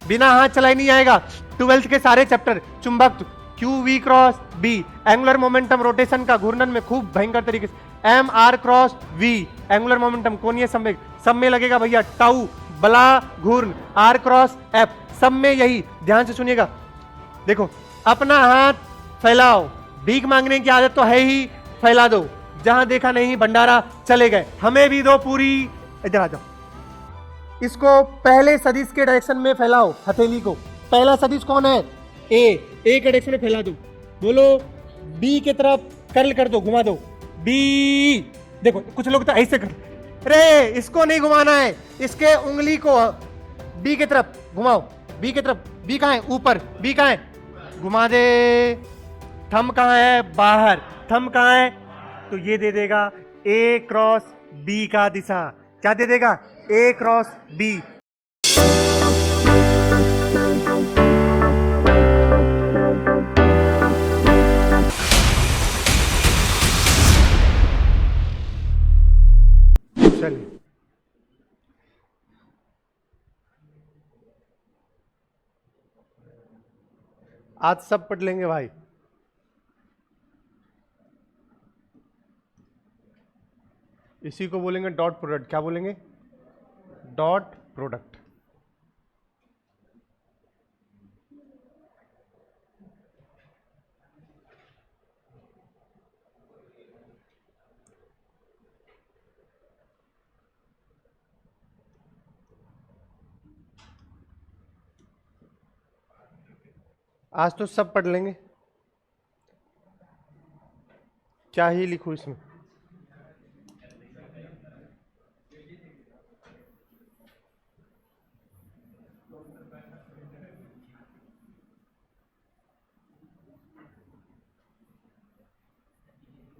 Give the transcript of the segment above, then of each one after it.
बिना हाथ चलाए नहीं आएगा। 12th के सारे चैप्टर, चुंबक Q V cross B, angular momentum rotation का घूर्णन में खूब भयंकर तरीके से, M R cross V, angular momentum कोणीय संवेग, सब में लगेगा भैया टाउ बला घूर्ण, आर क्रॉस एफ, सब में यही। ध्यान से सुनिएगा, देखो अपना हाथ फैलाओ, भीख मांगने की आदत तो है ही, फैला दो, जहां देखा नहीं भंडारा चले गए, हमें भी दो पूरी। इधर आ जाओ, इसको पहले सदिश के डायरेक्शन में फैलाओ, हथेली को। पहला सदिश कौन है? ए के डायरेक्शन में फैला दो, बोलो बी की तरफ कर्ल कर दो, घुमा दो बी। देखो कुछ लोग तो ऐसे कर, अरे इसको नहीं घुमाना है, इसके उंगली को बी की तरफ घुमाओ, बी की तरफ। बी कहां है? ऊपर। बी कहां है? घुमा दे। थंब कहां है? बाहर। थंब कहां है? तो ये दे देगा ए क्रॉस बी का दिशा। क्या दे देगा? ए क्रॉस बी। चलिए आज सब पढ़ लेंगे भाई। इसी को बोलेंगे डॉट प्रोडक्ट। क्या बोलेंगे? Dot product. आज तो सब पढ़ लेंगे, क्या ही लिखूं इसमें।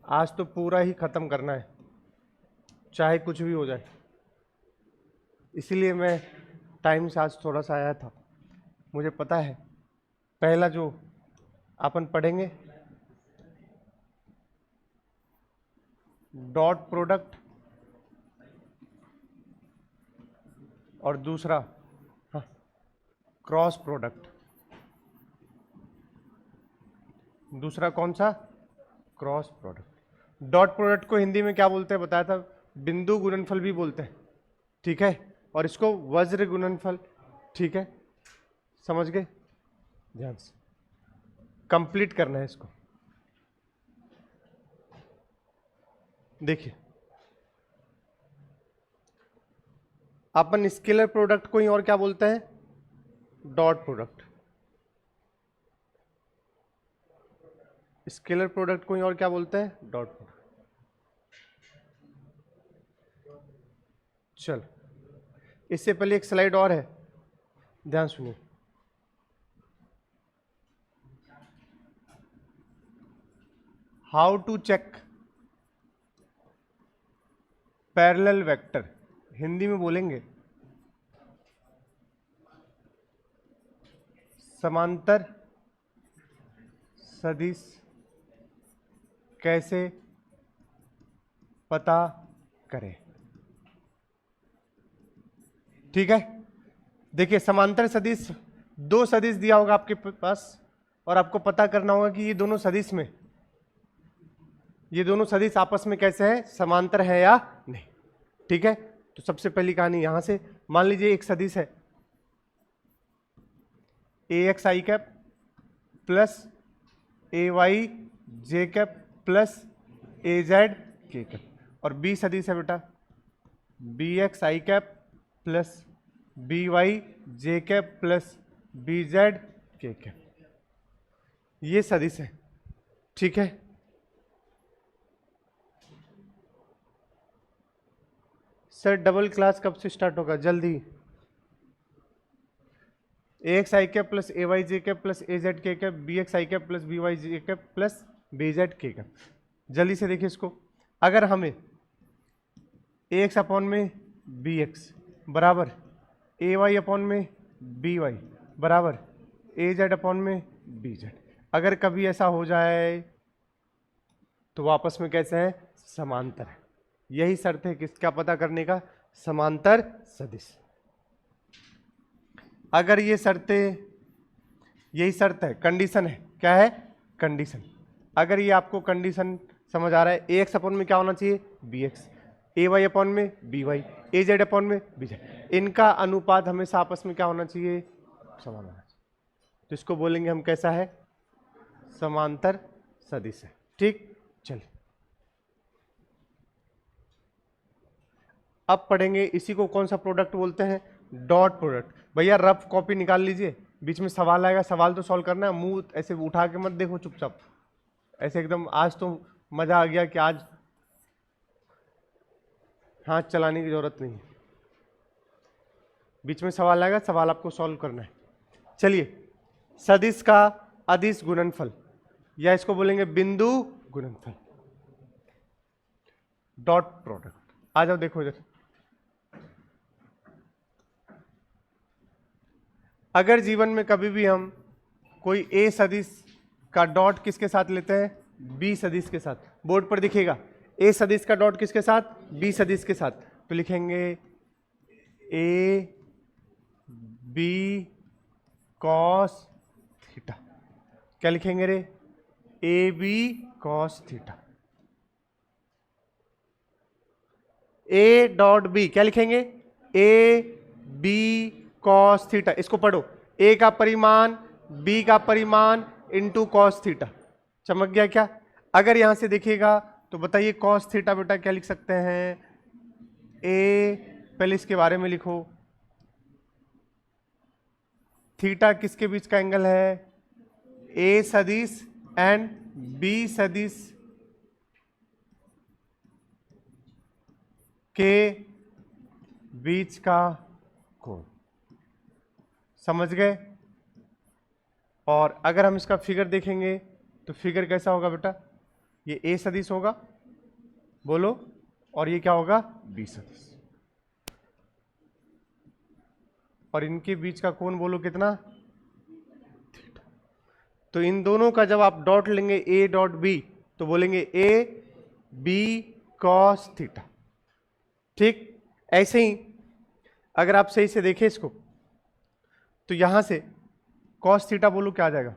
आज तो पूरा ही खत्म करना है, चाहे कुछ भी हो जाए। इसीलिए मैं टाइम से आज थोड़ा सा आया था। मुझे पता है पहला जो अपन पढ़ेंगे डॉट प्रोडक्ट, और दूसरा क्रॉस प्रोडक्ट। दूसरा कौन सा? Cross product. डॉट प्रोडक्ट को हिंदी में क्या बोलते हैं बताया था? बिंदु गुणनफल भी बोलते हैं, ठीक है। और इसको वज्र गुणनफल, ठीक है। समझ गए? ध्यान से कंप्लीट करना है इसको। देखिए अपन स्केलर प्रोडक्ट को ही और क्या बोलते हैं? Dot product. स्केलर प्रोडक्ट को ही और क्या बोलते हैं? Dot product. चल इससे पहले एक स्लाइड और है, ध्यान सुनिए। How to check parallel vector, Hindi में बोलेंगे समांतर सदिश कैसे पता करें, ठीक है। देखिए समांतर सदिश, दो सदिश दिया होगा आपके पास और आपको पता करना होगा कि ये दोनों सदिश में, ये दोनों सदिश आपस में कैसे हैं? समांतर है या नहीं, ठीक है। तो सबसे पहली कहानी यहां से, मान लीजिए एक सदिश है ए x I cap plus A Y J cap plus A Z के कैप, और बी सदिश है बेटा B X I cap plus B Y J cap plus B Z के कैप। ये सदिश है, ठीक है। सर डबल क्लास कब से स्टार्ट होगा? जल्दी। ए x I cap plus A Y J cap plus A Z के cap, B X I cap plus B Y J cap plus B Z के कैप। जल्दी से देखिए इसको, अगर हमें ए एक्स अपॉन में बी एक्स बराबर ए वाई अपॉन में बी वाई बराबर ए जेड अपॉन में बी जेड, अगर कभी ऐसा हो जाए तो वापस में कैसे है? समांतर है। यही शर्त है किसका पता करने का? समांतर सदिश। अगर ये शर्तें, यही शर्त है, कंडीशन है, क्या है, कंडीशन। अगर ये आपको कंडीशन समझ आ रहा है, ए एक्स अपॉन में क्या होना चाहिए, बी एक्स, ए वाई अपॉन में बी वाई, ए जेड अपॉन में बी जेड, इनका अनुपात हमेशा आपस में क्या होना चाहिए, समान होना चाहिए। तो इसको बोलेंगे हम कैसा है, समांतर सदिश है। ठीक, चलिए अब पढ़ेंगे इसी को कौन सा प्रोडक्ट बोलते हैं, डॉट प्रोडक्ट। भैया रफ कॉपी निकाल लीजिए, बीच में सवाल आएगा, सवाल तो सॉल्व करना है, मुंह ऐसे उठा के मत देखो चुपचाप, ऐसे एकदम आज तो मजा आ गया कि आज हाथ चलाने की जरूरत नहीं है, बीच में सवाल आएगा, सवाल आपको सॉल्व करना है। चलिए, सदिश का अदिश गुणनफल, या इसको बोलेंगे बिंदु गुणनफल, डॉट प्रोडक्ट। आ जाओ देखो इधर, अगर जीवन में कभी भी हम कोई ए सदिश का डॉट किसके साथ लेते हैं, बी सदिश के साथ, बोर्ड पर दिखेगा ए सदिश का डॉट किसके साथ, बी सदिश के साथ, तो लिखेंगे ए बी कॉस थीटा। क्या लिखेंगे रे, A B cos theta. A dot B क्या लिखेंगे, ए बी कॉस थीटा। इसको पढ़ो, ए का परिमाण बी का परिमाण इंटू कॉस थीटा। चमक गया क्या। अगर यहां से देखिएगा तो बताइए कॉस थीटा बेटा क्या लिख सकते हैं, ए, पहले इसके बारे में लिखो, थीटा किसके बीच का एंगल है, ए सदिश एंड बी सदिश के बीच का कोण। समझ गए। और अगर हम इसका फिगर देखेंगे तो फिगर कैसा होगा बेटा, ये ए सदिश होगा, बोलो, और ये क्या होगा, बी सदिश, और इनके बीच का कोण बोलो कितना, थीटा। तो इन दोनों का जब आप डॉट लेंगे ए डॉट बी तो बोलेंगे ए बी कॉस थीटा। ठीक, ऐसे ही अगर आप सही से देखें इसको तो यहां से कॉस थीटा बोलो क्या आ जाएगा,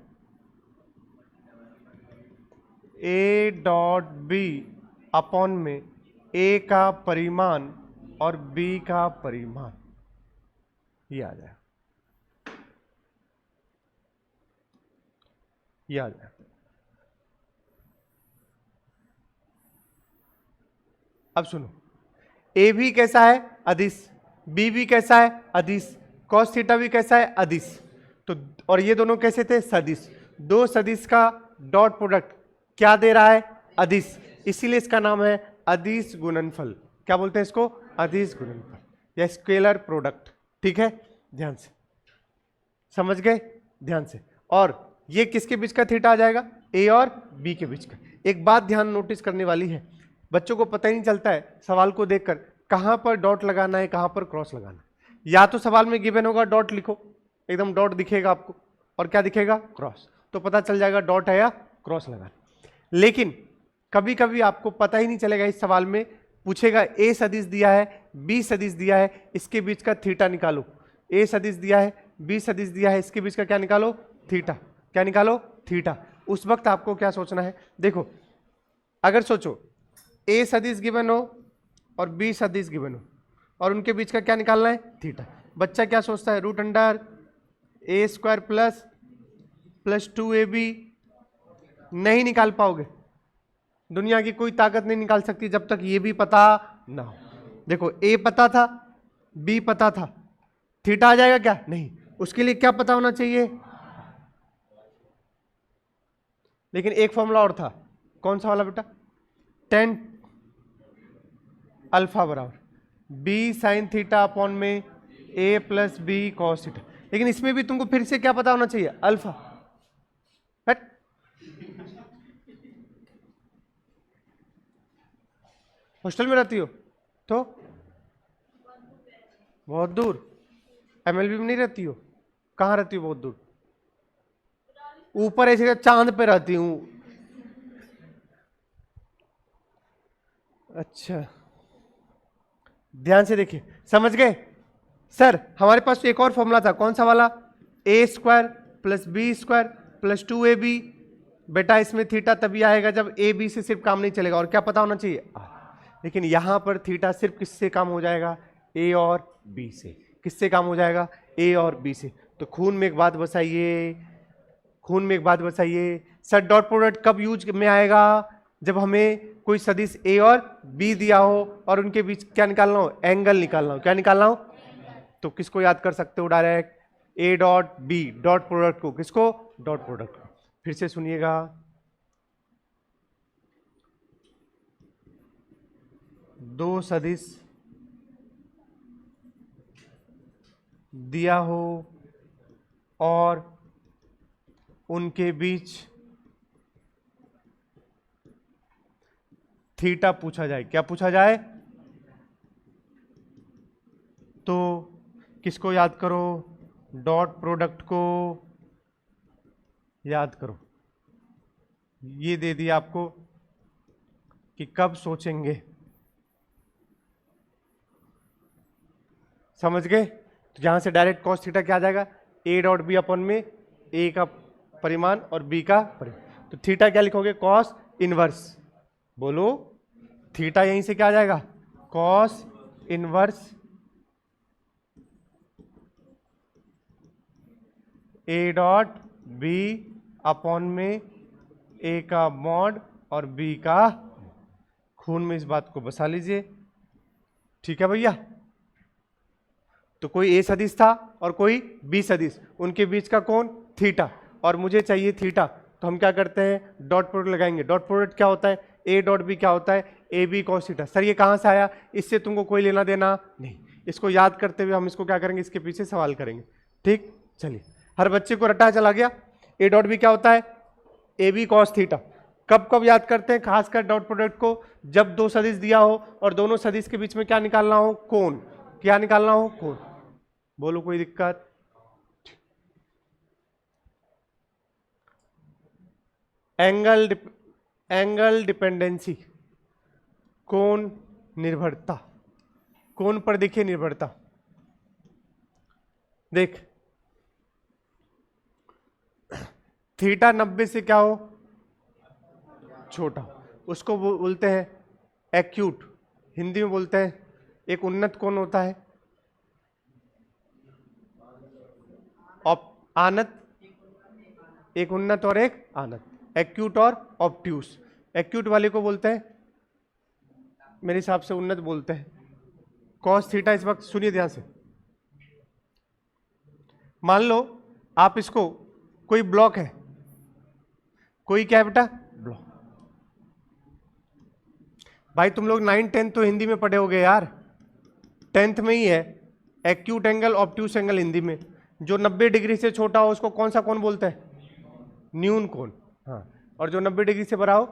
ए डॉट बी अपॉन में ए का परिमाण और बी का परिमाण, ये आ जाएगा, ये आ जाएगा। अब सुनो, ए भी कैसा है, अदिश, बी भी कैसा है, अदिश, कॉस थीटा भी कैसा है, अदिश। तो और ये दोनों कैसे थे, सदिश। दो सदिश का डॉट प्रोडक्ट क्या दे रहा है, अदिश, इसीलिए इसका नाम है अदिश गुणनफल। क्या बोलते हैं इसको, अदिश गुणनफल या स्केलर प्रोडक्ट। ठीक है, ध्यान से समझ गए, ध्यान से। और ये किसके बीच का थीटा आ जाएगा, ए और बी के बीच का। एक बात ध्यान नोटिस करने वाली है, बच्चों को पता ही नहीं चलता है सवाल को देखकर कहां पर डॉट लगाना है, कहां पर क्रॉस लगाना है। या तो सवाल में गिवन होगा डॉट लिखो, एकदम डॉट दिखेगा आपको, और क्या दिखेगा, क्रॉस, तो पता चल जाएगा डॉट है या क्रॉस लगाना। लेकिन कभी कभी आपको पता ही नहीं चलेगा, इस सवाल में पूछेगा ए सदिश दिया है, बी सदिश दिया है, इसके बीच का थीटा निकालो। ए सदिश दिया है, बी सदिश दिया है, इसके बीच का क्या निकालो, थीटा। क्या निकालो, थीटा। उस वक्त आपको क्या सोचना है, देखो अगर सोचो ए सदिश गिवन हो और बी सदिश गिवन हो और उनके बीच का क्या निकालना है, थीटा। बच्चा क्या सोचता है, रूट अंडर ए स्क्वायर प्लस 2ab, नहीं निकाल पाओगे, दुनिया की कोई ताकत नहीं निकाल सकती जब तक ये भी पता ना हो। देखो ए पता था, बी पता था, थीटा आ जाएगा क्या, नहीं, उसके लिए क्या पता होना चाहिए। लेकिन एक फॉर्मूला और था, कौन सा वाला बेटा, tan अल्फा बराबर बी साइन थीटा अपॉन में ए प्लस बी कॉस थीटा। लेकिन इसमें भी तुमको फिर से क्या पता होना चाहिए, अल्फा। हट, हॉस्टल में रहती हो तो बहुत दूर, एमएलबी में नहीं रहती हो, कहाँ रहती हो, बहुत दूर, ऊपर ऐसे चांद पे रहती हूं। अच्छा, ध्यान से देखिए, समझ गए। सर हमारे पास एक और फॉर्मूला था, कौन सा वाला, A square plus B square plus 2ab। बेटा इसमें थीटा तभी आएगा जब ए बी से सिर्फ काम नहीं चलेगा, और क्या पता होना चाहिए लेकिन यहां पर थीटा सिर्फ किससे काम हो जाएगा, ए और बी से। किससे काम हो जाएगा, ए और बी से। तो खून में एक बात बसाइए, खून में एक बात बसाइए, सर डॉट प्रोडक्ट कब यूज में आएगा, जब हमें कोई सदिश ए और बी दिया हो और उनके बीच क्या निकालना हो, एंगल निकालना हो। क्या निकालना हो, तो किसको याद कर सकते हो direct, A dot B, dot product को, किसको, डॉट प्रोडक्ट को। फिर से सुनिएगा, दो सदिश दिया हो और उनके बीच थीटा पूछा जाए। क्या पूछा जाए, तो किसको याद करो, डॉट प्रोडक्ट को याद करो। ये दे दिया आपको कि कब सोचेंगे, समझ गए। तो यहां से डायरेक्ट कॉस थीटा क्या आ जाएगा, ए डॉट बी अपन में ए का परिमाण और बी का परिमाण। तो थीटा क्या लिखोगे, कॉस इनवर्स, बोलो थीटा यहीं से क्या आ जाएगा, cos inverse A dot B upon में ए का मॉड और बी का। खून में इस बात को बसा लीजिए, ठीक है भैया। तो कोई ए सदिश था और कोई बी सदिश, उनके बीच का कोण थीटा, और मुझे चाहिए थीटा। तो हम क्या करते हैं, डॉट प्रोडक्ट लगाएंगे। डॉट प्रोडक्ट क्या होता है, ए डॉट बी क्या होता है, A B cos theta. Sir ये कहां से आया, इससे तुमको कोई लेना देना नहीं। इसको याद करते हुए हम इसको क्या करेंगे, इसके पीछे सवाल करेंगे। ठीक, चलिए हर बच्चे को रटा चला गया। ए डॉट बी क्या होता है, ए बी कॉस थीटा। कब कब याद करते हैं, खासकर डॉट प्रोडक्ट को, जब दो सदिश दिया हो और दोनों सदिश के बीच में क्या निकालना हो, कोण। क्या निकालना हो, कोण। बोलो कोई दिक्कत, एंगल डिपेंडेंसी, कोण निर्भरता। कोण पर देखिए निर्भरता, देख थीटा 90 से क्या हो, छोटा, उसको बोलते हैं एक्यूट। हिंदी में बोलते हैं एक उन्नत कोण होता है, आनत, एक उन्नत और एक आनत, एक्यूट और ऑब्ट्यूस। एक्यूट वाले को बोलते हैं, मेरे हिसाब से उन्नत बोलते हैं। कॉस थीटा इस वक्त सुनिए ध्यान से, मान लो आप इसको, कोई ब्लॉक है, कोई क्या है बेटा, ब्लॉक। भाई तुम लोग 9 10 तो हिंदी में पढ़े होगे यार, 10th में ही है acute angle obtuse angle Hindi में। जो 90 डिग्री से छोटा हो उसको कौन सा कोण बोलते हैं, न्यून कोण। हाँ, और जो 90 डिग्री से बड़ा हो,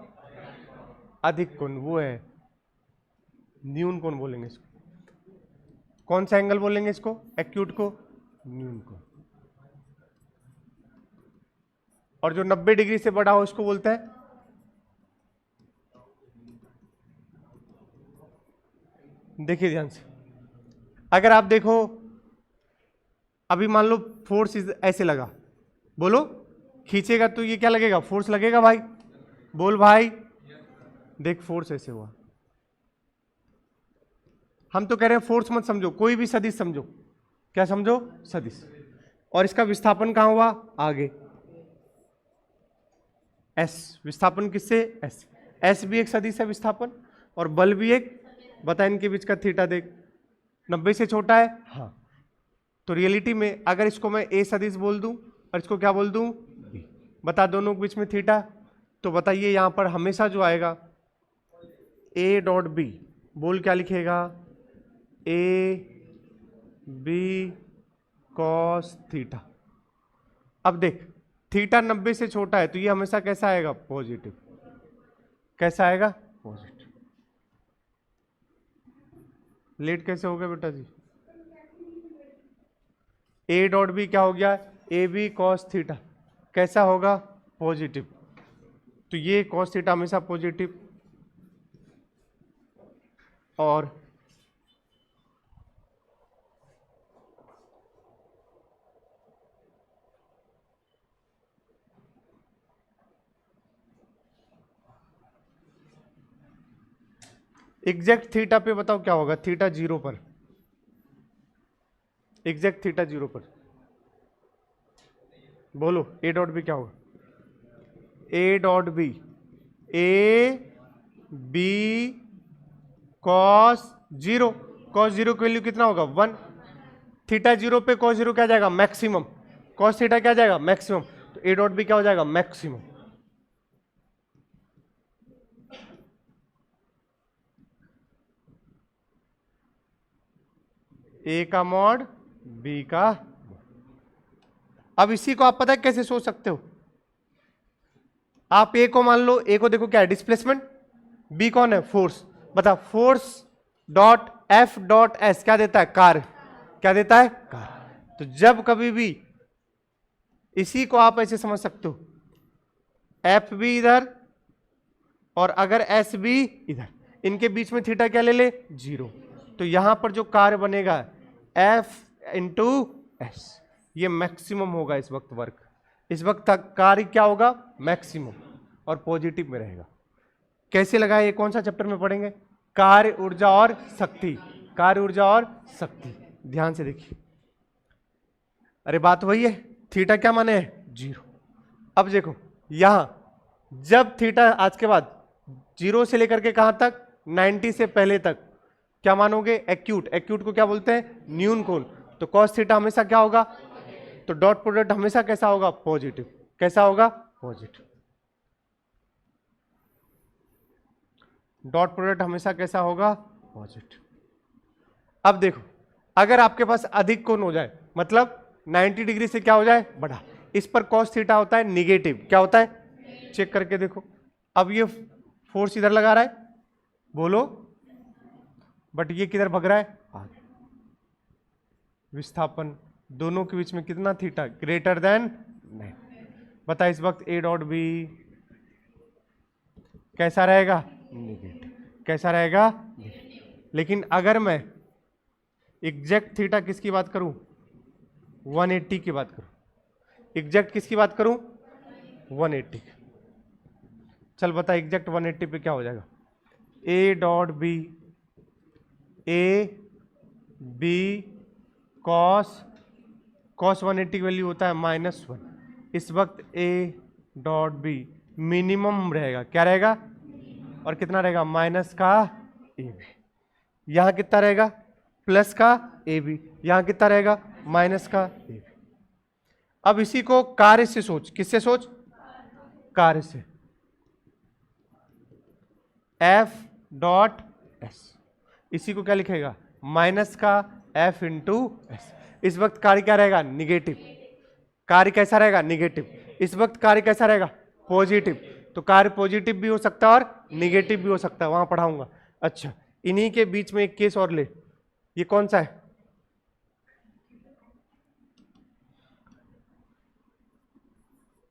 अधिक कोण, वो है न्यून कोण बोलेंगे इसको। कौन सा एंगल बोलेंगे इसको, एक्यूट को, न्यून कोण। और जो 90 डिग्री से बड़ा हो उसको बोलते हैं, देखिए ध्यान से, अगर आप देखो अभी मान लो फोर्स ऐसे लगा, बोलो खींचेगा तो ये क्या लगेगा, फोर्स लगेगा भाई, बोल भाई। देख फोर्स ऐसे हुआ, हम तो कह रहे हैं फोर्स मत समझो, कोई भी सदिश समझो। क्या समझो, सदिश। और इसका विस्थापन कहां हुआ, आगे, एस। विस्थापन किससे, एस। एस भी एक सदिश है विस्थापन, और बल भी एक। बता इनके बीच का थीटा देख, 90 से छोटा है, हाँ। तो रियलिटी में अगर इसको मैं ए सदिश बोल दूं और इसको क्या बोल दूं, बी, बता दोनों के बीच में थीटा। तो बताइए यहां पर हमेशा जो आएगा ए डॉट बी, बोल क्या लिखेगा, ए बी कॉस थीटा। अब देख थीटा 90 से छोटा है तो ये हमेशा कैसा आएगा, पॉजिटिव। कैसा आएगा, पॉजिटिव। लेट कैसे हो गया बेटा जी, ए डॉट बी क्या हो गया, ए बी कॉस थीटा, कैसा होगा, पॉजिटिव। तो ये कॉस थीटा हमेशा पॉजिटिव। और एग्जैक्ट थीटा पे बताओ क्या होगा, थीटा 0 पर, एग्जैक्ट थीटा 0 पर बोलो ए डॉट बी क्या होगा, A dot B, A B cos 0, cos 0 की वैल्यू कितना होगा 1, थीटा 0 पे कॉस 0 क्या जाएगा मैक्सिमम, कॉस थीटा क्या जाएगा मैक्सिमम, तो ए डॉट बी क्या हो जाएगा मैक्सिमम। ए का मॉड बी का, अब इसी को आप पता है कैसे सोच सकते हो, आप ए को मान लो, ए को देखो क्या है डिस्प्लेसमेंट, बी कौन है फोर्स, बता force dot F dot S क्या देता है कार्य, क्या देता है कार्य। तो जब कभी भी इसी को आप ऐसे समझ सकते हो, एफ भी इधर और अगर एस भी इधर, इनके बीच में थीटा क्या ले ले 0, तो यहां पर जो कार्य बनेगा एफ इंटू एस, ये मैक्सिमम होगा इस वक्त वर्क, इस वक्त तक कार्य क्या होगा मैक्सिमम और पॉजिटिव में रहेगा। कैसे लगा, ये कौन सा चैप्टर में पढ़ेंगे, कार्य ऊर्जा और शक्ति, कार्य ऊर्जा और शक्ति, ध्यान से देखिए। अरे बात वही है, थीटा क्या माने है 0। अब देखो यहां जब थीटा आज के बाद 0 से लेकर के कहां तक 90 से पहले तक क्या मानोगे एक्यूट, एक्यूट को क्या बोलते हैं न्यून कोण, तो कॉस थीटा हमेशा क्या होगा, तो डॉट प्रोडक्ट हमेशा कैसा होगा पॉजिटिव, कैसा होगा पॉजिटिव, डॉट प्रोडक्ट हमेशा कैसा होगा पॉजिटिव। अब देखो अगर आपके पास अधिक कोण हो जाए, मतलब 90 डिग्री से क्या हो जाए बड़ा, इस पर कॉस थीटा होता है निगेटिव, क्या होता है चेक करके देखो। अब ये फोर्स इधर लगा रहा है बोलो, बट ये किधर भग रहा है आगे, विस्थापन दोनों के बीच में कितना थीटा ग्रेटर देन 9, बता इस वक्त ए डॉट बी कैसा रहेगा निगेटिव, कैसा रहेगा नेगेटिव। लेकिन अगर मैं एग्जैक्ट थीटा किसकी बात करूं 180 की बात करूं, एग्जैक्ट किसकी बात करूं 180, चल बता एग्जैक्ट 180 पे क्या हो जाएगा, A dot B, A B cos, cos 180 की वैल्यू होता है -1, इस वक्त ए डॉट बी मिनिमम रहेगा, क्या रहेगा और कितना रहेगा माइनस का ए बी, यहां कितना रहेगा प्लस का ए बी, यहां कितना रहेगा माइनस का ए बी। अब इसी को कार्य से सोच, किससे सोच कार्य से, एफ डॉट एस, इसी को क्या लिखेगा माइनस का एफ इंटू एस, इस वक्त कार्य क्या रहेगा निगेटिव, कार्य कैसा रहेगा निगेटिव, इस वक्त कार्य कैसा रहेगा पॉजिटिव, तो कार्य पॉजिटिव भी हो सकता है और निगेटिव भी हो सकता है, वहां पढ़ाऊंगा। अच्छा इन्हीं के बीच में एक केस और ले, ये कौन सा है,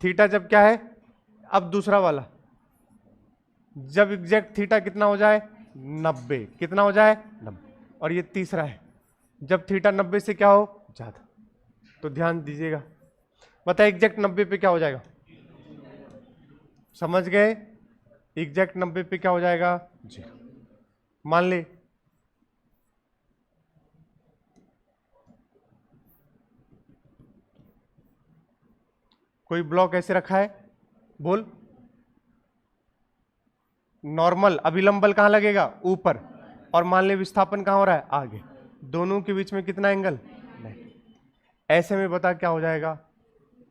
थीटा जब क्या है, अब दूसरा वाला जब एग्जैक्ट थीटा कितना हो जाए 90, कितना हो जाए 90, और ये तीसरा है जब थीटा 90 से क्या हो ज्यादा, तो ध्यान दीजिएगा, बताए एग्जैक्ट 90 पे क्या हो जाएगा, समझ गए एग्जैक्ट 90 पे क्या हो जाएगा 0। मान ले कोई ब्लॉक ऐसे रखा है, बोल नॉर्मल अभिलंब बल कहां लगेगा ऊपर, और मान ले विस्थापन कहां हो रहा है आगे, दोनों के बीच में कितना एंगल नहीं, ऐसे में बता क्या हो जाएगा,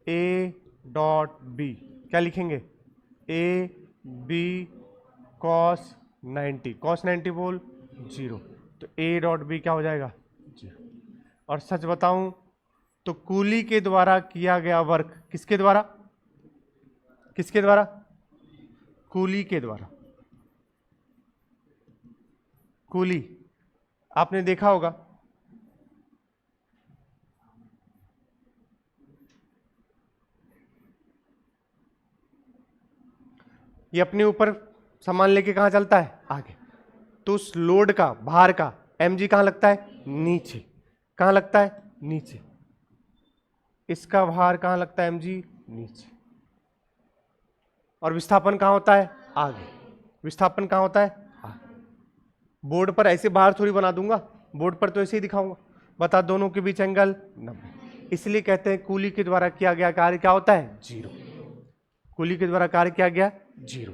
ए डॉट बी क्या लिखेंगे ए बी कॉस 90, कॉस 90 बोल 0, तो ए डॉट बी क्या हो जाएगा 0। और सच बताऊं तो कूली के द्वारा किया गया वर्क, किसके द्वारा, किसके द्वारा कूली के द्वारा, कूली आपने देखा होगा ये अपने ऊपर सामान लेके कहां चलता है आगे, तो उस लोड का भार का mg कहां लगता है नीचे, कहां लगता है नीचे, इसका भार कहां लगता है mg नीचे, और विस्थापन कहां होता है आगे, विस्थापन कहां होता है आगे, बोर्ड पर ऐसे बाहर थोड़ी बना दूंगा, बोर्ड पर तो ऐसे ही दिखाऊंगा। बता दोनों के बीच एंगल 90। इसलिए कहते हैं कूली के द्वारा किया गया कार्य क्या होता है? जीरो। कूली के द्वारा कार्य किया गया जीरो।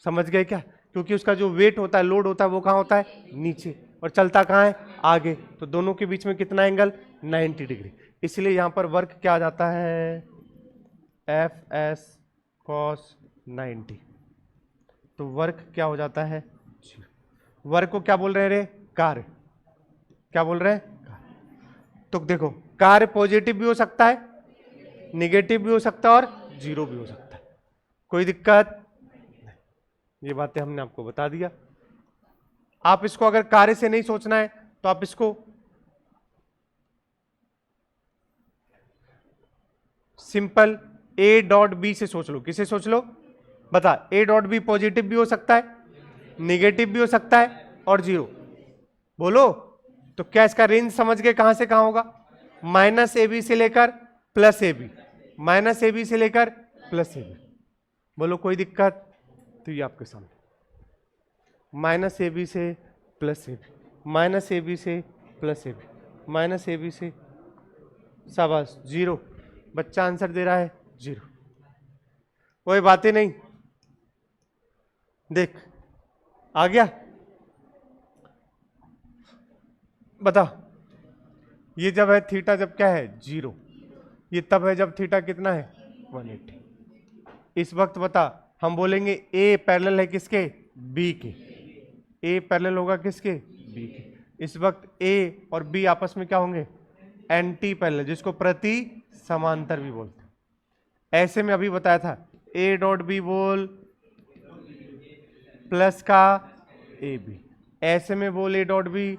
समझ गए क्या? क्योंकि उसका जो वेट होता है, लोड होता है, वो कहाँ होता है? नीचे, और चलता कहाँ है? आगे। तो दोनों के बीच में कितना एंगल? 90 डिग्री। इसलिए यहां पर वर्क क्या आ जाता है? F S cos 90। तो वर्क क्या हो जाता है? वर्क को क्या बोल रहे हैं रे? कार्य। क्या बोल रहे हैं? कार्य। तो देखो, कार्य पॉजिटिव भी हो सकता है, निगेटिव भी हो सकता है, और जीरो भी हो सकता है। कोई दिक्कत? ये बातें हमने आपको बता दिया। आप इसको अगर कार्य से नहीं सोचना है तो आप इसको सिंपल ए डॉट बी से सोच लो। किसे सोच लो? बता। ए डॉट बी पॉजिटिव भी हो सकता है, निगेटिव भी हो सकता है, और जीरो। बोलो। तो क्या इसका रेंज समझ गए कहां से कहां होगा? माइनस ए बी से लेकर plus A B, minus A B से लेकर प्लस ए बी। बोलो कोई दिक्कत? तो ये आपके सामने माइनस ए बी से plus A B, minus A B से plus A B, minus A B से, शाबाश, जीरो। बच्चा आंसर दे रहा है जीरो। कोई बातें नहीं। देख आ गया। बता, ये जब है थीटा, जब क्या है? जीरो। ये तब है जब थीटा कितना है? 180। इस वक्त बता, हम बोलेंगे ए पैरेलल है किसके? बी के। ए पैरेलल होगा किसके? बी के। इस वक्त ए और बी आपस में क्या होंगे? एंटी पैरेलल, जिसको प्रति समांतर भी बोलते हैं। ऐसे में अभी बताया था, ए डॉट बी बोल प्लस का ए बी, ऐसे में बोल ए डॉट बी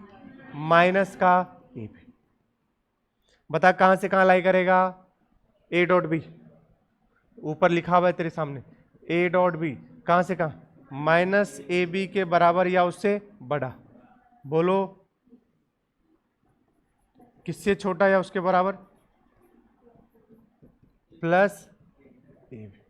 माइनस का ए बी। बता कहां से कहां लाई करेगा? ए डॉट बी ऊपर लिखा हुआ है तेरे सामने, ए डॉट बी कहां से कहां? माइनस ए बी के बराबर या उससे बड़ा। बोलो किससे छोटा या उसके बराबर? Plus A B.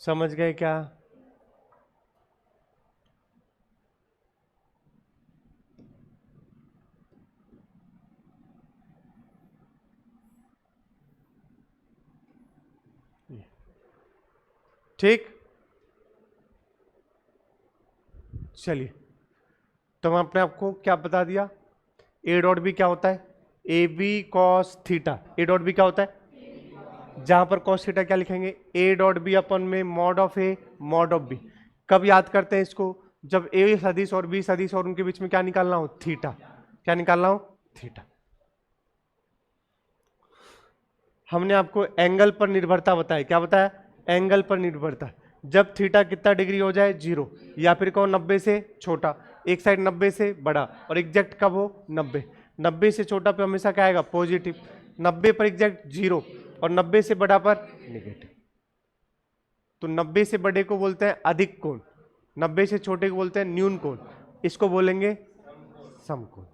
समझ गए क्या? ठीक। चलिए, तो मैं अपने आपको क्या बता दिया? ए डॉट बी क्या होता है? A B cos theta. A dot B क्या होता है? जहां पर कॉस थीटा क्या लिखेंगे? ए डॉट बी अपन में mod of A mod of B. कब याद करते हैं इसको? जब ए सदिश और बी सदिश और उनके बीच में क्या निकालना हो? थीटा। क्या निकालना हो? थीटा। हमने आपको एंगल पर निर्भरता बताई। क्या बताया? एंगल पर निर्भरता। जब थीटा कितना डिग्री हो जाए? जीरो, या फिर कहो 90 से छोटा, एक साइड 90 से बड़ा, और एग्जैक्ट कब हो? 90। 90 से छोटा पे हमेशा क्या आएगा? पॉजिटिव। 90 पर एग्जैक्ट जीरो, और 90 से बड़ा पर नेगेटिव। तो 90 से बड़े को बोलते हैं अधिक कोण, 90 से छोटे को बोलते हैं न्यून कोण। इसको बोलेंगे समकोण।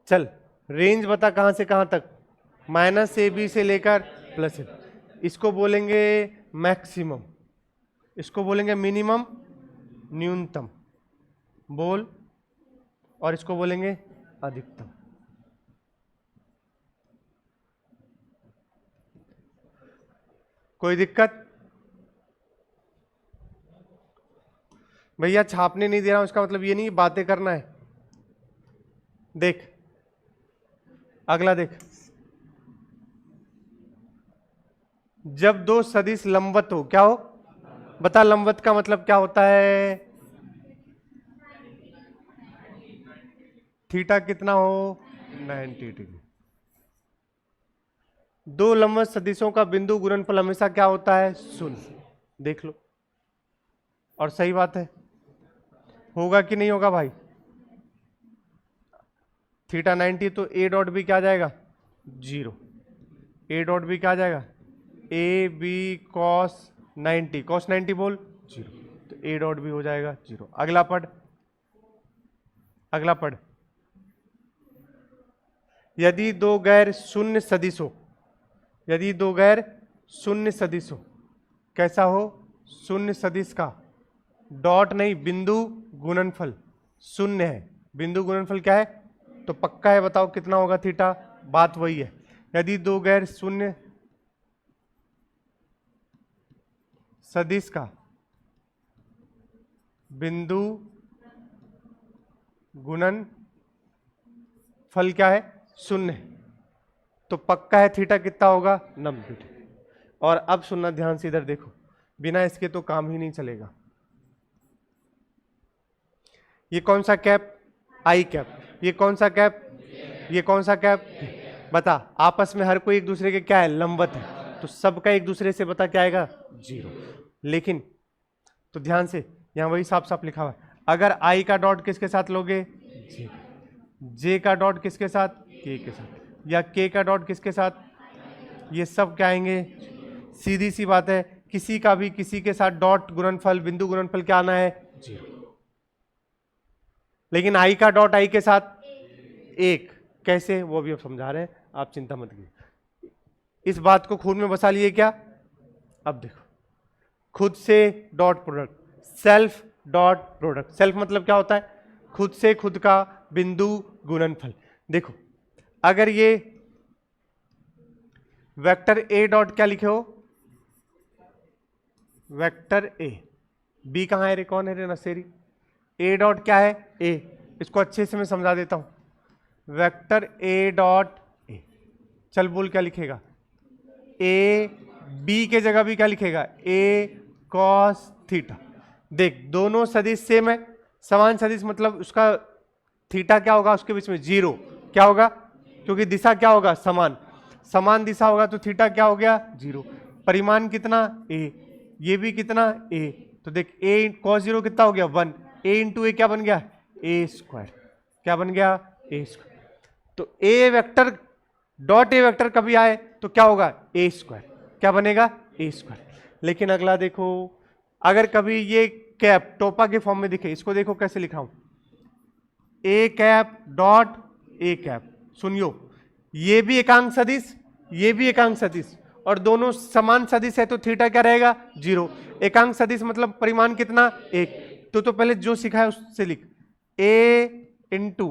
चल, रेंज बता कहां से कहां तक? माइनस ए बी से लेकर प्लस ए। इसको बोलेंगे मैक्सिमम, इसको बोलेंगे मिनिमम, न्यूनतम बोल, और इसको बोलेंगे अधिकतम। कोई दिक्कत? भैया छापने नहीं दे रहा हूं, इसका मतलब ये नहीं बातें करना है। देख अगला देख, जब दो सदिश लंबवत हो, क्या हो? बता लंबवत का मतलब क्या होता है? थीटा कितना हो? 90 डिग्री। दो लंबवत सदिशों का बिंदु गुणनफल हमेशा क्या होता है? शून्य। देख लो, और सही बात है। होगा कि नहीं होगा भाई? थीटा 90, तो ए डॉट बी क्या आ जाएगा? जीरो। ए डॉट बी क्या आ जाएगा? ए बी कॉस 90। कॉस 90 बोल जीरो, तो ए डॉट भी हो जाएगा जीरो। अगला पढ़, अगला पढ़। यदि दो गैर शून्य सदिश हो, यदि दो गैर शून्य सदिश हो, कैसा हो? शून्य सदिश का डॉट नहीं, बिंदु गुणनफल शून्य है। बिंदु गुणनफल क्या है? तो पक्का है, बताओ कितना होगा थीटा? बात वही है। यदि दो गैर शून्य सदिश का बिंदु गुणन फल क्या है? शून्य, तो पक्का है थीटा कितना होगा? 90 डिग्री। और अब सुनना ध्यान से, इधर देखो, बिना इसके तो काम ही नहीं चलेगा। ये कौन सा कैप? आई कैप। ये कौन सा कैप? ये कौन सा कैप? बता, आपस में हर कोई एक दूसरे के क्या है? लंबवत है, तो सबका एक दूसरे से बता क्या आएगा? जीरो। लेकिन तो ध्यान से, यहां वही साफ साफ लिखा हुआ है, अगर आई का डॉट किसके साथ लोगे? जे। जे का डॉट किसके साथ? के के साथ। या के का डॉट किसके साथ? ये सब क्या आएंगे? सीधी सी बात है, किसी का भी किसी के साथ डॉट गुणनफल, बिंदु गुणनफल क्या आना है? जीरो। लेकिन आई का डॉट आई के साथ एक, कैसे? वो भी अब समझा रहे हैं, आप चिंता मत कीजिए। इस बात को खून में बसा लिए क्या? अब देखो, खुद से dot product, self dot product. Self मतलब क्या होता है? खुद से खुद का बिंदु गुणनफल। देखो, अगर ये वेक्टर ए डॉट क्या लिखे हो? Vector A. बी कहां है रे? कौन है रे नसेरी? ए डॉट क्या है? ए। इसको अच्छे से मैं समझा देता हूं। वेक्टर ए डॉट ए, चल बोल क्या लिखेगा? ए बी के जगह भी क्या लिखेगा? ए कॉस थीटा। देख, दोनों सदिश सेम है, समान सदिश मतलब उसका थीटा क्या होगा? उसके बीच में जीरो। क्या होगा? क्योंकि दिशा क्या होगा? समान। समान दिशा होगा तो थीटा क्या हो गया? जीरो। परिमाण कितना? ए। ये भी कितना? ए। तो देख, ए कॉस जीरो कितना हो गया? 1। ए इंटू ए क्या बन गया? ए स्क्वायर। क्या बन गया? ए स्क्वायर। तो ए वेक्टर डॉट ए वेक्टर कभी आए तो क्या होगा? ए स्क्वायर। क्या बनेगा? A square. लेकिन अगला देखो, अगर कभी ये कैप टोपा के फॉर्म में दिखे, इसको देखो कैसे लिखा हूं, ए कैप डॉट ए कैप। सुनियो, ये भी एकांक सदिश, ये भी एकांक सदिश, और दोनों समान सदिश है तो थीटा क्या रहेगा? जीरो। एकांक सदिश मतलब परिमाण कितना? एक। तो पहले जो सीखा है उससे लिख, ए इंटू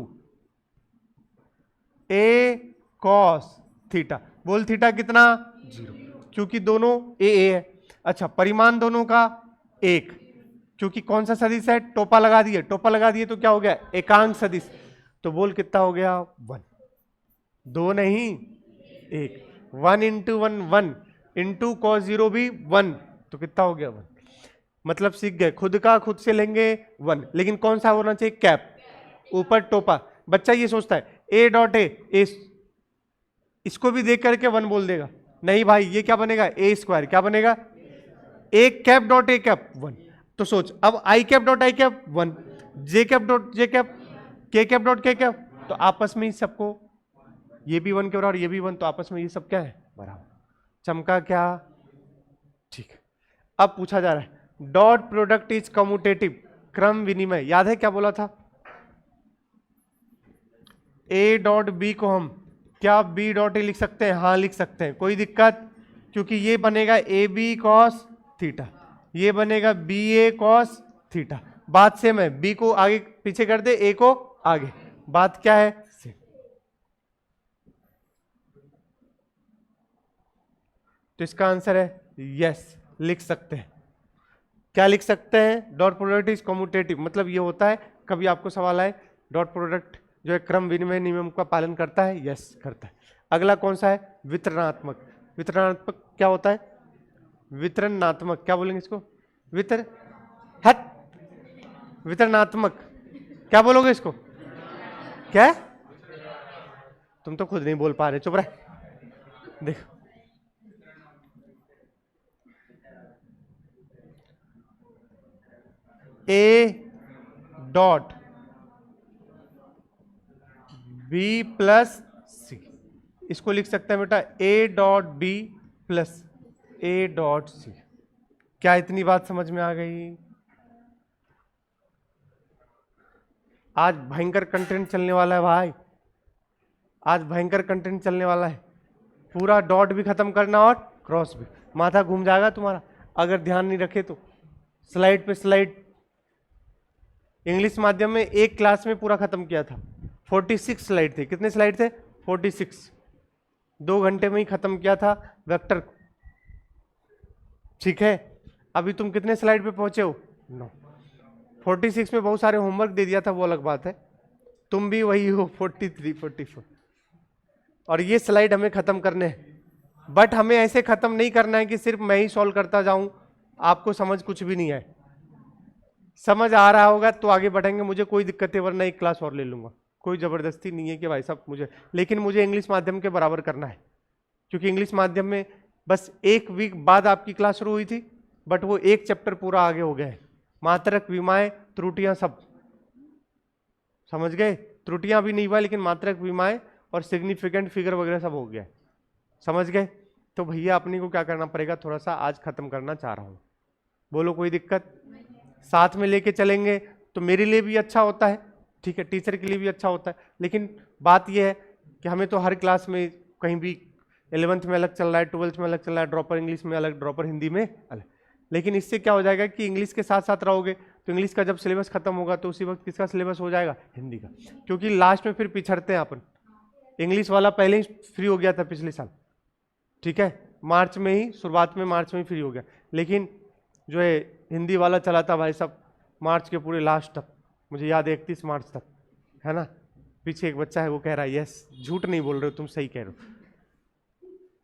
ए कॉस थीटा। बोल थीटा कितना? जीरो, क्योंकि दोनों ए है। अच्छा, परिमाण दोनों का एक, क्योंकि कौन सा सदिश है? टोपा लगा दिए, टोपा लगा दिए तो क्या हो गया? एकांक सदिश। तो बोल कितना हो गया? 1। दो नहीं, एक। 1 इंटू 1 1, इंटू कॉस जीरो भी 1, तो कितना हो गया? 1। मतलब सीख गए, खुद का खुद से लेंगे 1, लेकिन कौन सा होना चाहिए? कैप, ऊपर टोपा। बच्चा ये सोचता है ए डॉट ए, इसको भी देख करके 1 बोल देगा। नहीं भाई, ये क्या बनेगा? A square. क्या बनेगा? A cap dot A cap 1। तो सोच, अब I cap dot I cap 1, J cap dot J cap, K cap dot K cap, तो आपस में ही सबको, ये भी 1 के बराबर, ये भी 1, तो आपस में ये सब क्या है? बराबर। चमका क्या? ठीक है। अब पूछा जा रहा है डॉट प्रोडक्ट इज कम्यूटेटिव, क्रम विनिमय। याद है क्या बोला था? ए डॉट बी को हम क्या बी डॉट ए लिख सकते हैं? हाँ लिख सकते हैं, कोई दिक्कत? क्योंकि ये बनेगा ए बी कॉस थीटा, ये बनेगा बी ए कॉस थीटा। बात सेम है, बी को आगे पीछे कर दे, ए को आगे, बात क्या है? सेम। तो इसका आंसर है यस, लिख सकते हैं। क्या लिख सकते हैं? डॉट प्रोडक्ट इज कम्यूटेटिव, मतलब ये होता है, कभी आपको सवाल आए डॉट प्रोडक्ट जो है क्रम विनिमय नियम का पालन करता है? यस करता है। अगला कौन सा है? वितरणात्मक। वितरणात्मक क्या होता है? वितरणात्मक क्या बोलेंगे इसको? वितरणात्मक क्या बोलोगे इसको? क्या? तुम तो खुद नहीं बोल पा रहे, चुप रहे। देखो, A dot B plus C, इसको लिख सकते हैं बेटा A dot B plus A dot C. क्या इतनी बात समझ में आ गई? आज भयंकर कंटेंट चलने वाला है भाई, आज भयंकर कंटेंट चलने वाला है। पूरा डॉट भी खत्म करना और क्रॉस भी, माथा घूम जाएगा तुम्हारा अगर ध्यान नहीं रखे तो। स्लाइड पे स्लाइड। इंग्लिश माध्यम में एक क्लास में पूरा खत्म किया था, 46 स्लाइड थे। कितने स्लाइड थे? 46। 2 घंटे में ही खत्म किया था वेक्टर को। ठीक है, अभी तुम कितने स्लाइड पे पहुंचे हो? 9। 46 में बहुत सारे होमवर्क दे दिया था, वो अलग बात है। तुम भी वही हो 43, 44। और ये स्लाइड हमें खत्म करने हैं, बट हमें ऐसे खत्म नहीं करना है कि सिर्फ मैं ही सॉल्व करता जाऊं, आपको समझ कुछ भी नहीं है। समझ आ रहा होगा तो आगे बढ़ेंगे, मुझे कोई दिक्कत है, वरना एक क्लास और ले लूंगा। कोई जबरदस्ती नहीं है कि भाई साहब मुझे, लेकिन मुझे इंग्लिश माध्यम के बराबर करना है, क्योंकि इंग्लिश माध्यम में बस 1 वीक बाद आपकी क्लास शुरू हुई थी, बट वो एक चैप्टर पूरा आगे हो गया है। मात्रक, विमाएं, त्रुटियां सब समझ गए। त्रुटियां भी नहीं हुआ, लेकिन मात्रक, विमाएं और सिग्निफिकेंट फिगर वगैरह सब हो गया है। समझ गए? तो भैया अपनी को क्या करना पड़ेगा, थोड़ा सा आज खत्म करना चाह रहा हूं। बोलो कोई दिक्कत? साथ में लेके चलेंगे तो मेरे लिए भी अच्छा होता है, ठीक है, टीचर के लिए भी अच्छा होता है। लेकिन बात यह है कि हमें तो हर क्लास में कहीं भी 11th में अलग चल रहा है, 12th में अलग चल रहा है, ड्रॉपर इंग्लिश में अलग, ड्रॉपर हिंदी में अलग। लेकिन इससे क्या हो जाएगा कि इंग्लिश के साथ साथ रहोगे तो इंग्लिश का जब सिलेबस खत्म होगा तो उसी वक्त किसका सिलेबस हो जाएगा? हिंदी का। क्योंकि लास्ट में फिर पिछड़ते हैं अपन। इंग्लिश वाला पहले ही फ्री हो गया था पिछले साल, ठीक है, मार्च में ही, शुरुआत में मार्च में ही फ्री हो गया। लेकिन जो है हिंदी वाला चला था भाई साहब मार्च के पूरे लास्ट तक, मुझे याद है 31 मार्च तक, है ना। पीछे एक बच्चा है वो कह रहा है यस, झूठ नहीं बोल रहे हो तुम, सही कह रहे हो।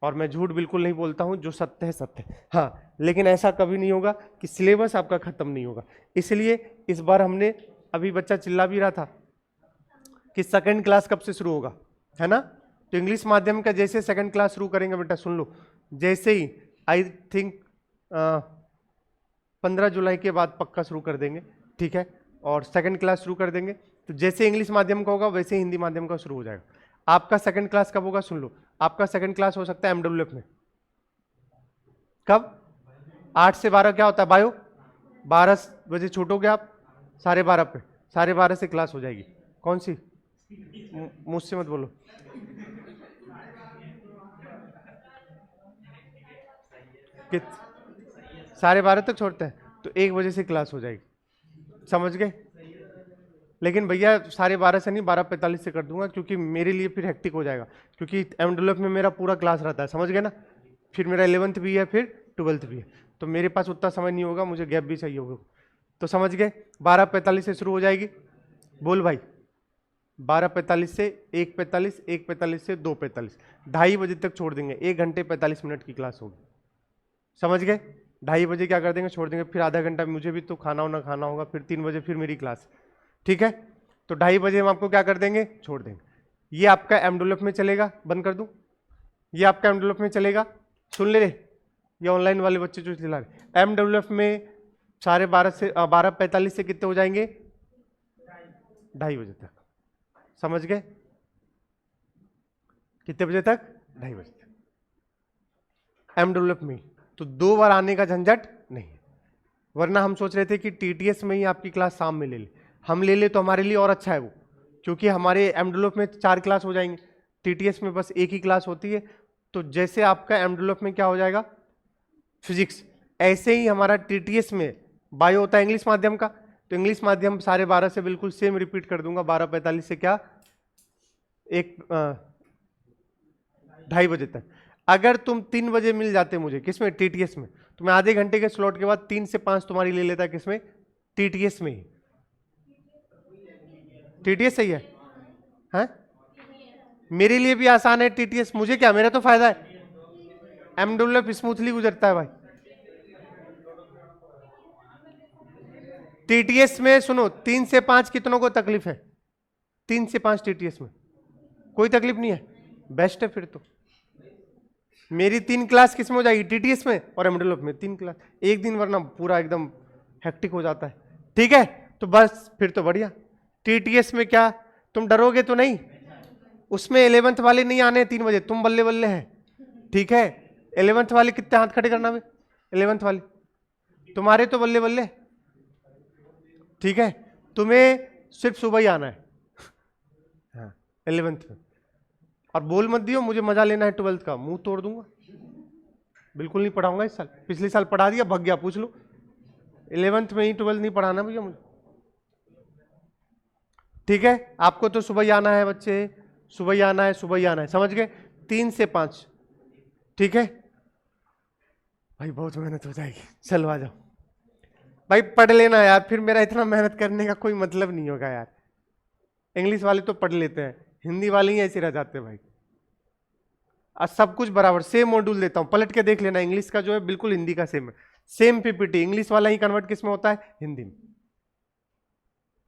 और मैं झूठ बिल्कुल नहीं बोलता हूं, जो सत्य है सत्य है। हाँ, लेकिन ऐसा कभी नहीं होगा कि सिलेबस आपका खत्म नहीं होगा। इसलिए इस बार हमने, अभी बच्चा चिल्ला भी रहा था कि सेकंड क्लास कब से शुरू होगा, है ना। तो इंग्लिश माध्यम का जैसे सेकंड क्लास शुरू करेंगे बेटा, सुन लो, जैसे ही आई थिंक 15 जुलाई के बाद पक्का शुरू कर देंगे, ठीक है, और सेकंड क्लास शुरू कर देंगे। तो जैसे इंग्लिश माध्यम का होगा वैसे हिंदी माध्यम का शुरू हो जाएगा। आपका सेकंड क्लास कब होगा? सुन लो, आपका सेकंड क्लास हो सकता है एमडब्ल्यूएफ में। कब? 8 से 12 क्या होता है? बायो। 12 बजे छूटोगे आप, 12:30 पे, 12:30 से क्लास हो जाएगी। कौन सी? मुझसे मत बोलो। कित 12:30 तक छोड़ते हैं, तो 1 बजे से क्लास हो जाएगी। समझ गए? लेकिन भैया 12:30 से नहीं, 12:45 से कर दूंगा, क्योंकि मेरे लिए फिर हेक्टिक हो जाएगा, क्योंकि एमडब्ल्यूएफ में मेरा पूरा क्लास रहता है, समझ गए ना। फिर मेरा 11th भी है, फिर 12th भी है, तो मेरे पास उतना समय नहीं होगा, मुझे गैप भी चाहिए होगा। तो समझ गए, 12:45 से शुरू हो जाएगी। बोल भाई, 12:45 से 1:45, 1:45 से 2:45, 2:30 बजे तक छोड़ देंगे। 1 घंटे 45 मिनट की क्लास होगी। समझ गए? 2:30 बजे क्या कर देंगे? छोड़ देंगे। फिर आधा घंटा मुझे भी तो खाना वाना खाना होगा, फिर 3 बजे फिर मेरी क्लास, ठीक है। तो 2:30 बजे हम आपको क्या कर देंगे? छोड़ देंगे। ये आपका एमडब्ल्यूएफ में चलेगा। बंद कर दूं? ये आपका एमडब्ल्यूएफ में चलेगा। सुन ले रे, ये ऑनलाइन वाले बच्चे जो चिल्ला रहे, एमडब्ल्यूएफ में 12:30 से 12:45 से कितने हो जाएंगे? 2:30 बजे तक। समझ गए? कितने बजे तक? 2:30 बजे तक एमडब्ल्यूएफ में। तो 2 बार आने का झंझट नहीं है। वरना हम सोच रहे थे कि टीटीएस में ही आपकी क्लास शाम में ले ले, हम ले ले तो हमारे लिए और अच्छा है वो, क्योंकि हमारे एमडब्ल्यूएफ में 4 क्लास हो जाएंगे, टीटीएस में बस 1 ही क्लास होती है। तो जैसे आपका एमडब्ल्यूएफ में क्या हो जाएगा? फिजिक्स, ऐसे ही हमारा टीटीएस में बायो होता है इंग्लिश माध्यम का। तो इंग्लिश माध्यम 12:30 से बिल्कुल सेम रिपीट कर दूंगा, 12:45 से क्या 2:30 बजे तक। अगर तुम 3 बजे मिल जाते मुझे, किसमें? टीटीएस में, तो मैं आधे घंटे के स्लॉट के बाद 3 से 5 तुम्हारी ले लेता, किसमें? टीटीएस में ही। टीटीएस सही है, हैं? मेरे लिए भी आसान है टीटीएस, मुझे क्या, मेरा तो फायदा है। एमडब्ल्यूएफ स्मूथली गुजरता है भाई। टीटीएस में सुनो, 3 से 5 कितनों को तकलीफ है? 3 से 5 टीटीएस में कोई तकलीफ नहीं है, बेस्ट है फिर तो। मेरी 3 क्लास किसमें हो जाएगी? टीटीएस में और एमडब्ल्यूएफ में 3 क्लास एक दिन, वरना पूरा एकदम हेक्टिक हो जाता है, ठीक है। तो बस फिर तो बढ़िया। टीटीएस में क्या तुम डरोगे तो नहीं? उसमें 11th वाले नहीं आने 3 बजे, तुम बल्ले बल्ले हैं, ठीक है। 11th वाले कितने हाथ खड़े करना में? 11th वाले तुम्हारे तो बल्ले बल्ले, ठीक है, तुम्हें सिर्फ सुबह ही आना है, हाँ 11th में, और बोल मत दियो मुझे मजा लेना है 12th का, मुंह तोड़ दूंगा, बिल्कुल नहीं पढ़ाऊंगा इस साल, पिछले साल पढ़ा दिया, भग गया, पूछ लो, 11th में ही 12th नहीं पढ़ाना भैया मुझे, ठीक है। आपको तो सुबह ही आना है बच्चे, सुबह ही आना है, सुबह ही आना है, समझ गए, 3 से 5, ठीक है भाई, बहुत मेहनत हो जाएगी, चलो आ जाओ भाई, पढ़ लेना यार, फिर मेरा इतना मेहनत करने का कोई मतलब नहीं होगा यार, इंग्लिश वाले तो पढ़ लेते हैं, हिंदी वाले ही ऐसे रह जाते हैं भाई, और सब कुछ बराबर, सेम मॉड्यूल देता हूं, पलट के देख लेना, इंग्लिश का जो है बिल्कुल हिंदी का सेम है, सेम पीपीटी, इंग्लिश वाला ही कन्वर्ट किस में होता है, हिंदी में।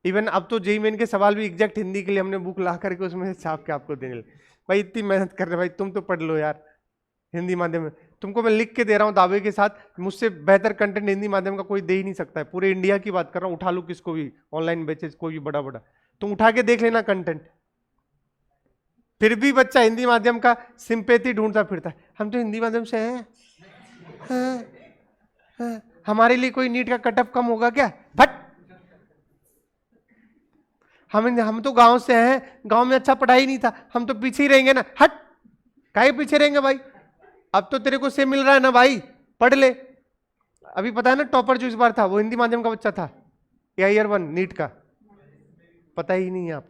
इवन अब तो जेईई मेन के सवाल भी एग्जैक्ट हिंदी के लिए हमने बुक ला करके उसमें से छाप के आपको देने लगे, भाई इतनी मेहनत कर रहे भाई, तुम तो पढ़ लो यार हिंदी माध्यम में, तुमको मैं लिख के दे रहा हूँ दावे के साथ, मुझसे बेहतर कंटेंट हिंदी माध्यम का कोई दे ही नहीं सकता है, पूरे इंडिया की बात कर रहा हूँ, उठा लो किसको भी, ऑनलाइन बेचेस कोई भी बड़ा बड़ा, तुम उठा के देख लेना कंटेंट, फिर भी बच्चा हिंदी माध्यम का सिंपैथी ढूंढता फिरता है, हम तो हिंदी माध्यम से हैं, हाँ, हाँ, हमारे लिए कोई नीट का कटअप कम होगा क्या, फट, हम तो गांव से हैं, गांव में अच्छा पढ़ाई नहीं था, हम तो पीछे ही रहेंगे ना, हट, काहे पीछे रहेंगे भाई, अब तो तेरे को सेम मिल रहा है ना भाई, पढ़ ले, अभी पता है ना टॉपर जो इस बार था वो हिंदी माध्यम का बच्चा था, ईयर 1 नीट का, पता ही नहीं है आप,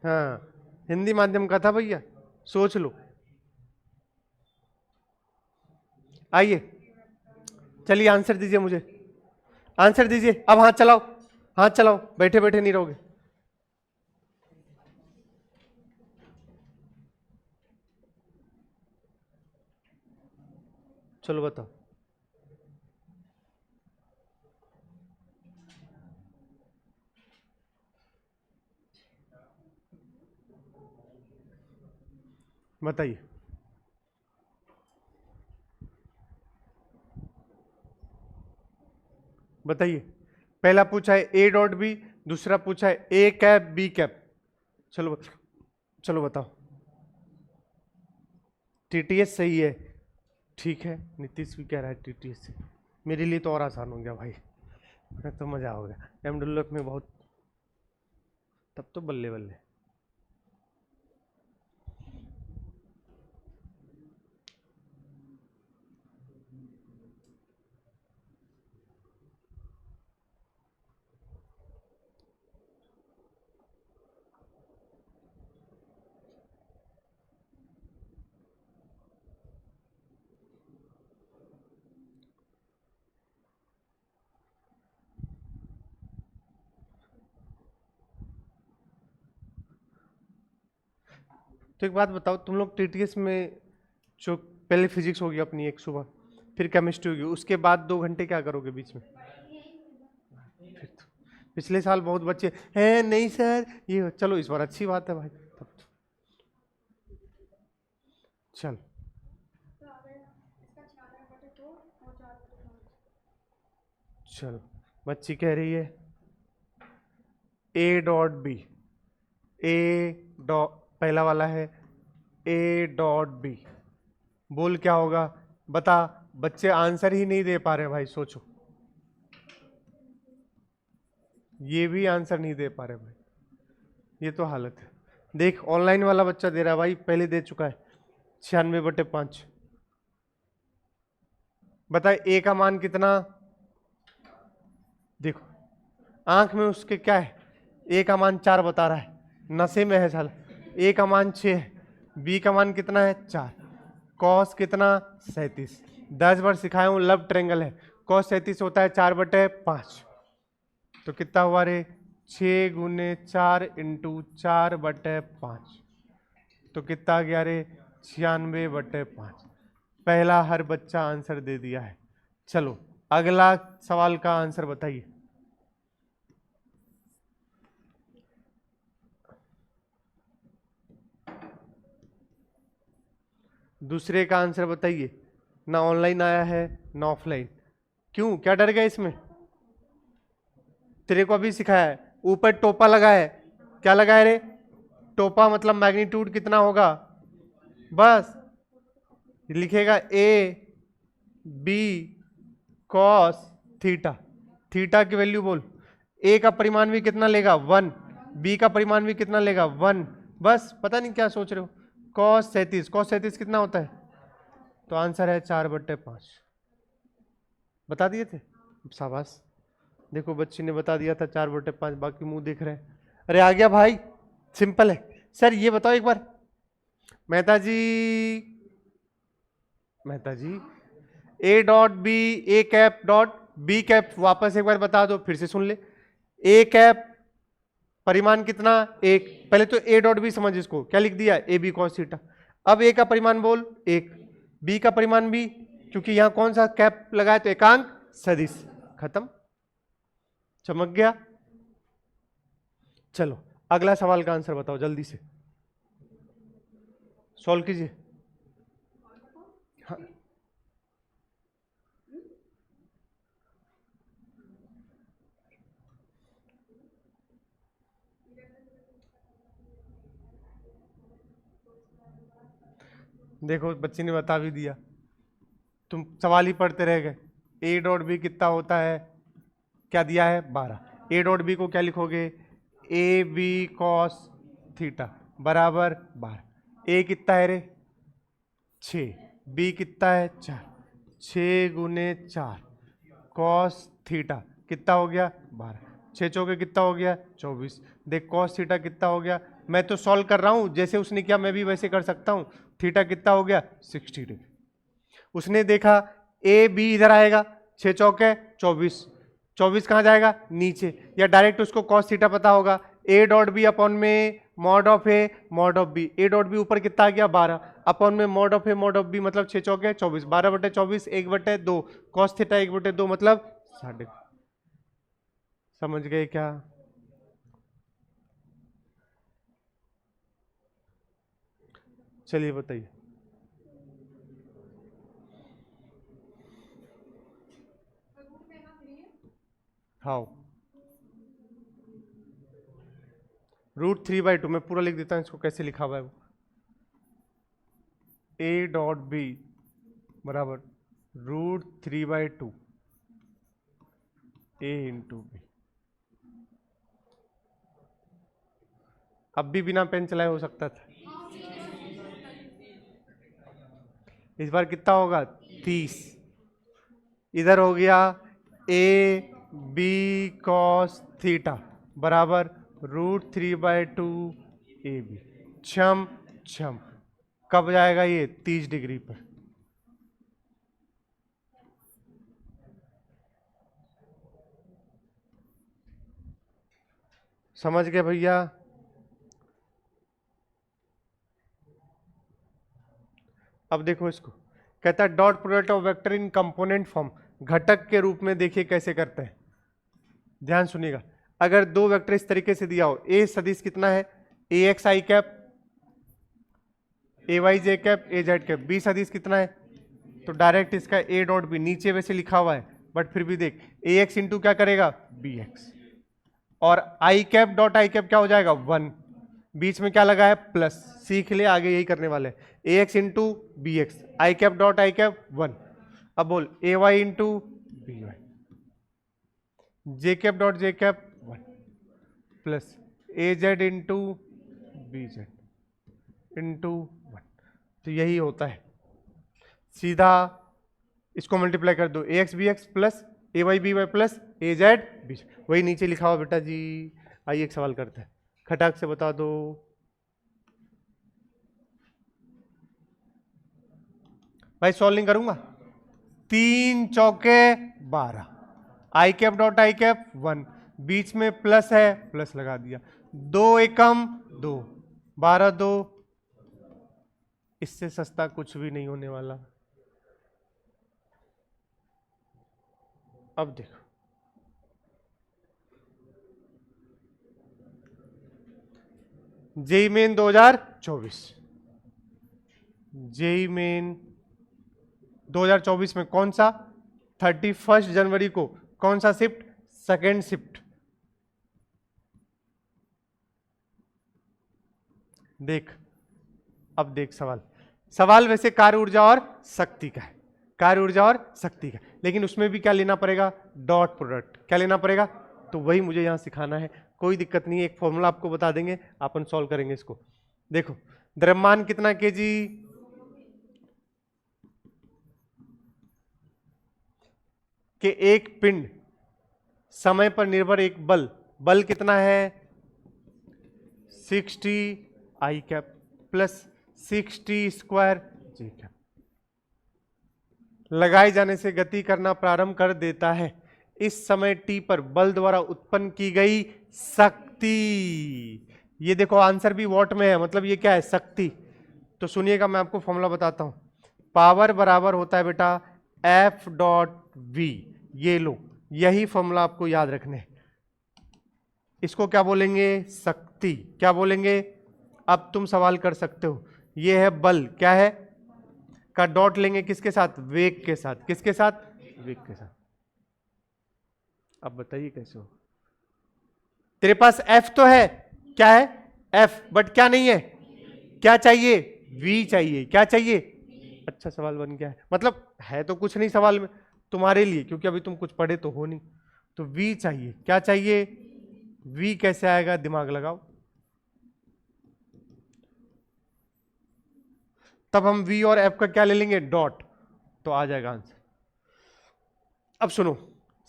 हाँ हिंदी माध्यम का था भैया, सोच लो, आइए चलिए आंसर दीजिए मुझे, आंसर दीजिए, अब हाथ चलाओ, हाथ चलाओ, बैठे बैठे नहीं रहोगे, चलो बताओ, बताइए, बताइए, पहला पूछा है ए डॉट बी, दूसरा पूछा है ए कैप बी कैप, चलो बताओ, टीटीएस सही है, ठीक है, नीतीश भी कह रहा है टीटीएस से, मेरे लिए तो और आसान हो गया भाई, तो मजा हो गया, एमडब्ल्यूएफ में बहुत, तब तो बल्ले बल्ले, तो एक बात बताओ, तुम लोग टीटीएस में जो पहले फिजिक्स होगी अपनी एक सुबह, फिर केमिस्ट्री होगी, उसके बाद 2 घंटे क्या करोगे बीच में, फिर तो पिछले साल बहुत बच्चे हैं नहीं सर ये, चलो इस बार अच्छी बात है भाई, तब तो चल, चलो बच्ची कह रही है A dot B, A dot पहला वाला है ए डॉट बी, बोल क्या होगा, बता, बच्चे आंसर ही नहीं दे पा रहे भाई, सोचो, ये भी आंसर नहीं दे पा रहे भाई, ये तो हालत है, देख ऑनलाइन वाला बच्चा दे रहा है भाई, पहले दे चुका है 96/5, बताए ए का मान कितना, देखो आंख में उसके क्या है, ए का मान 4 बता रहा है, नशे में है साल, ए का मान 6 है, बी का मान कितना है 4, कॉस कितना 37, 10 बार सिखाया हूं लव ट्रेंगल है, कॉस 37 होता है 4/5, तो कितना हुआ रे 6 गुने 4 इंटू 4/5, तो कितना आ गया रे 96/5, पहला हर बच्चा आंसर दे दिया है, चलो अगला सवाल का आंसर बताइए, दूसरे का आंसर बताइए, ना ऑनलाइन आया है ना ऑफलाइन, क्यों क्या डर गया इसमें, तेरे को अभी सिखाया है, ऊपर टोपा लगा है, क्या लगा है रे, टोपा मतलब मैग्नीट्यूड कितना होगा, बस लिखेगा A B cos theta, theta की वैल्यू बोल। ए का परिमाण भी कितना लेगा 1, बी का परिमाण भी कितना लेगा 1। बस पता नहीं क्या सोच रहे हो। कॉस 37, कॉस 37 कितना होता है? तो आंसर है 4/5। बता दिए थे, शाबाश। देखो बच्ची ने बता दिया था 4/5, बाकी मुंह देख रहे हैं। अरे आ गया भाई, सिंपल है। सर ये बताओ एक बार, Mehta ji, Mehta ji, A dot B, A cap dot B cap, वापस एक बार बता दो, फिर से सुन ले। ए कैप परिमाण कितना? एक। पहले तो ए डॉट बी समझ, इसको क्या लिख दिया, ए बी कॉस थीटा। अब ए का परिमाण बोल एक, बी का परिमाण भी, क्योंकि यहां कौन सा कैप लगाया तो एकांक सदिश, खत्म, चमक गया। चलो अगला सवाल का आंसर बताओ जल्दी से, सॉल्व कीजिए। हाँ। देखो बच्ची ने बता भी दिया, तुम सवाल ही पढ़ते रह गए। ए डॉट बी कितना होता है, क्या दिया है 12। ए डॉट बी को क्या लिखोगे, ए बी कॉस थीटा बराबर 12। ए कितना है रे 6, बी कितना है 4, 6 गुने 4 कॉस थीटा कितना हो गया 12, 6 चौके कितना हो गया 24। देख कॉस थीटा कितना हो गया, मैं तो सॉल्व कर रहा हूं, जैसे उसने किया मैं भी वैसे कर सकता हूं। थीटा कितना हो गया 60 डिग्री। उसने देखा ए बी इधर आएगा, 6 चौके 24, 24 कहाँ जाएगा नीचे, या डायरेक्ट उसको कॉस थीटा पता होगा, ए डॉट बी अपॉन में mod of A mod of B. A dot B ऊपर कितना आ गया 12, अपॉन में mod of A mod of B, मतलब 6 चौके 24, 12/24 1/2, कॉस थीटा 1/2 मतलब 60। समझ गए क्या? चलिए बताइए। हाउ? √3/2, मैं पूरा लिख देता हूं इसको, कैसे लिखा हुआ है वो। ए डॉट बी बराबर √3/2 ए इंटू बी। अब भी बिना पेन चलाए हो सकता था। इस बार कितना होगा 30। इधर हो गया ए बी कॉस थीटा बराबर √3/2 ए बी। छम छम, कब जाएगा ये 30 डिग्री पर। समझ गए भैया? अब देखो इसको, कहता है dot product of vector in component form, घटक के रूप में देखिए कैसे करते हैं। ध्यान सुनिएगा, अगर दो वेक्टर इस तरीके से दिया हो, ए सदिश कितना है ए x I cap, A Y J cap, A Z cap, B सदिश कितना है, तो डायरेक्ट इसका ए डॉट बी, नीचे वैसे लिखा हुआ है बट फिर भी देख ए एक्स इंटू क्या करेगा बी एक्स, और आई कैप डॉट आई कैप क्या हो जाएगा 1, बीच में क्या लगा है प्लस, सीख ले आगे यही करने वाले। A X into B X, I cap dot I cap 1। अब बोल A Y into B Y, J cap dot J cap 1 plus A Z into B Z into 1। तो यही होता है, सीधा इसको मल्टीप्लाई कर दो, ए x B x plus A Y B Y plus A Z B, वही नीचे लिखा हुआ बेटा जी। आइए एक सवाल करते हैं, खटाक से बता दो। भाई सॉल्व नहीं करूंगा, 3 चौके 12, आई कैप डॉट आई कैप 1, बीच में प्लस है प्लस लगा दिया, 2 एकम 2, 12 2, इससे सस्ता कुछ भी नहीं होने वाला। अब देखो जेई मेन 2024, जेई मेन 2024 में कौन सा 31 जनवरी को कौन सा शिफ्ट, सेकेंड शिफ्ट। देख अब देख सवाल, सवाल वैसे कार्य ऊर्जा और शक्ति का है, कार्य ऊर्जा और शक्ति का, लेकिन उसमें भी क्या लेना पड़ेगा, डॉट प्रोडक्ट। क्या लेना पड़ेगा, तो वही मुझे यहां सिखाना है, कोई दिक्कत नहीं है, एक फॉर्मूला आपको बता देंगे, अपन सॉल्व करेंगे इसको। देखो द्रव्यमान कितना केजी, के एक पिंड समय पर निर्भर एक बल, बल कितना है 60 आई कैप प्लस 60 स्क्वायर जी कैप, लगाए जाने से गति करना प्रारंभ कर देता है। इस समय टी पर बल द्वारा उत्पन्न की गई शक्ति, ये देखो आंसर भी वॉट में है, मतलब ये क्या है, शक्ति। तो सुनिएगा मैं आपको फॉर्मूला बताता हूं, पावर बराबर होता है बेटा एफ डॉट वी, ये लो, यही फॉर्मूला आपको याद रखने हैं। इसको क्या बोलेंगे, शक्ति। क्या बोलेंगे, अब तुम सवाल कर सकते हो, ये है बल, क्या है, का डॉट लेंगे किसके साथ, वेग के साथ। किसके साथ, वेग के साथ। अब बताइए कैसे हो, तेरे पास एफ तो है, क्या है एफ, बट क्या नहीं है, क्या चाहिए, वी चाहिए। क्या चाहिए, अच्छा सवाल बन गया है, मतलब है तो कुछ नहीं सवाल में तुम्हारे लिए, क्योंकि अभी तुम कुछ पढ़े तो हो नहीं, तो वी चाहिए। क्या चाहिए, वी कैसे आएगा, दिमाग लगाओ। तब हम वी और एफ का क्या ले लेंगे, डॉट, तो आ जाएगा आंसर। अब सुनो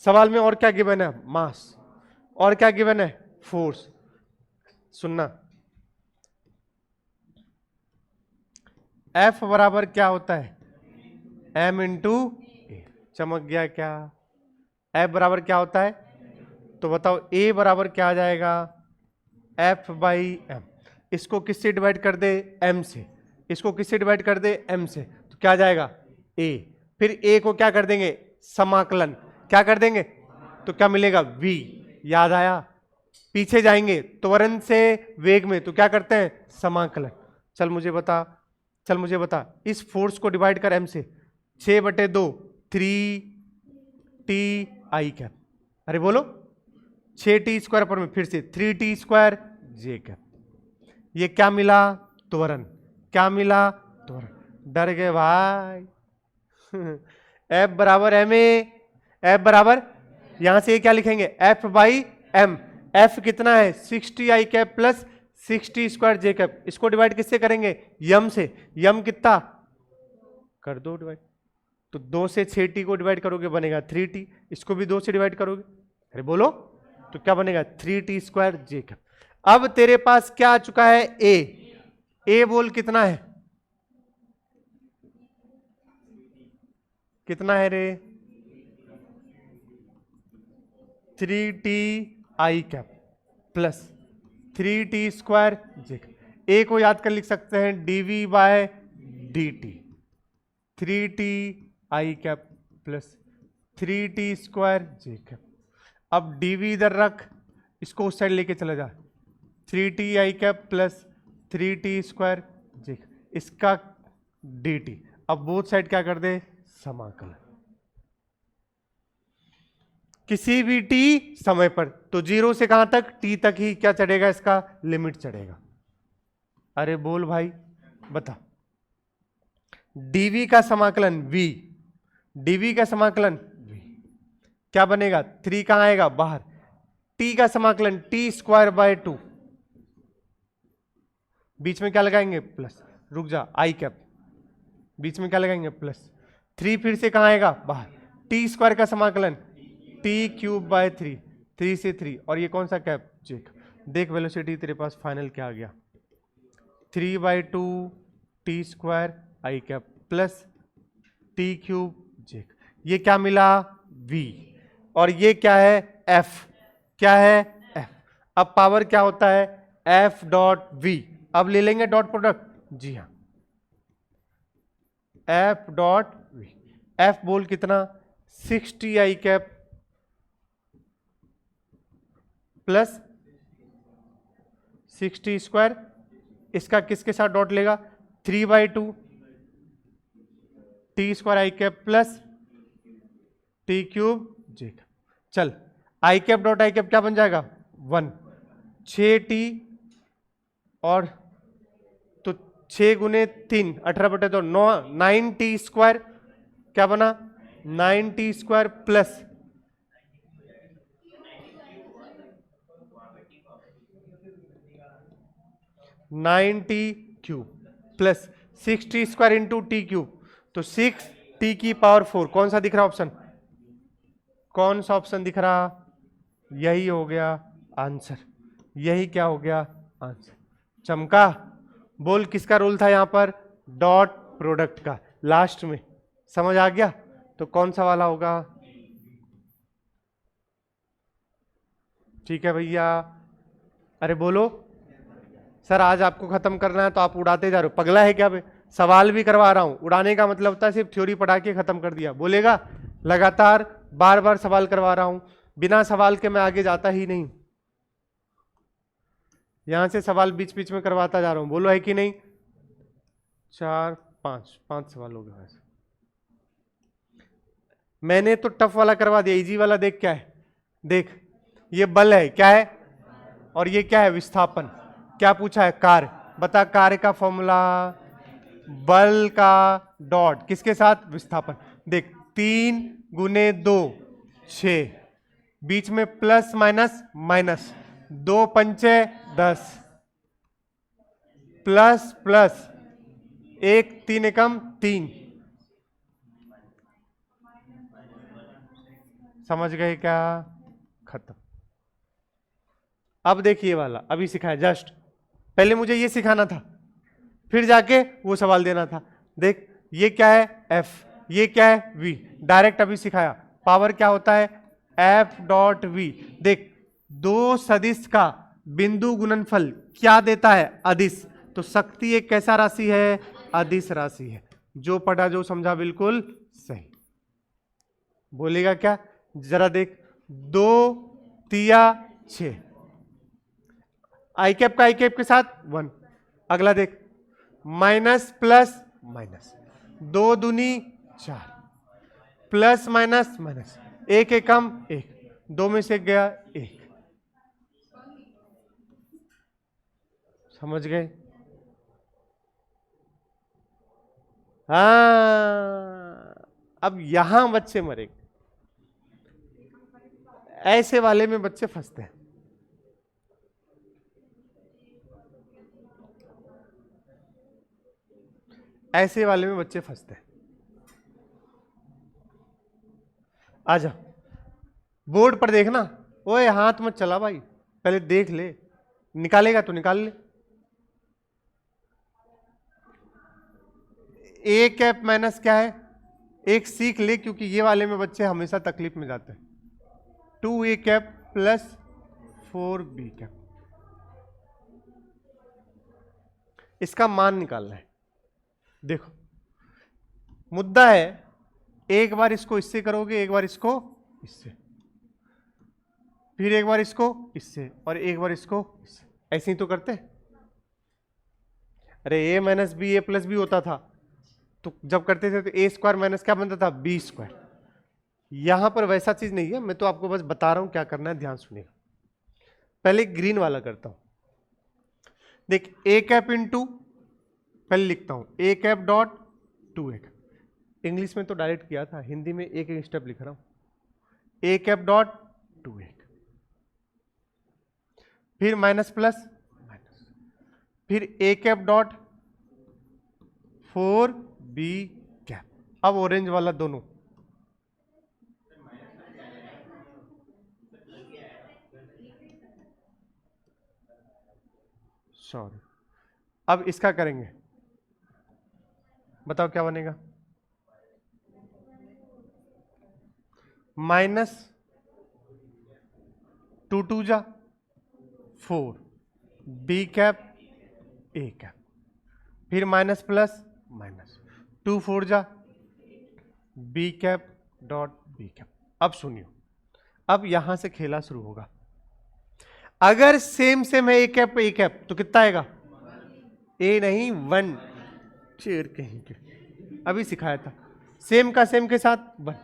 सवाल में और क्या गिवन है, मास, और क्या गिवन है, फोर्स। सुनना, एफ बराबर क्या होता है, एम इंटू ए, चमक गया क्या, एफ बराबर क्या होता है, तो बताओ ए बराबर क्या आ जाएगा, एफ बाई एम। इसको किससे डिवाइड कर दे, एम से, इसको किससे डिवाइड कर दे, एम से, तो क्या आ जाएगा ए, फिर ए को क्या कर देंगे, समाकलन, क्या कर देंगे, तो क्या मिलेगा, वी। याद आया, पीछे जाएंगे त्वरण से वेग में, तो क्या करते हैं, समाकलन। चल मुझे बता, चल मुझे बता, इस फोर्स को डिवाइड कर एम से, 6/2 3 टी आई कैप, अरे बोलो 6t स्क्वायर पर में फिर से 3t स्क्वायर जे कैप, ये क्या मिला, त्वरण। क्या मिला, त्वरण। डर गए भाई एफ बराबर एम ए, एफ बराबर, यहां से ये क्या लिखेंगे, एफ बाई एम। एफ कितना है 60 आई कैप प्लस 60 स्क्वायर जे कैप, इसको डिवाइड किससे करेंगे, यम से, यम कितना कर दो डिवाइड, तो 2 से 6t को डिवाइड करोगे बनेगा 3t, इसको भी 2 से डिवाइड करोगे, अरे बोलो, तो क्या बनेगा 3t स्क्वायर जे कैप। अब तेरे पास क्या आ चुका है, ए बोल कितना है, कितना है रे, 3t आई कैप प्लस 3t स्क्वायर जे कैप। ए को याद कर लिख सकते हैं dv बाय dt, 3t आई कैप प्लस 3t स्क्वायर जे कैप। अब dv इधर रख, इसको उस साइड लेके चला जा, 3t आई कैप प्लस 3t स्क्वायर जे कैप, इसका dt। अब बोथ साइड क्या कर दे, समाकलन। किसी भी t समय पर, तो 0 से कहां तक, t तक ही क्या चढ़ेगा, इसका लिमिट चढ़ेगा। अरे बोल भाई बता, dv का समाकलन v, dv का समाकलन v, क्या बनेगा, 3 कहां आएगा बाहर, t का समाकलन t स्क्वायर बाय 2, बीच में क्या लगाएंगे प्लस, रुक जा आई कैप, बीच में क्या लगाएंगे प्लस, 3 फिर से कहां आएगा बाहर, t स्क्वायर का समाकलन t क्यूब बाय 3, 3 से 3, और ये कौन सा कैप, चेक। देख वेलोसिटी तेरे पास फाइनल क्या आ गया, 3/2 टी स्क्वायर आई कैप प्लस टी क्यूब जे, ये क्या मिला, v, और ये क्या है, f, क्या है f। अब पावर क्या होता है, f डॉट v, अब ले लेंगे डॉट प्रोडक्ट, जी हाँ, f डॉट v, f बोल कितना 60 आई कैप प्लस 60 स्क्वायर, इसका किसके साथ डॉट लेगा, 3/2 टी स्क्वायर आई कैप प्लस टी क्यूब जे। चल आई कैप डॉट आई कैप क्या बन जाएगा 1, 6t, और तो 6 गुने 3 18/2 9t स्क्वायर, क्या बना 9t² plus 9t³ plus 6t² into t³ तो 6t⁴ कौन सा दिख रहा ऑप्शन? कौन सा ऑप्शन दिख रहा? यही हो गया आंसर। यही क्या हो गया आंसर। चमका। बोल किसका रूल था यहां पर? डॉट प्रोडक्ट का, लास्ट में। समझ आ गया? तो कौन सा वाला होगा? ठीक है भैया। अरे बोलो सर, आज आपको खत्म करना है तो आप उड़ाते जा रहे हो। पगला है क्या? सवाल भी करवा रहा हूं। उड़ाने का मतलब होता है सिर्फ थ्योरी पढ़ा के खत्म कर दिया। बोलेगा लगातार बार बार सवाल करवा रहा हूं, बिना सवाल के मैं आगे जाता ही नहीं। यहां से सवाल बीच बीच में करवाता जा रहा हूं। बोलो है कि नहीं? 4 5 सवाल हो गए। मैंने तो टफ वाला करवा दिया, इजी वाला देख क्या है। देख ये बल है, क्या है? और ये क्या है? विस्थापन। क्या पूछा है? कार्य। बता कार्य का फॉर्मूला, बल का डॉट किसके साथ? विस्थापन। देख 3 × 2 6, बीच में प्लस माइनस माइनस, 2 पंचे 10, प्लस प्लस 1 3 एकम 3। समझ गए क्या? खत्म। अब देखिए वाला अभी सिखाया जस्ट। पहले मुझे ये सिखाना था, फिर जाके वो सवाल देना था। देख ये क्या है? F, ये क्या है? V। डायरेक्ट अभी सिखाया। पावर क्या होता है? F.V। देख दो सदिश का बिंदु गुणनफल क्या देता है? अदिश। तो शक्ति एक कैसा राशि है? अदिश राशि है। जो पढ़ा जो समझा बिल्कुल सही। बोलेगा क्या? जरा देख 2 तिया 6, आई कैप का आई कैप के साथ 1। अगला देख माइनस प्लस माइनस, 2 दूनी 4, प्लस माइनस माइनस, 1 एकम 1, 2 में से गया 1। समझ गए? हाँ, अब यहां बच्चे मरेंगे। ऐसे वाले में बच्चे फंसते हैं। ऐसे वाले में बच्चे फंसते हैं। आजा बोर्ड पर देखना। ओए हाथ मत चला भाई, पहले देख ले। निकालेगा तो निकाल ले। ए कैप माइनस क्या है? एक सीख ले, क्योंकि ये वाले में बच्चे हमेशा तकलीफ में जाते हैं। 2a cap plus 4b cap. इसका मान निकालना है। देखो मुद्दा है, एक बार इसको इससे करोगे, एक बार इसको इससे, फिर एक बार इसको इससे, और एक बार इसको इससे। ऐसे ही तो करते। अरे a minus B A plus B होता था, तो जब करते थे तो a स्क्वायर माइनस क्या बनता था? b square. यहां पर वैसा चीज नहीं है, मैं तो आपको बस बता रहा हूं क्या करना है, ध्यान सुनिएगा। पहले ग्रीन वाला करता हूं। देख a कैप इंटू, पहले लिखता हूं a cap dot 2a। English में तो डायरेक्ट किया था, हिंदी में एक एक स्टेप लिख रहा हूं। a कैप डॉट 2a, फिर माइनस प्लस माइनस, फिर a cap dot 4b cap. अब ऑरेंज वाला दोनों, सॉरी। अब इसका करेंगे, बताओ क्या बनेगा? माइनस 2 2 जा 4, बी कैप ए कैप, फिर माइनस प्लस माइनस, 2 4 जा B cap dot B cap. अब सुनियो, अब यहां से खेला शुरू होगा। अगर सेम सेम है ए कैप तो कितना आएगा? ए नहीं 1। शेर कहीं के, अभी सिखाया था। सेम का सेम के साथ 1,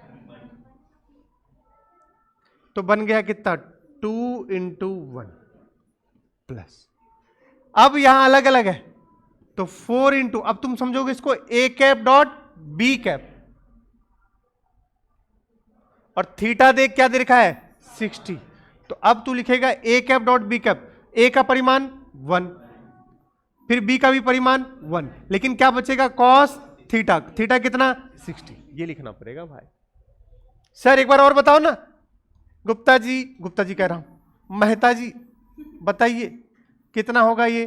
तो बन गया कितना? 2 × 1 प्लस। अब यहां अलग अलग है तो 4 × अब तुम समझोगे इसको a cap dot B cap. और थीटा देख क्या दे रखा है 60। तो अब तू लिखेगा ए कैप डॉट बी कैप, ए का परिमाण 1, फिर बी का भी परिमाण 1, लेकिन क्या बचेगा कॉस थीटा, थीटा कितना 60, ये लिखना पड़ेगा भाई। सर एक बार और बताओ ना, गुप्ता जी कह रहा हूं, मेहता जी बताइए कितना होगा ये,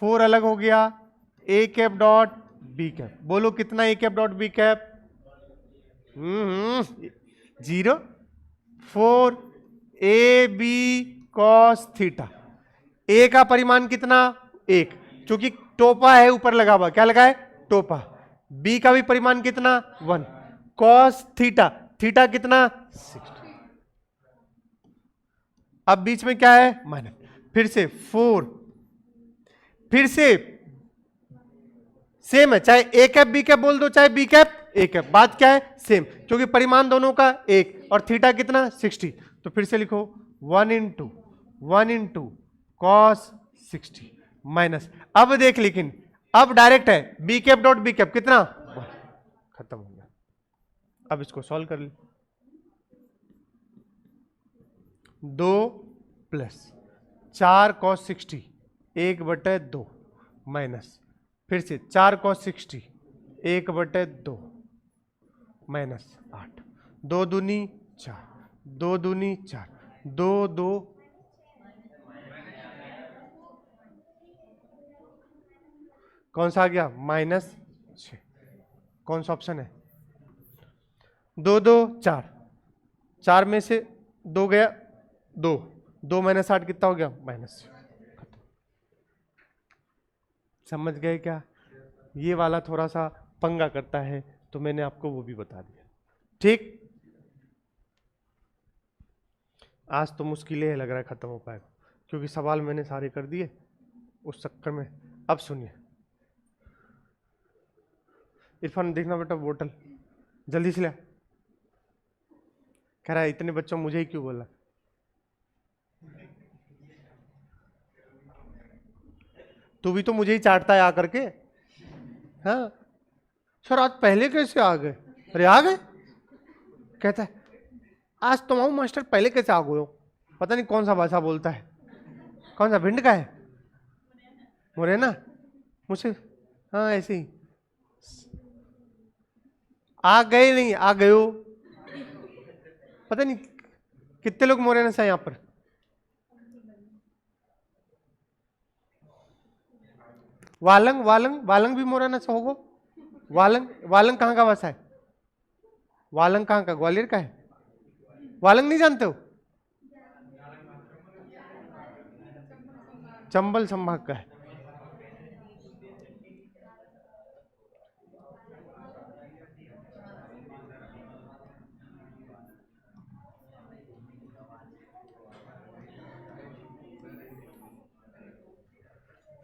4 अलग हो गया, A cap dot B cap, बोलो कितना A cap dot B cap, 0, 4 A B cos theta, A का परिमाण कितना 1, क्योंकि टोपा है ऊपर लगा हुआ, क्या लगा है टोपा, बी का भी परिमाण कितना 1, कॉस थीटा, थीटा कितना 60, अब बीच में क्या है माइनस, फिर से 4, फिर से सेम है, चाहे ए कैप बी कैप बोल दो चाहे बी कैप ए कैप, बात क्या है सेम, क्योंकि परिमाण दोनों का 1 और थीटा कितना 60, तो फिर से लिखो 1 इंटू कॉस 60 माइनस, अब देख लेकिन अब डायरेक्ट है B cap dot B cap कितना 1, खत्म हो गया। अब इसको सॉल्व कर ले, 2 प्लस 4 कॉस 60 1/2 माइनस, फिर से 4 कॉस 60 1/2 माइनस 8, 2 दूनी 4, 2 दूनी 4, 2 2 कौन सा आ गया -6, कौन सा ऑप्शन है 2 2 4, 4 में से 2 गया 2, 2 - 8 कितना हो गया -6, समझ गए क्या? ये वाला थोड़ा सा पंगा करता है तो मैंने आपको वो भी बता दिया। ठीक, आज तो मुश्किलें लग रहा है खत्म हो पाएगा, क्योंकि सवाल मैंने सारे कर दिए उस चक्कर में। अब सुनिए, इरफान देखना बेटा बोतल जल्दी से ले, कह रहा है इतने बच्चों मुझे ही क्यों बोला। तू भी तो मुझे ही चाटता है आकर के। हाँ सर आज पहले कैसे आ गए? अरे आ गए, कहता है आज तुम आओ मास्टर पहले कैसे आ गए हो? पता नहीं कौन सा भाषा बोलता है, कौन सा भिंड का है, मुरैना मुझसे, हाँ ऐसे ही आ गए नहीं आ गए हो, पता नहीं कितने लोग मुरैना से यहाँ पर। वालंग वालंग वालंग भी मुरैना से होगा। वालंग वालंग कहाँ का भाषा है? वालंग कहाँ का? ग्वालियर का है। वालंग नहीं जानते हो? चंबल संभाग का है।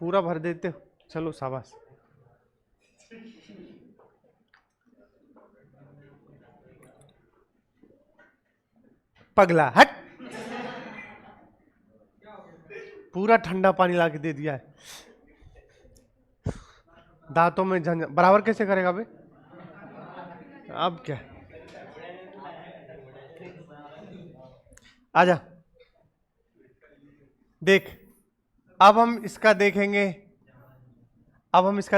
पूरा भर देते हो, चलो शाबाश। पगला हट, पूरा ठंडा पानी ला के दे दिया है, दांतों में झंझ बराबर कैसे करेगा बे? अब क्या, आजा देख, अब हम इसका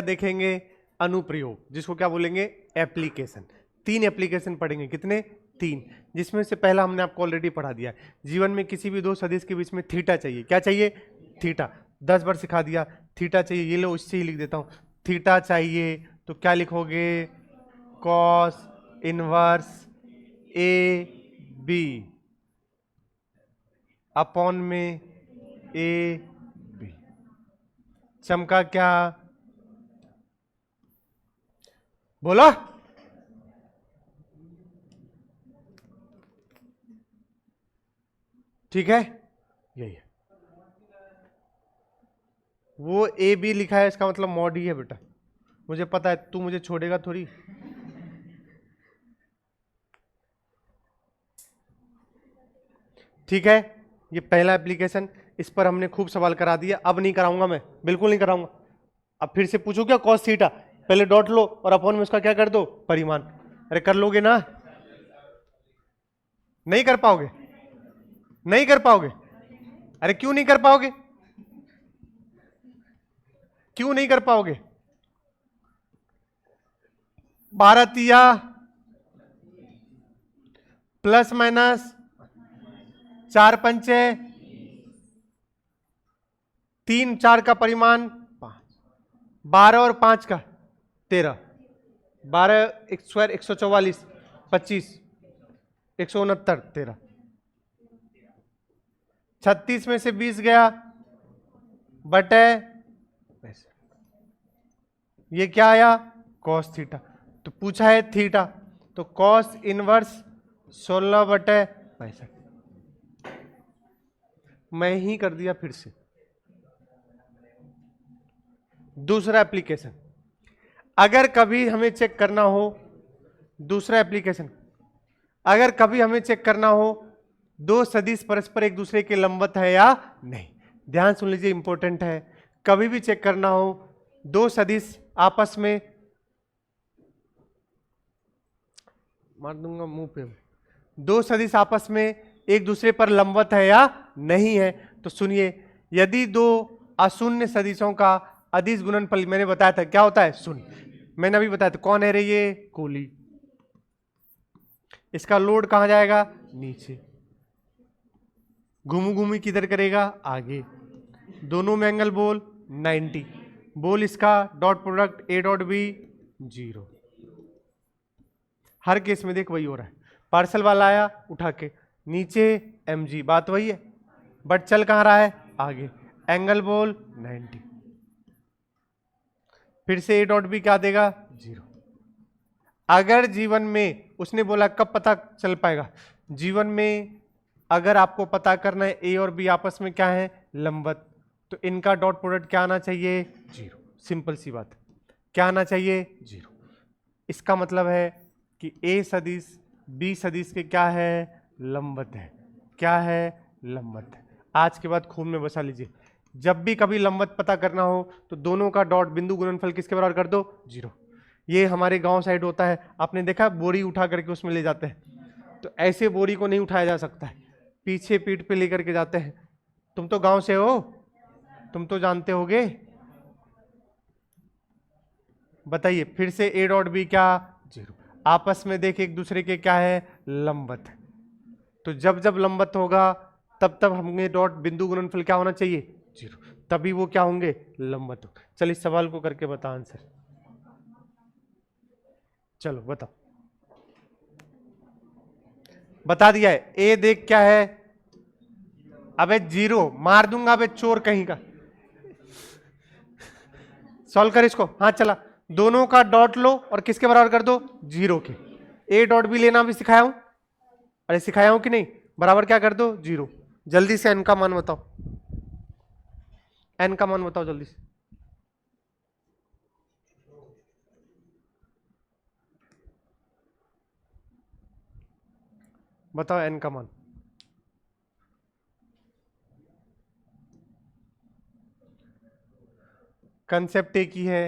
देखेंगे अनुप्रयोग, जिसको क्या बोलेंगे एप्लीकेशन। 3 एप्लीकेशन पढ़ेंगे, कितने 3, जिसमें से पहला हमने आपको ऑलरेडी पढ़ा दिया है। जीवन में किसी भी 2 सदिश के बीच में थीटा चाहिए, क्या चाहिए थीटा, 10 बार सिखा दिया। थीटा चाहिए, ये लो इससे ही लिख देता हूं, थीटा चाहिए तो क्या लिखोगे cos inverse A B upon में ए बी, चमका क्या बोला? ठीक है, यही है। वो ए बी लिखा है, इसका मतलब मॉड ही है बेटा, मुझे पता है, तू मुझे छोड़ेगा थोड़ी। ठीक है, ये पहला एप्लीकेशन, इस पर हमने खूब सवाल करा दिया, अब नहीं कराऊंगा मैं, बिल्कुल नहीं कराऊंगा। अब फिर से पूछो क्या कॉस थीटा, पहले डॉट लो और अपॉन में उसका क्या कर दो परिमाण, अरे कर लोगे ना? नहीं कर पाओगे? नहीं कर पाओगे? अरे क्यों नहीं कर पाओगे? क्यों नहीं कर पाओगे? 12 तिया प्लस माइनस 4 पंचे 3, 4 का परिमाण 5, 12 और 5 का 13, 12 स्क्वायर 144, 25, 169, 13, 36 में से 20 गया बटे ऐसे। ये क्या आया? Cos theta. तो पूछा है थीटा, तो कॉस इनवर्स 16 बटे 65। मैं ही कर दिया फिर से। दूसरा एप्लीकेशन, अगर कभी हमें चेक करना हो, दूसरा एप्लीकेशन, अगर कभी हमें चेक करना हो दो सदिश परस्पर एक दूसरे के लंबवत है या नहीं। ध्यान सुन लीजिए, इंपॉर्टेंट है। कभी भी चेक करना हो दो सदिश आपस में, मार दूंगा मुंह पे, दो सदिश आपस में एक दूसरे पर लंबवत है या नहीं है, तो सुनिए, यदि दो अशून्य सदिशों का अदिश गुणनफल, मैंने बताया था क्या होता है? शून्य। मैंने अभी बताया था। कौन है रे? ये कोली। इसका लोड कहां जाएगा? नीचे। घूमू घूमी किधर करेगा? आगे। दोनों में एंगल बोल 90। बोल इसका dot product A dot B 0। हर केस में देख वही हो रहा है। पार्सल वाला आया उठा के नीचे mg, बात वही है, बट चल कहां रहा है? आगे। एंगल बोल 90। फिर से ए डॉट बी क्या देगा? 0। अगर जीवन में, उसने बोला कब पता चल पाएगा? जीवन में अगर आपको पता करना है ए और बी आपस में क्या है? लंबवत, तो इनका डॉट प्रोडक्ट क्या आना चाहिए? 0। सिंपल सी बात। क्या आना चाहिए? 0। इसका मतलब है कि ए सदिश बी सदिश के क्या है? लंबवत है। क्या है? लंबवत है। आज के बाद खून में बसा लीजिए, जब भी कभी लंबवत पता करना हो तो दोनों का डॉट बिंदु गुणनफल किसके बराबर कर दो? 0। ये हमारे गांव साइड होता है, आपने देखा बोरी उठा करके उसमें ले जाते हैं, तो ऐसे बोरी को नहीं उठाया जा सकता है, पीछे पीठ पे लेकर के जाते हैं। तुम तो गांव से हो, तुम तो जानते होगे। बताइए फिर से, ए डॉट बी क्या? 0। आपस में देख एक दूसरे के क्या है? लंबवत। तो जब जब लंबवत होगा तब तब हमें डॉट बिंदु गुणनफल क्या होना चाहिए? 0। तभी वो क्या होंगे? लंबवत हो। चल इस सवाल को करके बता आंसर। चलो बताओ। बता दिया है। ए देख क्या है? अबे 0 मार दूंगा, अबे चोर कहीं का। सॉल्व कर इसको। हाँ चला, दोनों का डॉट लो और किसके बराबर कर दो? 0 के। ए डॉट बी लेना भी सिखाया हूं, अरे सिखाया हूं कि नहीं? बराबर क्या कर दो? 0। जल्दी से एन का मान बताओ, एन का मान बताओ जल्दी से। बताओ एन का मान। कंसेप्ट एक ही है,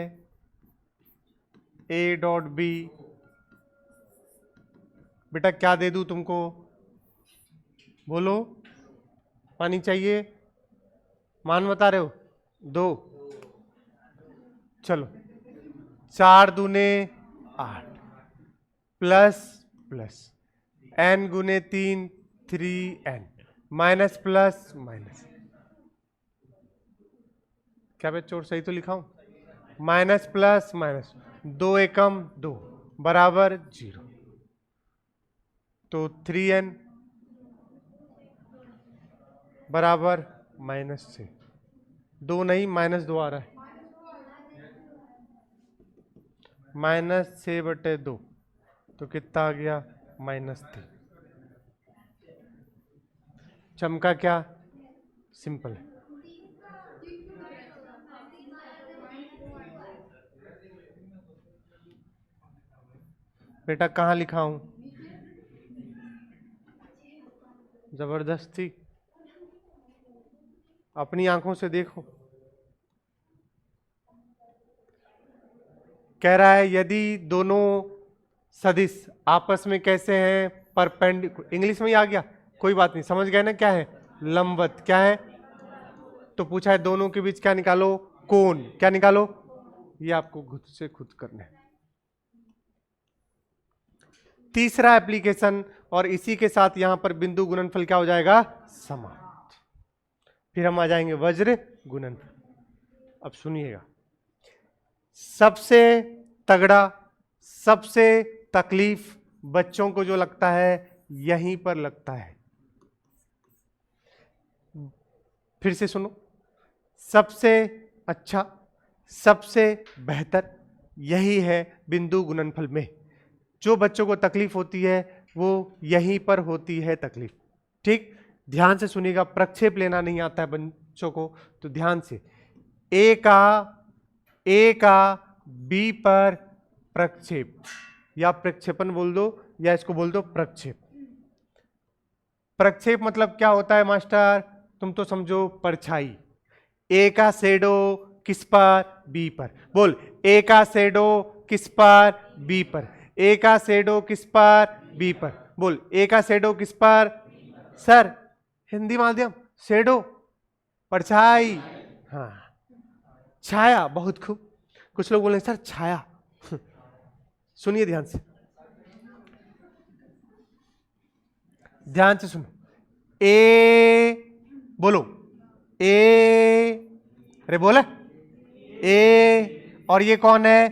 ए डॉट बी। बेटा क्या दे दूं तुमको? बोलो, पानी चाहिए? मान बता रहे हो? 2। चलो, 4 दूने 8 प्लस प्लस n गुने 3 3n माइनस प्लस माइनस, क्या मैं चोर सही तो लिखा हूं? माइनस प्लस माइनस, 2 एकम 2 बराबर 0। तो 3n बराबर -6। 2 नहीं -2 आ रहा है, -6 बटे 2, तो कितना आ गया? -3। चमका क्या? सिंपल है। बेटा कहाँ लिखा हूं? जबरदस्ती, अपनी आंखों से देखो। कह रहा है यदि दोनों सदिश आपस में कैसे हैं, परपेंडिकुलर, इंग्लिश में ही आ गया, कोई बात नहीं, समझ गए ना क्या है, लंबवत, क्या है, तो पूछा है दोनों के बीच क्या निकालो, कोण, क्या निकालो, ये आपको खुद से खुद करना है। तीसरा एप्लीकेशन, और इसी के साथ यहां पर बिंदु गुणनफल क्या हो जाएगा, समाप्त। फिर हम आ जाएंगे वज्र गुणनफल। अब सुनिएगा, सबसे तगड़ा, सबसे तकलीफ बच्चों को जो लगता है यहीं पर लगता है। फिर से सुनो, सबसे अच्छा, सबसे बेहतर यही है बिंदु गुणनफल में। जो बच्चों को तकलीफ होती है वो यहीं पर होती है तकलीफ। ठीक, ध्यान से सुनिएगा, प्रक्षेप लेना नहीं आता है बच्चों को, तो ध्यान से, ए का बी पर प्रक्षेप, या प्रक्षेपण बोल दो, या इसको बोल दो प्रक्षेप। प्रक्षेप मतलब क्या होता है मास्टर, तुम तो समझो परछाई। ए का शेडो किस पर, बी पर, बोल, ए का शेडो किस पर, बी पर, ए का शेडो किस पर, बी पर, बोल, ए का शेडो किस पर, सर हिंदी माध्यम, शेडो परछाई, हाँ, छाया, बहुत खूब, कुछ लोग बोले सर छाया। सुनिए ध्यान से, ध्यान से सुनो, ए बोलो, ए, अरे बोला, ए, और ये कौन है,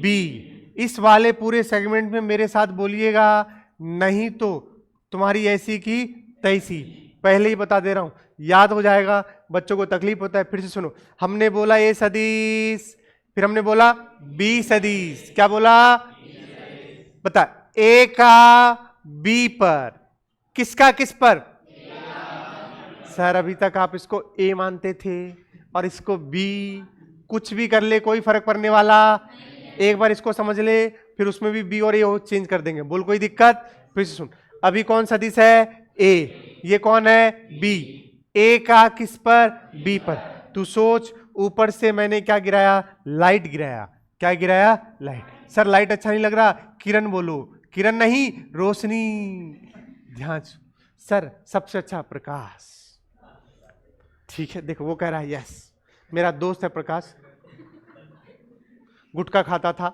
बी। इस वाले पूरे सेगमेंट में मेरे साथ बोलिएगा, नहीं तो तुम्हारी ऐसी की तैसी, पहले ही बता दे रहा हूं, याद हो जाएगा, बच्चों को तकलीफ होता है। फिर से सुनो, हमने बोला ए सदिश, फिर हमने बोला बी सदिश, क्या बोला, बता, ए का बी पर, किसका किस पर, सर अभी तक आप इसको ए मानते थे और इसको बी, कुछ भी कर ले कोई फर्क पड़ने वाला, एक बार इसको समझ ले, फिर उसमें भी बी और ए चेंज कर देंगे, बोल कोई दिक्कत। फिर से सुन, अभी कौन सदिश है, ए, ये कौन है, बी, ए का किस पर, बी पर, तू सोच, ऊपर से मैंने क्या गिराया, लाइट गिराया, क्या गिराया, लाइट। सर लाइट अच्छा नहीं लग रहा, किरण बोलो, किरण नहीं, रोशनी, ध्यान, सर सबसे अच्छा प्रकाश, ठीक है, देखो वो कह रहा है यस, मेरा दोस्त है प्रकाश, गुटखा खाता था,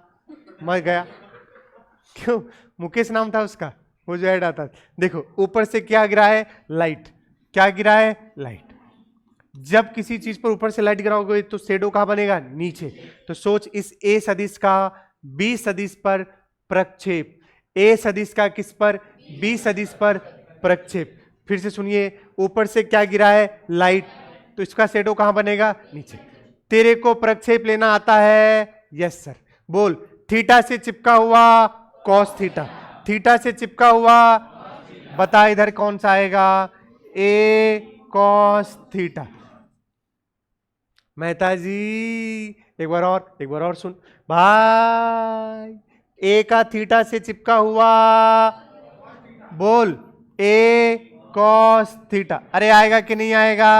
मर गया, क्यों, मुकेश नाम था उसका, वो जो ऐड आता, देखो ऊपर से क्या गिरा है, लाइट, क्या गिरा है, लाइट। जब किसी चीज पर ऊपर से लाइट गिराओगे तो शेडो कहां बनेगा, नीचे। तो सोच, इस ए सदिश का बी सदिश पर प्रक्षेप, ए सदिश का किस पर, बी सदिश पर प्रक्षेप। फिर से सुनिए, ऊपर से क्या गिरा है, लाइट, तो इसका शेडो कहां बनेगा, नीचे। तेरे को प्रक्षेप लेना आता है, यस सर, बोल, थीटा से चिपका हुआ कॉस थीटा, थीटा से चिपका हुआ, बता इधर कौन सा आएगा, ए कॉस थीटा। मेहता जी एक बार और सुन भाई, ए का थीटा से चिपका हुआ, बोल, ए कॉस थीटा, अरे आएगा कि नहीं आएगा।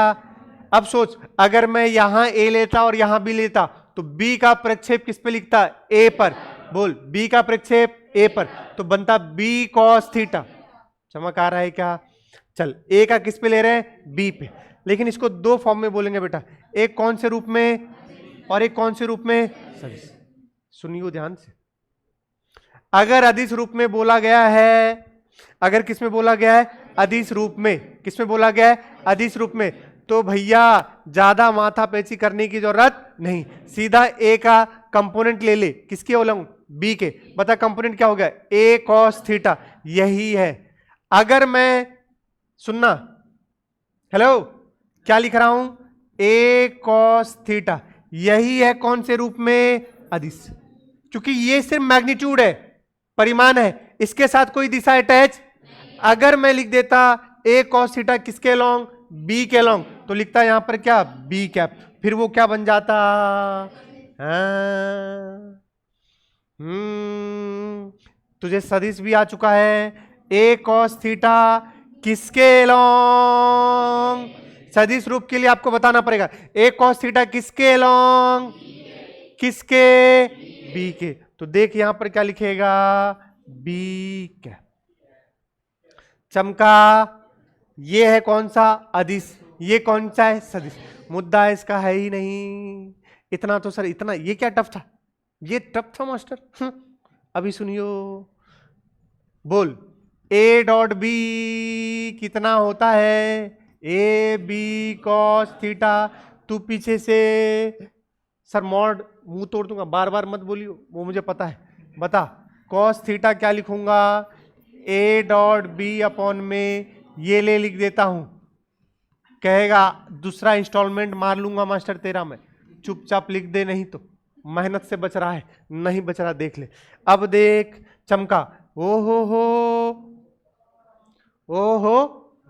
अब सोच, अगर मैं यहां ए लेता और यहां बी लेता तो बी का प्रक्षेप किस पे लिखता, ए पर, बोल, बी का प्रक्षेप ए पर, तो बनता बी कॉस थीटा। चमक आ रहा है क्या, चल, ए का किस पे ले रहे हैं, बी पे, लेकिन इसको दो फॉर्म में बोलेंगे बेटा, एक कौन से रूप में और एक कौन से रूप में, सदिश। सुनियो ध्यान से, अगर अदिश रूप में बोला गया है, अगर किस में बोला गया है, अदिश रूप में, किस में बोला गया है, अदिश रूप में, तो भैया ज्यादा माथा पेची करने की जरूरत नहीं, सीधा ए का कंपोनेंट ले ले, किसके उलंग, बी के, बता कंपोनेंट क्या हो गया, ए कॉस थीटा, यही है। अगर मैं, सुनना, हेलो, क्या लिख रहा हूं, ए कॉस थीटा, यही है कौन से रूप में, अदिश, क्योंकि ये सिर्फ मैग्नीट्यूड है, परिमाण है, इसके साथ कोई दिशा अटैच। अगर मैं लिख देता ए कॉस थीटा किसके लॉन्ग, बी के लॉन्ग, तो लिखता यहां पर क्या, बी कैप, फिर वो क्या बन जाता, तुझे सदिश भी आ चुका है, ए कॉस थीटा किसके लॉन्ग, सदिश रूप के लिए आपको बताना पड़ेगा, ए कॉस थीटा किसके लॉन्ग, किसके, बी के। तो देख यहां पर क्या लिखेगा, बी कैप। चमका, ये है कौन सा? अदिश। ये कौन सा है? सदिश। मुद्दा इसका है ही नहीं। इतना तो सर, इतना ये क्या टफ था? ये टफ था मास्टर। अभी सुनियो, बोल ए डॉट बी कितना होता है? A B cos theta. तू पीछे से सर मॉड मुंह तोड़ दूंगा, बार बार मत बोलियो, वो मुझे पता है। बता कॉस थीटा क्या लिखूंगा? ए डॉट बी अपॉन में ये ले लिख देता हूं। कहेगा दूसरा इंस्टॉलमेंट मार लूंगा मास्टर तेरा मैं। चुपचाप लिख दे, नहीं तो मेहनत से बच रहा है, नहीं बच रहा देख ले। अब देख चमका, ओ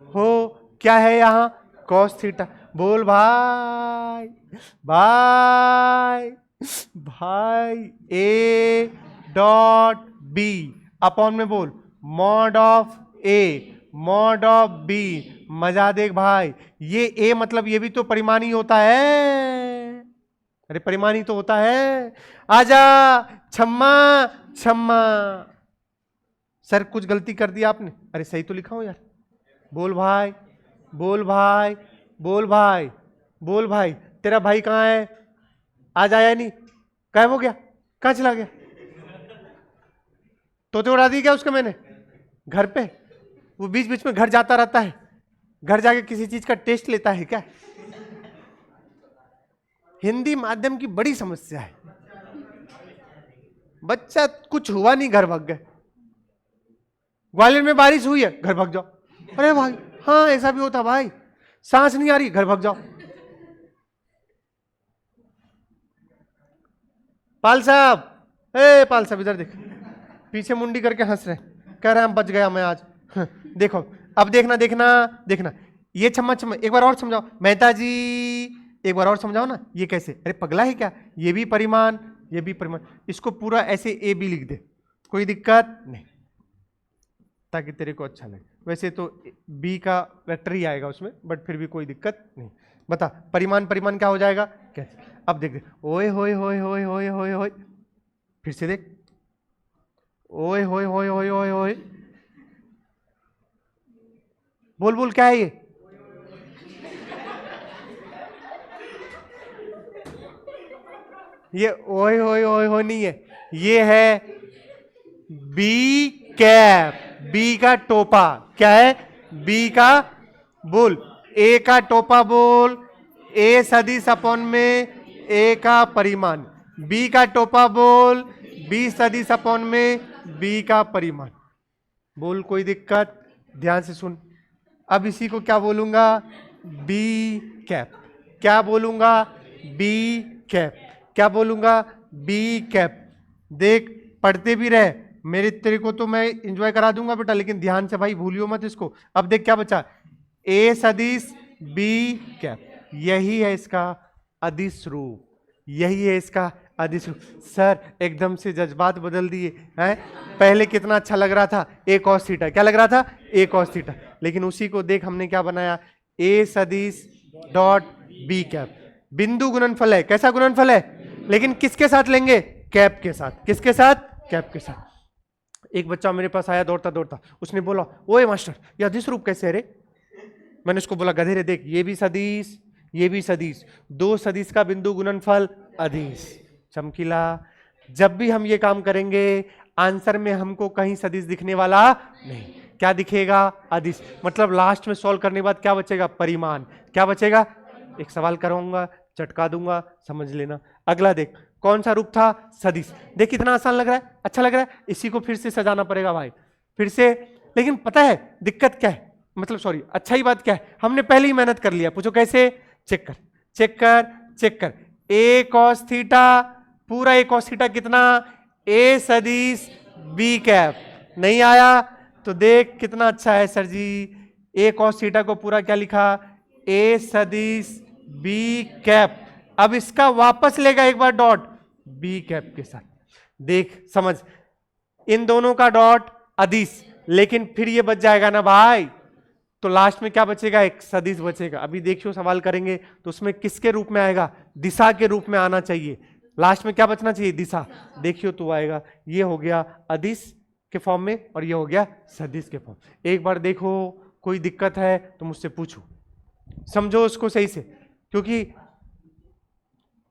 हो क्या है यहां? Cos theta. बोल भाई, भाई भाई ए डॉट बी अपॉन में बोल mod of A mod of B. मजा देख भाई, ये ए मतलब ये भी तो परिमाणी होता है। अरे परिमाणी तो होता है। आजा छम्मा छम्मा। सर कुछ गलती कर दी आपने? अरे सही तो लिखा हूं यार। बोल भाई, बोल भाई, बोल भाई, बोल भाई। तेरा भाई कहाँ है? आज आया नहीं? गायब हो गया? कहाँ चला गया? तोते उड़ा दी क्या उसके मैंने घर पे? वो बीच बीच में घर जाता रहता है, घर जाके किसी चीज का टेस्ट लेता है क्या? हिंदी माध्यम की बड़ी समस्या है। बच्चा कुछ हुआ नहीं, घर भाग गए। ग्वालियर में बारिश हुई है, घर भाग जाओ। अरे भाई हाँ ऐसा भी होता भाई। सांस नहीं आ रही, घर भाग जाओ। पाल साहब, ए पाल साहब इधर देख, पीछे मुंडी करके हंस रहे, कह रहे हैं बच गया मैं आज। देखो अब देखना देखना देखना, ये छम्मा छम्मा एक बार और समझाओ मेहता जी, एक बार और समझाओ ना। ये कैसे? अरे पगला है क्या? ये भी परिमाण, ये भी परिमाण। इसको पूरा ऐसे ए बी लिख दे, कोई दिक्कत नहीं, ताकि तेरे को अच्छा लगे। वैसे तो बी का वेक्टर ही आएगा उसमें, बट फिर भी कोई दिक्कत नहीं। बता परिमाण परिमाण क्या हो जाएगा? कैसे? अब देख देख, ओए होए होए होए होए होए होए, फिर से देख, ओए होए होए होए होए होए। बोल बोल क्या है ये? ये ओए होए होए होए नहीं है, ये है बी कैप। बी का टोपा क्या है? बी का बोल ए का टोपा बोल ए सदिश अपॉन में ए का परिमाण। बी का टोपा बोल बी सदिश अपॉन में बी का परिमाण। बोल कोई दिक्कत? ध्यान से सुन। अब इसी को क्या बोलूंगा? B cap. क्या बोलूंगा? B cap. क्या बोलूंगा? B cap. देख पढ़ते भी रहे, मेरे तेरे को तो मैं एंजॉय करा दूंगा बेटा, लेकिन ध्यान से भाई भूलियो मत इसको। अब देख क्या बचा, ए सदिश बी कैप, यही है इसका अदिश रूप, यही है इसका अदिश रूप। सर एकदम से जज्बात बदल दिए हैं। पहले कितना अच्छा लग रहा था, ए कॉस थीटा, क्या लग रहा था? ए कॉस थीटा। लेकिन उसी को देख हमने क्या बनाया, ए सदिश डॉट बी कैप। बिंदु गुणनफल है, कैसा गुणनफल है? लेकिन किसके साथ लेंगे? कैप के साथ। किसके साथ? कैप के साथ। एक बच्चा मेरे पास आया दौड़ता दौड़ता, उसने बोला ओए मास्टर ये अदिश रूप कैसे है रे? मैंने उसको बोला गधेरे देख, ये भी सदिश ये भी सदिश, दो सदिश का बिंदु गुणनफल अदिश। चमकीला, जब भी हम ये काम करेंगे आंसर में हमको कहीं सदिश दिखने वाला नहीं। क्या दिखेगा? अदिश। मतलब लास्ट में सॉल्व करने के बाद क्या बचेगा? परिमाण। क्या बचेगा? एक सवाल कराऊंगा, चटका दूंगा, समझ लेना। अगला देख, कौन सा रूप था? सदिश। देख कितना आसान लग रहा है, अच्छा लग रहा है। इसी को फिर से सजाना पड़ेगा भाई, फिर से। लेकिन पता है दिक्कत क्या है, मतलब सॉरी अच्छा ही बात क्या है, हमने पहले ही मेहनत कर लिया। पूछो कैसे? चेक कर चेक कर चेक कर। ए कॉस थीटा, पूरा ए कॉस थीटा कितना? ए सदिश बी कैप। नहीं आया तो देख कितना अच्छा है सर जी, ए कॉस थीटा को पूरा क्या लिखा? ए सदिश बी कैप। अब इसका वापस लेगा एक बार डॉट बी कैप के साथ। देख समझ, इन दोनों का डॉट अदिश, लेकिन फिर ये बच जाएगा ना भाई, तो लास्ट में क्या बचेगा? एक सदिश बचेगा। अभी देखियो सवाल करेंगे तो उसमें किसके रूप में आएगा? दिशा के रूप में आना चाहिए। लास्ट में क्या बचना चाहिए? दिशा। देखियो तो आएगा, ये हो गया अदिश के फॉर्म में और ये हो गया सदिश के फॉर्म। एक बार देखो, कोई दिक्कत है तो मुझसे पूछो, समझो उसको सही से, क्योंकि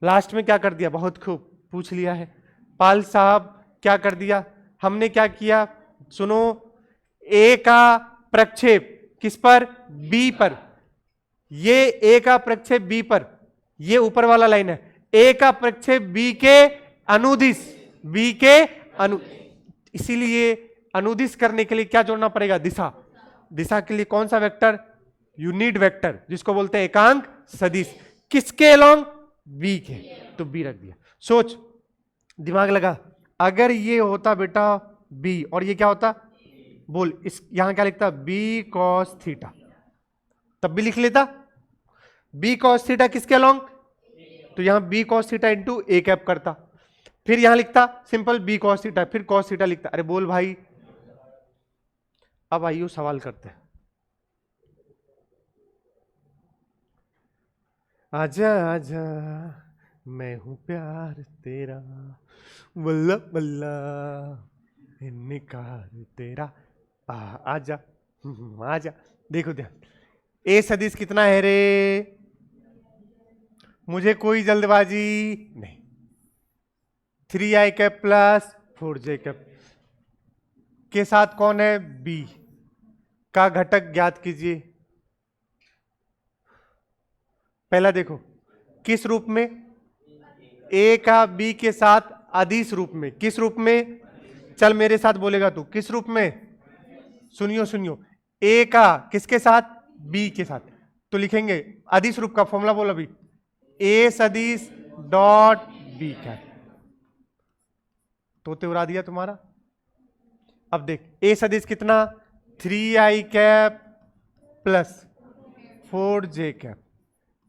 लास्ट में क्या कर दिया, बहुत खूब पूछ लिया है पाल साहब, क्या कर दिया हमने, क्या किया सुनो, ए का प्रक्षेप किस पर, बी पर, ये ए का प्रक्षेप बी पर, ये ऊपर वाला लाइन है, ए का प्रक्षेप बी के अनुदिश, बी के इसीलिए अनुदिश करने के लिए क्या जोड़ना पड़ेगा, दिशा। दिशा के लिए कौन सा वेक्टर, यूनिट वेक्टर, जिसको बोलते हैं एकांक सदिश। किसके अलोंग, बी के, तो बी रख दिया। सोच, दिमाग लगा, अगर ये होता बेटा बी और ये क्या होता, बोल, इस यहां क्या लिखता, बी कॉस थीटा, तब भी लिख लेता बी कॉस थीटा किसके अलोंग, तो यहां B cos theta into A cap करता, फिर यहां लिखता सिंपल बी कॉस थीटा, फिर कॉस थीटा लिखता। अरे बोल भाई, अब आइयो सवाल करते हैं। आजा आजा मैं हूं प्यार तेरा, वल्ला वल्ला इनकार तेरा, आजा आजा। देखो ध्यान, ए सदिश कितना है रे, मुझे कोई जल्दबाजी नहीं, 3i cap plus 4j cap के साथ कौन है, बी का घटक ज्ञात कीजिए। पहला देखो किस रूप में, ए का बी के साथ अदिश रूप में, किस रूप में, चल मेरे साथ बोलेगा तू, किस रूप में, सुनियो सुनियो, ए का किसके साथ, बी के साथ, तो लिखेंगे अदिश रूप का फॉर्मूला बोल अभी, ए सदिश डॉट बी कैप, तोते उड़ा दिया तुम्हारा। अब देख ए सदिश कितना, 3i cap plus 4j cap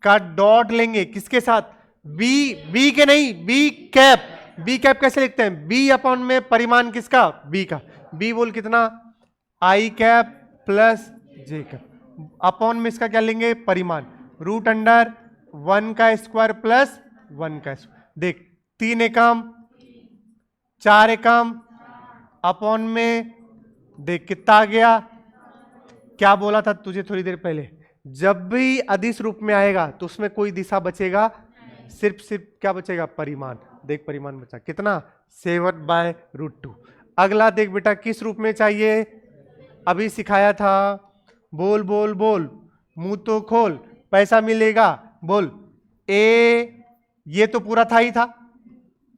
का डॉट लेंगे किसके साथ, बी, बी के नहीं, बी कैप। बी कैप कैसे लिखते हैं, बी अपॉन में परिमाण किसका, बी का, बी बोल कितना, आई cap plus J cap, upon में इसका क्या लेंगे, परिमाण, रूट अंडर 1 का स्क्वायर प्लस 1 का स्क्वायर। देख 3 एकम 4 एकम, अपॉन में देख कितना आ गया, क्या बोला था तुझे थोड़ी देर पहले, जब भी अदिश रूप में आएगा तो उसमें कोई दिशा बचेगा, सिर्फ क्या बचेगा, परिमाण। देख परिमाण बचा कितना, 7/√2। अगला देख बेटा किस रूप में चाहिए, अभी सिखाया था, बोल बोल बोल, मुंह तो खोल, पैसा मिलेगा, बोल। ए ये तो पूरा था ही था,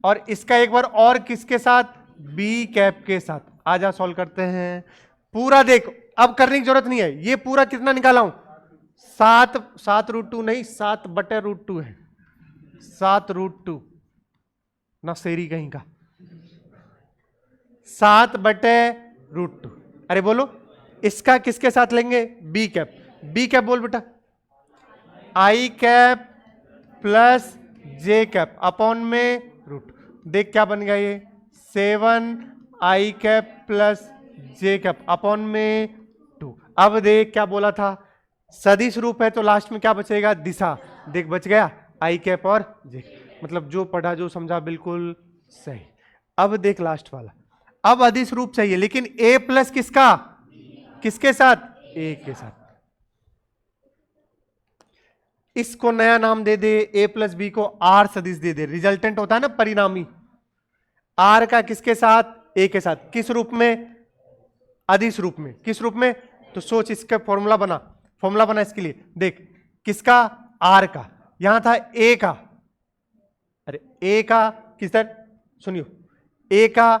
और इसका एक बार और किसके साथ, बी कैप के साथ। आजा सॉल्व करते हैं पूरा, देख अब करने की जरूरत नहीं है, ये पूरा कितना निकाला हूं, 7/√2 नहीं, 7/√2 है, 7√2 ना शेरी कहीं का, 7/√2। अरे बोलो इसका किसके साथ लेंगे, बी कैप, बी कैप बोल बेटा, आई cap plus J cap upon में रूट, देख क्या बन गया ये, 7i cap plus J cap upon में 2। अब देख क्या बोला था, सदिश रूप है तो लास्ट में क्या बचेगा, दिशा, देख बच गया आई कैप और जे, मतलब जो पढ़ा जो समझा बिल्कुल सही। अब देख लास्ट वाला, अब अदिश रूप चाहिए लेकिन ए प्लस किसका, किसके साथ, ए के साथ। इसको नया नाम दे दे, ए प्लस बी को आर सदिश दे दे, रिजल्टेंट होता है ना परिणामी, आर का किसके साथ, ए के साथ, किस रूप में, अदिश रूप में, किस रूप में, तो सोच इसका फॉर्मूला बना, फॉर्मूला बना इसके लिए, देख किसका, आर का, यहां था ए का, अरे ए का किधर, सुनियो, ए का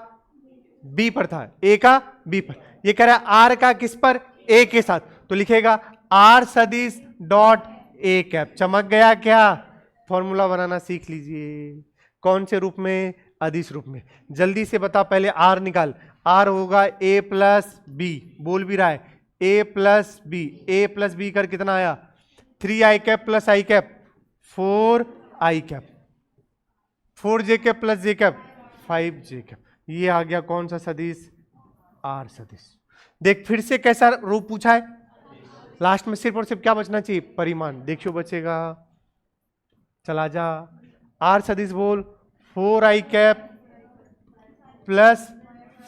बी पर था, ए का बी पर, ये कह रहा है आर का किस पर, ए के साथ, तो लिखेगा आर सदिश डॉट ए कैप। चमक गया क्या, फॉर्मूला बनाना सीख लीजिए, कौन से रूप में, अदिश रूप में। जल्दी से बता, पहले आर निकाल, आर होगा ए प्लस बी, बोल भी रहा है A plus B, A plus B कर कितना आया, 3i cap plus I cap 4i cap, 4j cap plus J cap 5j cap, ये आ गया कौन सा सदिश, आर सदिश। देख फिर से कैसा रूप पूछा है, लास्ट में सिर्फ और सिर्फ क्या बचना चाहिए, परिमाण, देखियो बचेगा, चला जा, आर सदिश बोल, 4i cap plus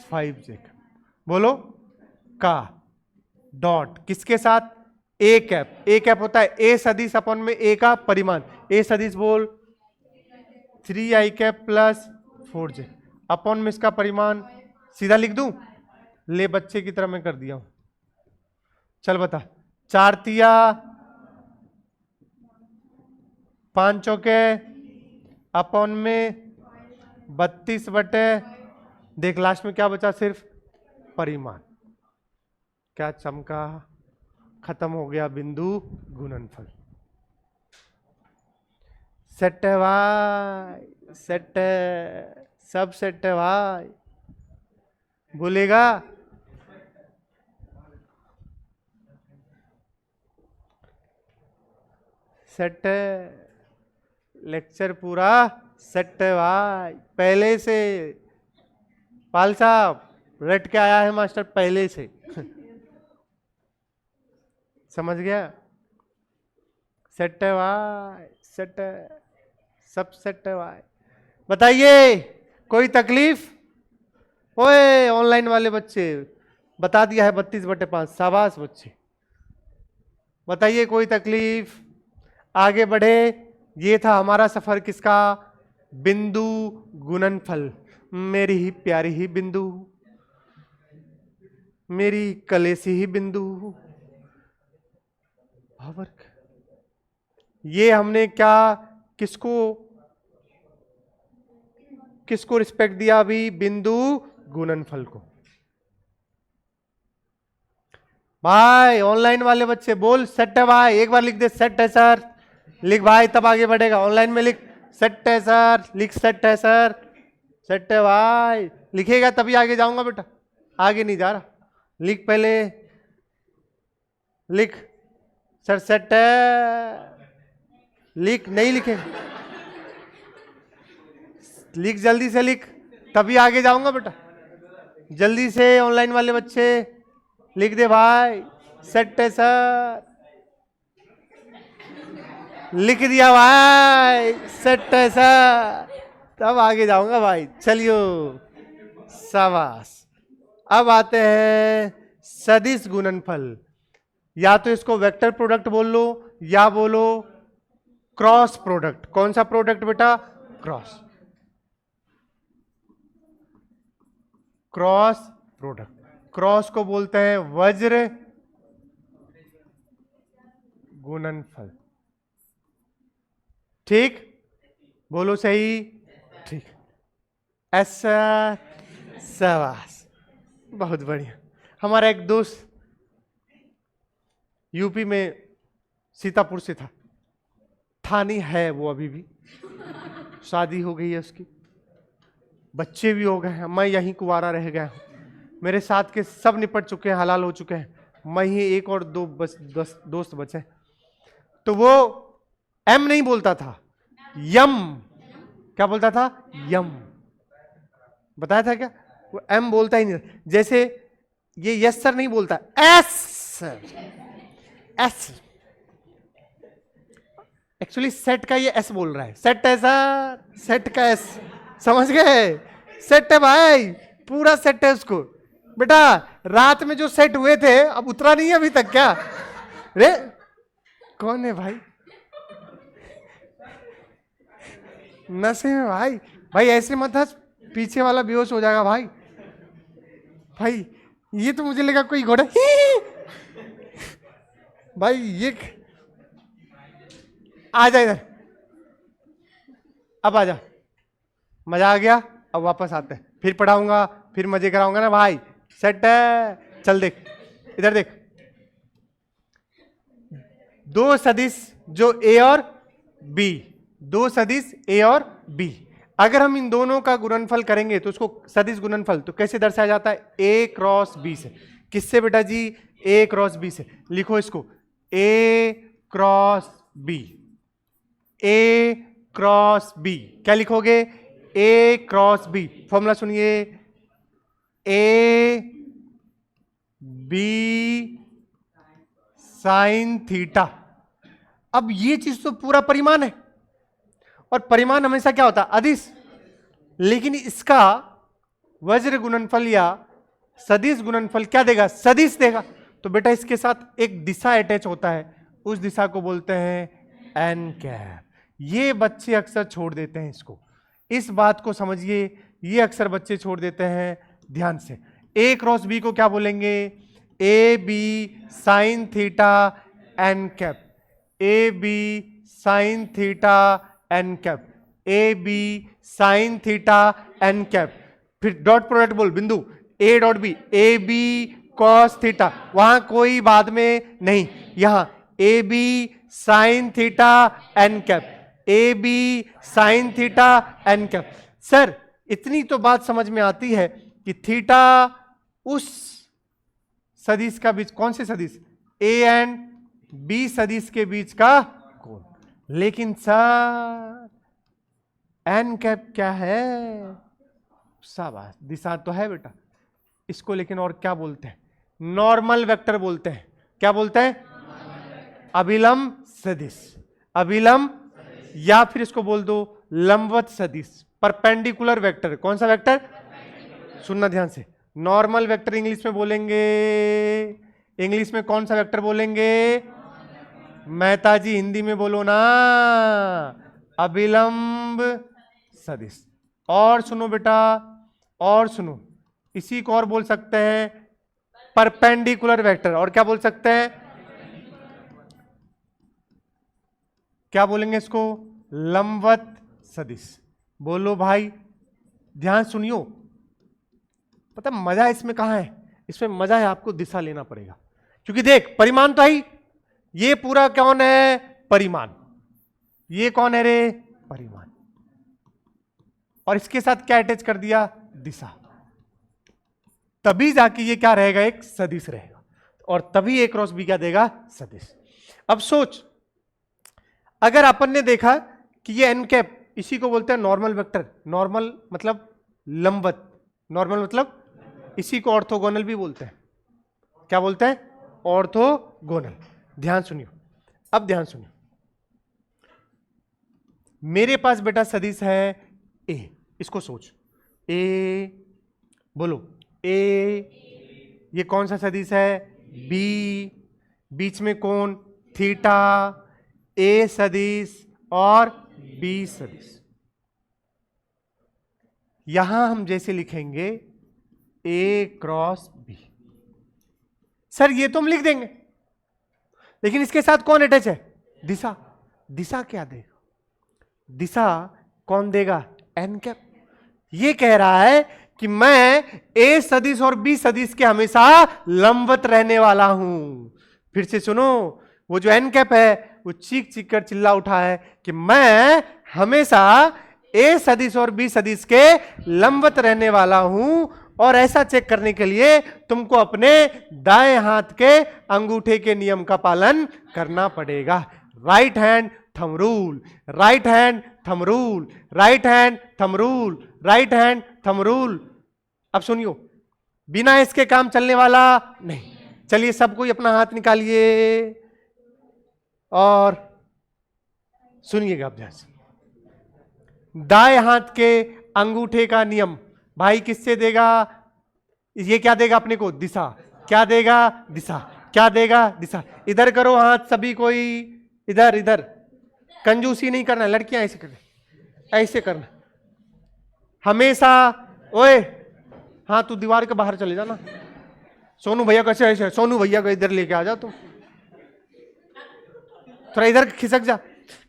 5j cap, बोलो का डॉट किसके साथ, ए कैप। ए कैप होता है ए सदिश अपॉन में ए का परिमाण। ए सदिश बोल 3i cap plus 4j upon में इसका परिमाण। सीधा लिख दूं, ले बच्चे की तरह मैं कर दिया हूं। चल बता, 4 तिया 5 चौके अपॉन में 32 बटे, देख लास्ट में क्या बचा, सिर्फ परिमाण। क्या चमका, खत्म हो गया बिंदु गुणनफल। सेट है भाई, सेट है, सब सेट है भाई, बोलेगा। सेट है, लेक्चर पूरा सेट है भाई, पहले से। पाल साहब रट के आया है मास्टर पहले से। समझ गया, सेट है भाई, सेट है, सब सेट है भाई। बताइए कोई तकलीफ? ओए ऑनलाइन वाले बच्चे, बता दिया है 32/5, शाबाश बच्चे। बताइए कोई तकलीफ? आगे बढ़े। ये था हमारा सफर किसका, बिंदु गुणनफल। मेरी ही प्यारी ही बिंदु, मेरी कलेसी ही बिंदु। भावर्क, ये हमने क्या, किसको किसको रिस्पेक्ट दिया अभी, बिंदु गुणनफल को। भाई ऑनलाइन वाले बच्चे बोल सेट है भाई, एक बार लिख दे सेट है सर, लिख भाई तब आगे बढ़ेगा। ऑनलाइन में लिख सेट है सर, लिख सेट है सर, सेट है भाई, लिखेगा तभी आगे जाऊंगा बेटा, आगे नहीं जा रहा। लिख पहले, लिख सर सेट है, लिख, नहीं लिखे, लिख जल्दी से लिख, तभी आगे जाऊंगा बेटा। जल्दी से ऑनलाइन वाले बच्चे लिख दे भाई, सेट है सर, लिख दिया भाई, सेट है सर, तब आगे जाऊंगा भाई। चलियो शाबाश। अब आते हैं सदिश गुणनफल। या तो इसको वेक्टर प्रोडक्ट बोल लो या बोलो क्रॉस प्रोडक्ट। कौन सा प्रोडक्ट बेटा, क्रॉस, क्रॉस प्रोडक्ट। क्रॉस को बोलते हैं वज्र गुणनफल। ठीक, बोलो सही, ठीक, ऐसा, शाबाश, बहुत बढ़िया। हमारा एक दोस्त यूपी में सीतापुर से था नहीं, है वो अभी भी, शादी हो गई है उसकी, बच्चे भी हो गए हैं, मैं यहीं कुंवारा रह गया हूं। मेरे साथ के सब निपट चुके हैं, हलाल हो चुके हैं, मैं ही एक और दो बस दोस्त बचे। तो वो एम नहीं बोलता था, यम। क्या बोलता था, यम। बताया था क्या, वो एम बोलता ही नहीं। जैसे ये यस सर नहीं बोलता, S sir, S. Actually set का ये एस बोल रहा है, सेट है सर, सेट का एस, समझ गए, सेट है भाई, पूरा सेट है उसको। बेटा रात में जो सेट हुए थे अब उतरा नहीं है अभी तक क्या? रे कौन है भाई, नशे में भाई, भाई ऐसे मत हंस, पीछे वाला बेहोश हो जाएगा भाई। भाई ये तो मुझे लगा कोई घोड़ा भाई, ये आ जा इधर, अब आ जा, मजा आ गया। अब वापस आते हैं, फिर पढ़ाऊंगा, फिर मजे कराऊंगा ना भाई। सेट है, चल देख इधर देख, दो सदिश जो ए और बी, दो सदिश ए और बी, अगर हम इन दोनों का गुणनफल करेंगे तो उसको सदिश गुणनफल तो कैसे दर्शाया जाता है, ए क्रॉस बी से। किससे बेटा जी, ए क्रॉस बी से। लिखो इसको, ए क्रॉस बी, ए क्रॉस बी। क्या लिखोगे, ए क्रॉस बी। फॉर्मूला सुनिए, ए बी साइन थीटा। अब ये चीज तो पूरा परिमाण है, और परिमाण हमेशा क्या होता है, अदिश। लेकिन इसका वज्र गुणनफल या सदिश गुणनफल क्या देगा? सदिश देगा। तो बेटा इसके साथ एक दिशा अटैच होता है, उस दिशा को बोलते हैं एन कैप। ये बच्चे अक्सर छोड़ देते हैं इसको, इस बात को समझिए, ये अक्सर बच्चे छोड़ देते हैं, ध्यान से। ए क्रॉस बी को क्या बोलेंगे? A B sine theta N cap, A B sine theta N cap, A B sine theta N cap. फिर डॉट प्रोडक्ट बोल, बिंदु A dot B, A B cos theta, वहां कोई बाद में नहीं, यहां A B sine theta N cap, A B sine theta N cap. Sir इतनी तो बात समझ में आती है कि थीटा उस सदिश का बीच, कौन से सदिश? ए एंड बी सदिश के बीच का कोण। लेकिन सर एन कैप क्या है? शाबाश, दिशा तो है बेटा इसको, लेकिन और क्या बोलते हैं? नॉर्मल वेक्टर बोलते हैं। क्या बोलते हैं? अभिलंब सदिश, अभिलंब, या फिर इसको बोल दो लंबवत सदिश, परपेंडिकुलर वेक्टर। कौन सा वेक्टर? सुनना ध्यान से, नॉर्मल वेक्टर इंग्लिश में बोलेंगे, इंग्लिश में कौन सा वेक्टर बोलेंगे? मेहता जी हिंदी में बोलो ना, अभिलंब सदिश। और सुनो बेटा, और सुनो, इसी को और बोल सकते हैं परपेंडिकुलर वेक्टर। और क्या बोल सकते हैं? क्या बोलेंगे इसको? लंबवत सदिश। बोलो भाई, ध्यान सुनियो। पता मजा इसमें कहां है? इसमें मजा है आपको दिशा लेना पड़ेगा, क्योंकि देख परिमाण तो है, ये पूरा कौन है? परिमाण। ये कौन है रे? परिमाण। और इसके साथ क्या अटैच कर दिया? दिशा। तभी जाके ये क्या रहेगा? एक सदिश रहेगा, और तभी ए क्रॉस बी क्या देगा? सदिश। अब सोच, अगर अपन ने देखा कि ये एन कैप, इसी को बोलते हैं नॉर्मल वेक्टर। नॉर्मल मतलब लंबवत, नॉर्मल मतलब इसी को ऑर्थोगोनल भी बोलते हैं। क्या बोलते हैं? ऑर्थोगोनल। ध्यान सुनियो, अब ध्यान सुनियो, मेरे पास बेटा सदिश है ए, इसको सोच, ए, बोलो ए, ये कौन सा सदिश है? बी, बीच में कौन? थीटा, ए सदिश और बी सदिश। यहां हम जैसे लिखेंगे ए क्रॉस बी, सर ये तो हम लिख देंगे, लेकिन इसके साथ कौन अटैच है? दिशा। दिशा क्या देगा? दिशा कौन देगा? N cap. ये कह रहा है कि मैं ए सदिश और बी सदिश के हमेशा लंबवत रहने वाला हूं। फिर से सुनो, वो जो एन कैप है वो चीख चीख कर चिल्ला उठा है कि मैं हमेशा ए सदिश और बी सदिश के लंबवत रहने वाला हूं। और ऐसा चेक करने के लिए तुमको अपने दाएं हाथ के अंगूठे के नियम का पालन करना पड़ेगा। Right hand thumb rule, right hand thumb rule, right hand thumb rule, right hand thumb rule. अब सुनियो, बिना इसके काम चलने वाला नहीं। चलिए सब कोई अपना हाथ निकालिए और सुनिएगा अभ्यास। दाएं हाथ के अंगूठे का नियम भाई किससे देगा? ये क्या देगा अपने को? दिशा। क्या देगा? दिशा। क्या देगा? दिशा। इधर करो हाथ सभी कोई, इधर इधर, कंजूसी नहीं करना, लड़कियां ऐसे करना, ऐसे करना हमेशा। ओए हाँ तू दीवार के बाहर चले जाना। सोनू भैया कैसे ऐसे? सोनू भैया को इधर लेके आ जाओ तुम, थोड़ा इधर खिसक जा।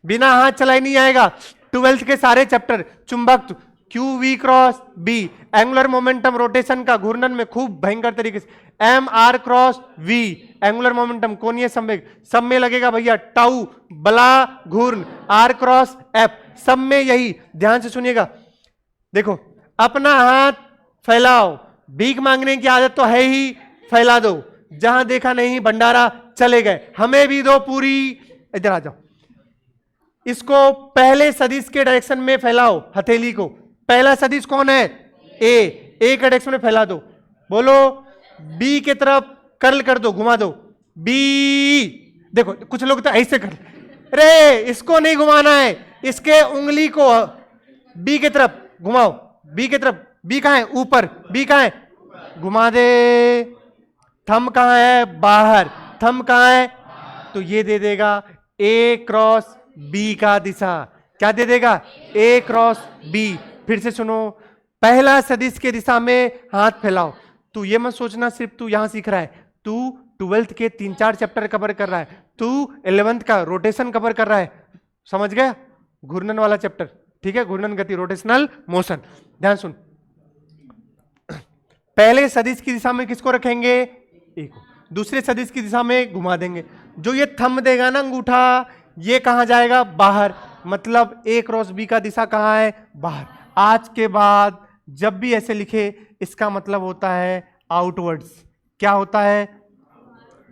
बिना हाथ चलाए नहीं आएगा। 12th के सारे चैप्टर, चुंबक, Q V cross B, angular momentum rotation का घूर्णन में खूब भयंकर तरीके से, M R cross V, angular momentum कोणीय संवेग, सब में लगेगा भैया टाउ बला घूर्ण, आर क्रॉस एफ, सब में यही। ध्यान से सुनिएगा, देखो अपना हाथ फैलाओ, भीख मांगने की आदत तो है ही, फैला दो, जहां देखा नहीं भंडारा चले गए, हमें भी दो पूरी। इधर आ जाओ, इसको पहले सदिश के डायरेक्शन में फैलाओ, हथेली को। पहला सदिश कौन है? ए के डायरेक्शन में फैला दो। बोलो बी की तरफ कर्ल कर दो, घुमा दो, बी। देखो कुछ लोग तो ऐसे कर, रे इसको नहीं घुमाना है, इसके उंगली को बी की तरफ घुमाओ, बी की तरफ। बी कहां है? ऊपर। बी कहां है? घुमा दे। थंब कहां है? बाहर। थंब कहां है? तो ये दे देगा ए क्रॉस बी का दिशा। क्या दे देगा? ए क्रॉस बी। फिर से सुनो, पहला सदिश के दिशा में हाथ फैलाओ। तू ये मत सोचना सिर्फ तू यहां सीख रहा है, तू 12th के 3-4 चैप्टर कवर कर रहा है, तू 11th का रोटेशन कवर कर रहा है। समझ गया? घूर्णन वाला चैप्टर, ठीक है, घूर्णन गति, रोटेशनल मोशन। ध्यान सुन, पहले सदिश की दिशा में किसको रखेंगे? ए को। दूसरे सदिश की दिशा में घुमा देंगे। जो ये थंब देगा ना अंगूठा, ये कहां जाएगा? बाहर। मतलब ए क्रॉस बी का दिशा कहां है? बाहर। आज के बाद जब भी ऐसे लिखे, इसका मतलब होता है आउटवर्ड्स। क्या होता है?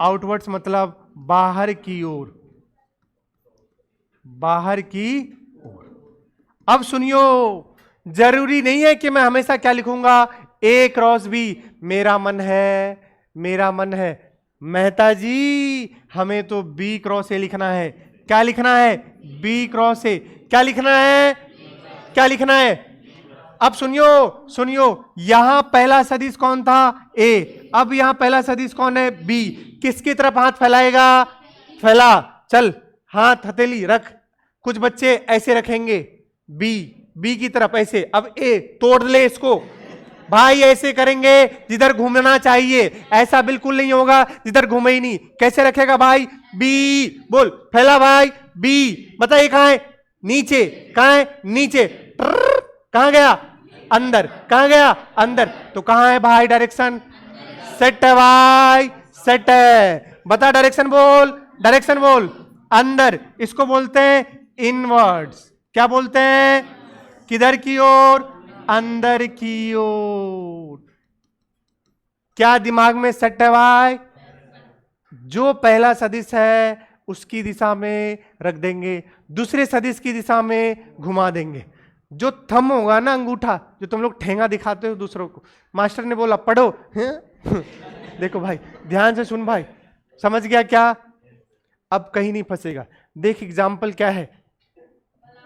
आउटवर्ड्स मतलब बाहर की ओर, बाहर की ओर। अब सुनियो, जरूरी नहीं है कि मैं हमेशा क्या लिखूंगा? ए क्रॉस बी। मेरा मन है, मेरा मन है मेहता जी हमें तो बी क्रॉस ए लिखना है। क्या लिखना है? B cross A. क्या लिखना है? क्या लिखना है? अब सुनियो, सुनियो, यहां पहला सदिश कौन था? ए। अब यहां पहला सदिश कौन है? बी। किसकी तरफ हाथ फैलाएगा? फैला। चल हाथ हथेली रख। कुछ बच्चे ऐसे रखेंगे, बी, बी की तरफ ऐसे। अब ए तोड़ ले इसको भाई, ऐसे करेंगे जिधर घूमना चाहिए, ऐसा बिल्कुल नहीं होगा जिधर घूमे ही नहीं। कैसे रखेगा भाई? बी। बोल फैला भाई, बी। बता ये कहां है? नीचे। कहां है? नीचे। कहां गया? अंदर। कहां गया? अंदर। तो कहां है भाई डायरेक्शन? सेट है भाई, सेट है। बता डायरेक्शन बोल, डायरेक्शन बोल। अंदर। इसको बोलते हैं इनवर्ड्स। क्या बोलते हैं? किधर की ओर? अंदर की ओर। क्या दिमाग में सेट है भाई? जो पहला सदिश है उसकी दिशा में रख देंगे, दूसरे सदिश की दिशा में घुमा देंगे। जो थंब होगा ना अंगूठा, जो तुम लोग ठेंगा दिखाते हो दूसरों को, मास्टर ने बोला पढ़ो देखो भाई ध्यान से सुन भाई, समझ गया क्या? अब कहीं नहीं फंसेगा। देख एग्जाम्पल क्या है?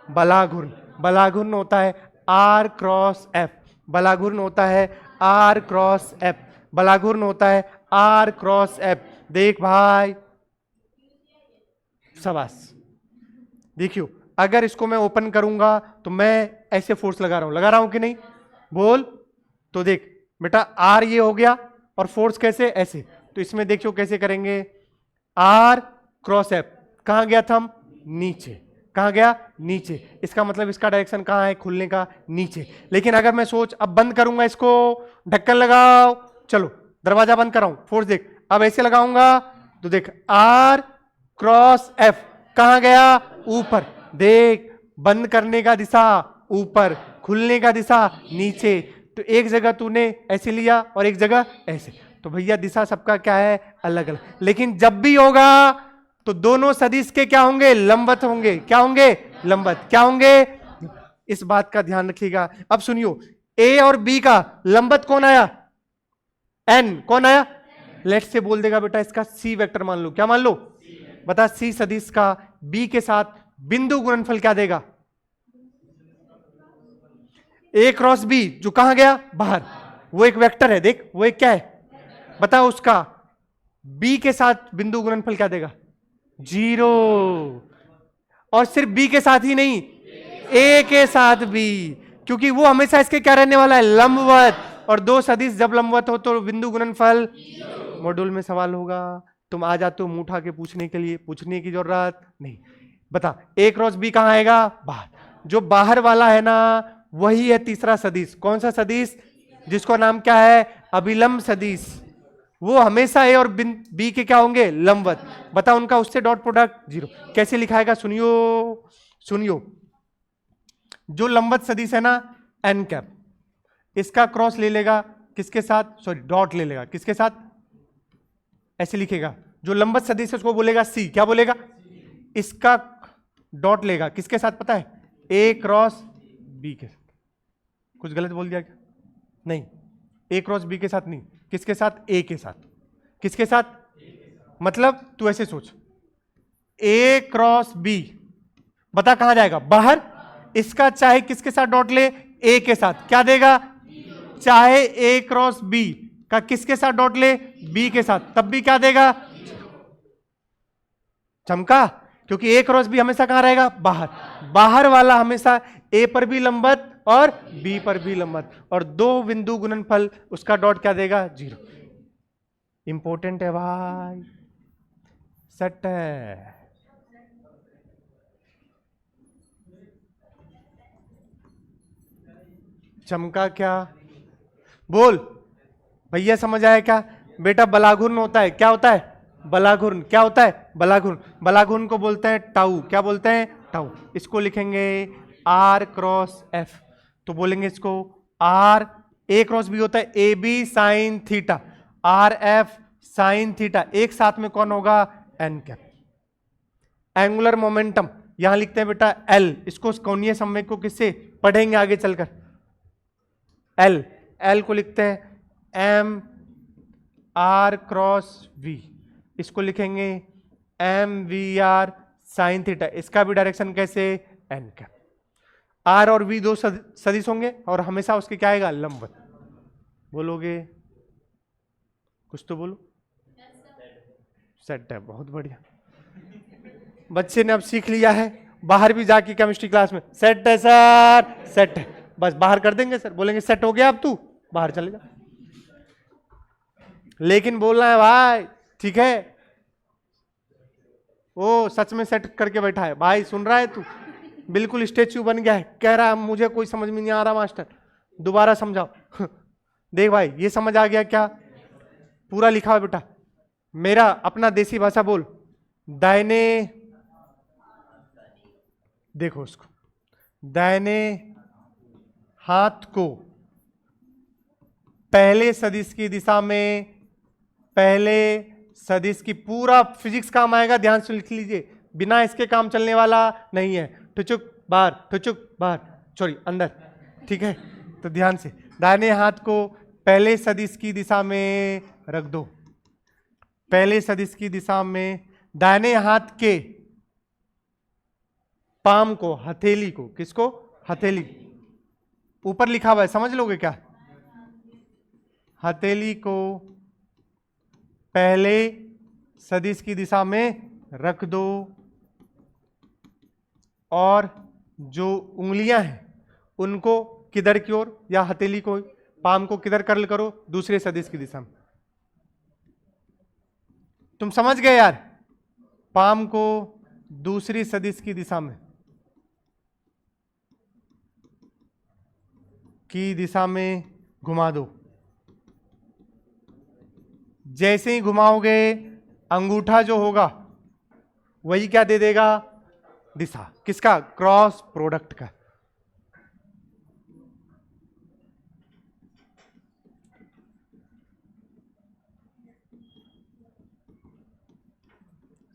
बलाघूर्ण। बलाघूर्ण होता है आर क्रॉस एफ। बलाघूर्ण होता है आर क्रॉस एफ। बलाघूर्ण होता है आर क्रॉस एफ। देख भाई, शाबाश। देखियो, अगर इसको मैं ओपन करूंगा तो मैं ऐसे फोर्स लगा रहा हूं कि नहीं? बोल। तो देख बेटा, आर ये हो गया और फोर्स कैसे? ऐसे। तो इसमें देखियो कैसे करेंगे? R cross F. कहां गया थंब? नीचे। कहां गया? नीचे। इसका मतलब इसका डायरेक्शन कहां है? खुलने का नीचे। लेकिन अगर मैं सोच अब बंद करूंगा इसको, ढक्कन लगाओ, चलो दरवाजा बंद कर रहा हूं, फोर्स देख। अब ऐसे लगाऊंगा तो देख आर क्रॉस एफ कहां गया? ऊपर। देख, बंद करने का दिशा ऊपर, खुलने का दिशा नीचे। तो एक जगह तूने ऐसे लिया और एक जगह ऐसे, तो भैया दिशा सबका क्या है? अलग अलग। लेकिन जब भी होगा तो दोनों सदिश के क्या होंगे? लंबवत होंगे। क्या होंगे? लंबवत। क्या होंगे? इस बात का ध्यान रखिएगा। अब सुनियो, ए और बी का लंबवत कौन आया? एन। कौन आया? लेट से बोल देगा बेटा इसका सी वेक्टर मान लो। क्या मान लो? बता, सी सदिश का बी के साथ बिंदु गुणनफल क्या देगा? ए क्रॉस बी, जो कहां गया? बाहर। वो एक वेक्टर है, देख वो एक क्या है? बता, उसका बी के साथ बिंदु गुणनफल क्या देगा? 0। और सिर्फ बी के साथ ही नहीं, ए के साथ भी, क्योंकि वो हमेशा इसके क्या रहने वाला है? लंबवत। और दो सदिश जब लंबवत हो तो बिंदु गुणनफल। मॉड्यूल में सवाल होगा, तुम आ जाते हो मुंह उठा के पूछने के लिए, पूछने की जरूरत नहीं। बता, ए क्रॉस बी कहां आएगा? बाहर। जो बाहर वाला है ना, वही है तीसरा सदिश। कौन सा सदिश? जिसका नाम क्या है? अभिलंब सदिश। वो हमेशा ए और बी के क्या होंगे? लंबवत। बता, उनका उससे डॉट प्रोडक्ट 0। कैसे लिखाएगा? सुनियो, सुनियो। जो लंबवत सदिश है ना, एन कैप, इसका क्रॉस ले लेगा किसके साथ? सॉरी, डॉट ले लेगा किसके साथ? ऐसे लिखेगा। जो लंबवत सदिश है उसको बोलेगा सी। क्या बोलेगा? इसका डॉट लेगा किसके साथ पता है? ए क्रॉस बी के साथ। कुछ गलत बोल दिया क्या? नहीं, ए क्रॉस बी के साथ नहीं। किसके साथ? ए के साथ। किसके साथ? मतलब तू ऐसे सोच, ए क्रॉस बी, बता कहां जाएगा? बाहर। इसका चाहे किसके साथ डॉट ले? ए के साथ। क्या देगा? चाहे ए क्रॉस बी का किसके साथ डॉट ले, बी के साथ, तब भी क्या देगा, चमका, क्योंकि ए क्रॉस बी हमेशा कहां रहेगा, बाहर, बाहर वाला हमेशा ए पर भी लंबवत और बी पर भी लंबवत, और दो बिंदु गुणनफल उसका डॉट क्या देगा, 0। इंपॉर्टेंट है भाई, सेट है। चमका क्या, बोल भैया, समझ आया क्या बेटा, बलाघूर्ण होता है, क्या होता है, बलाघूर्ण, क्या होता है, बलाघूर्ण, बलाघूर्ण को बोलते हैं टाउ, क्या बोलते हैं, टाउ। इसको लिखेंगे आर क्रॉस एफ, तो बोलेंगे इसको आर, ए क्रॉस बी होता है A B sine theta, R F sine theta, एक साथ में कौन होगा, एन कैप। एंगुलर मोमेंटम यहां लिखते हैं बेटा एल, इसको कोणीय संवेग को किससे पढ़ेंगे आगे चलकर, एल, एल को लिखते हैं एम आर क्रॉस वी, इसको लिखेंगे M V R sine theta, इसका भी डायरेक्शन कैसे, एन कैप। आर और वी दो सदिश होंगे और हमेशा उसके क्या आएगा, लंबवत। बोलोगे कुछ तो बोलो, सेट है, बहुत बढ़िया, बच्चे ने अब सीख लिया है, बाहर भी जाके केमिस्ट्री क्लास में सेट है सर, सेट है, बस बाहर कर देंगे सर, बोलेंगे सेट हो गया अब तू बाहर चले जा, लेकिन बोलना है भाई, ठीक है, ओ सच में सेट करके बैठा है भाई, सुन रहा है तू, बिल्कुल स्टेच्यू बन गया है, कह रहा है मुझे कोई समझ में नहीं आ रहा मास्टर, दोबारा समझाओ। देख भाई ये समझ आ गया क्या, पूरा लिखा हुआ बेटा, मेरा अपना देसी भाषा बोल, दाहिने, देखो उसको, दाहिने हाथ को पहले सदिश की दिशा में, पहले सदिश की, पूरा फिजिक्स काम आएगा, ध्यान से लिख लीजिए, बिना इसके काम चलने वाला नहीं है, ठुचुक बाहर, ठुचुक बाहर, सॉरी अंदर, ठीक है, तो ध्यान से, दाहिने हाथ को पहले सदिश की दिशा में रख दो, पहले सदिश की दिशा में, दाहिने हाथ के पाम को, हथेली को, किसको, हथेली, ऊपर लिखा हुआ है समझ लोगे क्या, हथेली को पहले सदिश की दिशा में रख दो, और जो उंगलियां हैं उनको किधर की ओर, या हथेली को, पाम को किधर कर्ल करो, दूसरे सदिश की दिशा में। तुम समझ गए यार, पाम को दूसरी सदिश की दिशा में, की दिशा में घुमा दो, जैसे ही घुमाओगे अंगूठा जो होगा वही क्या दे देगा, दिशा, किसका, क्रॉस प्रोडक्ट का।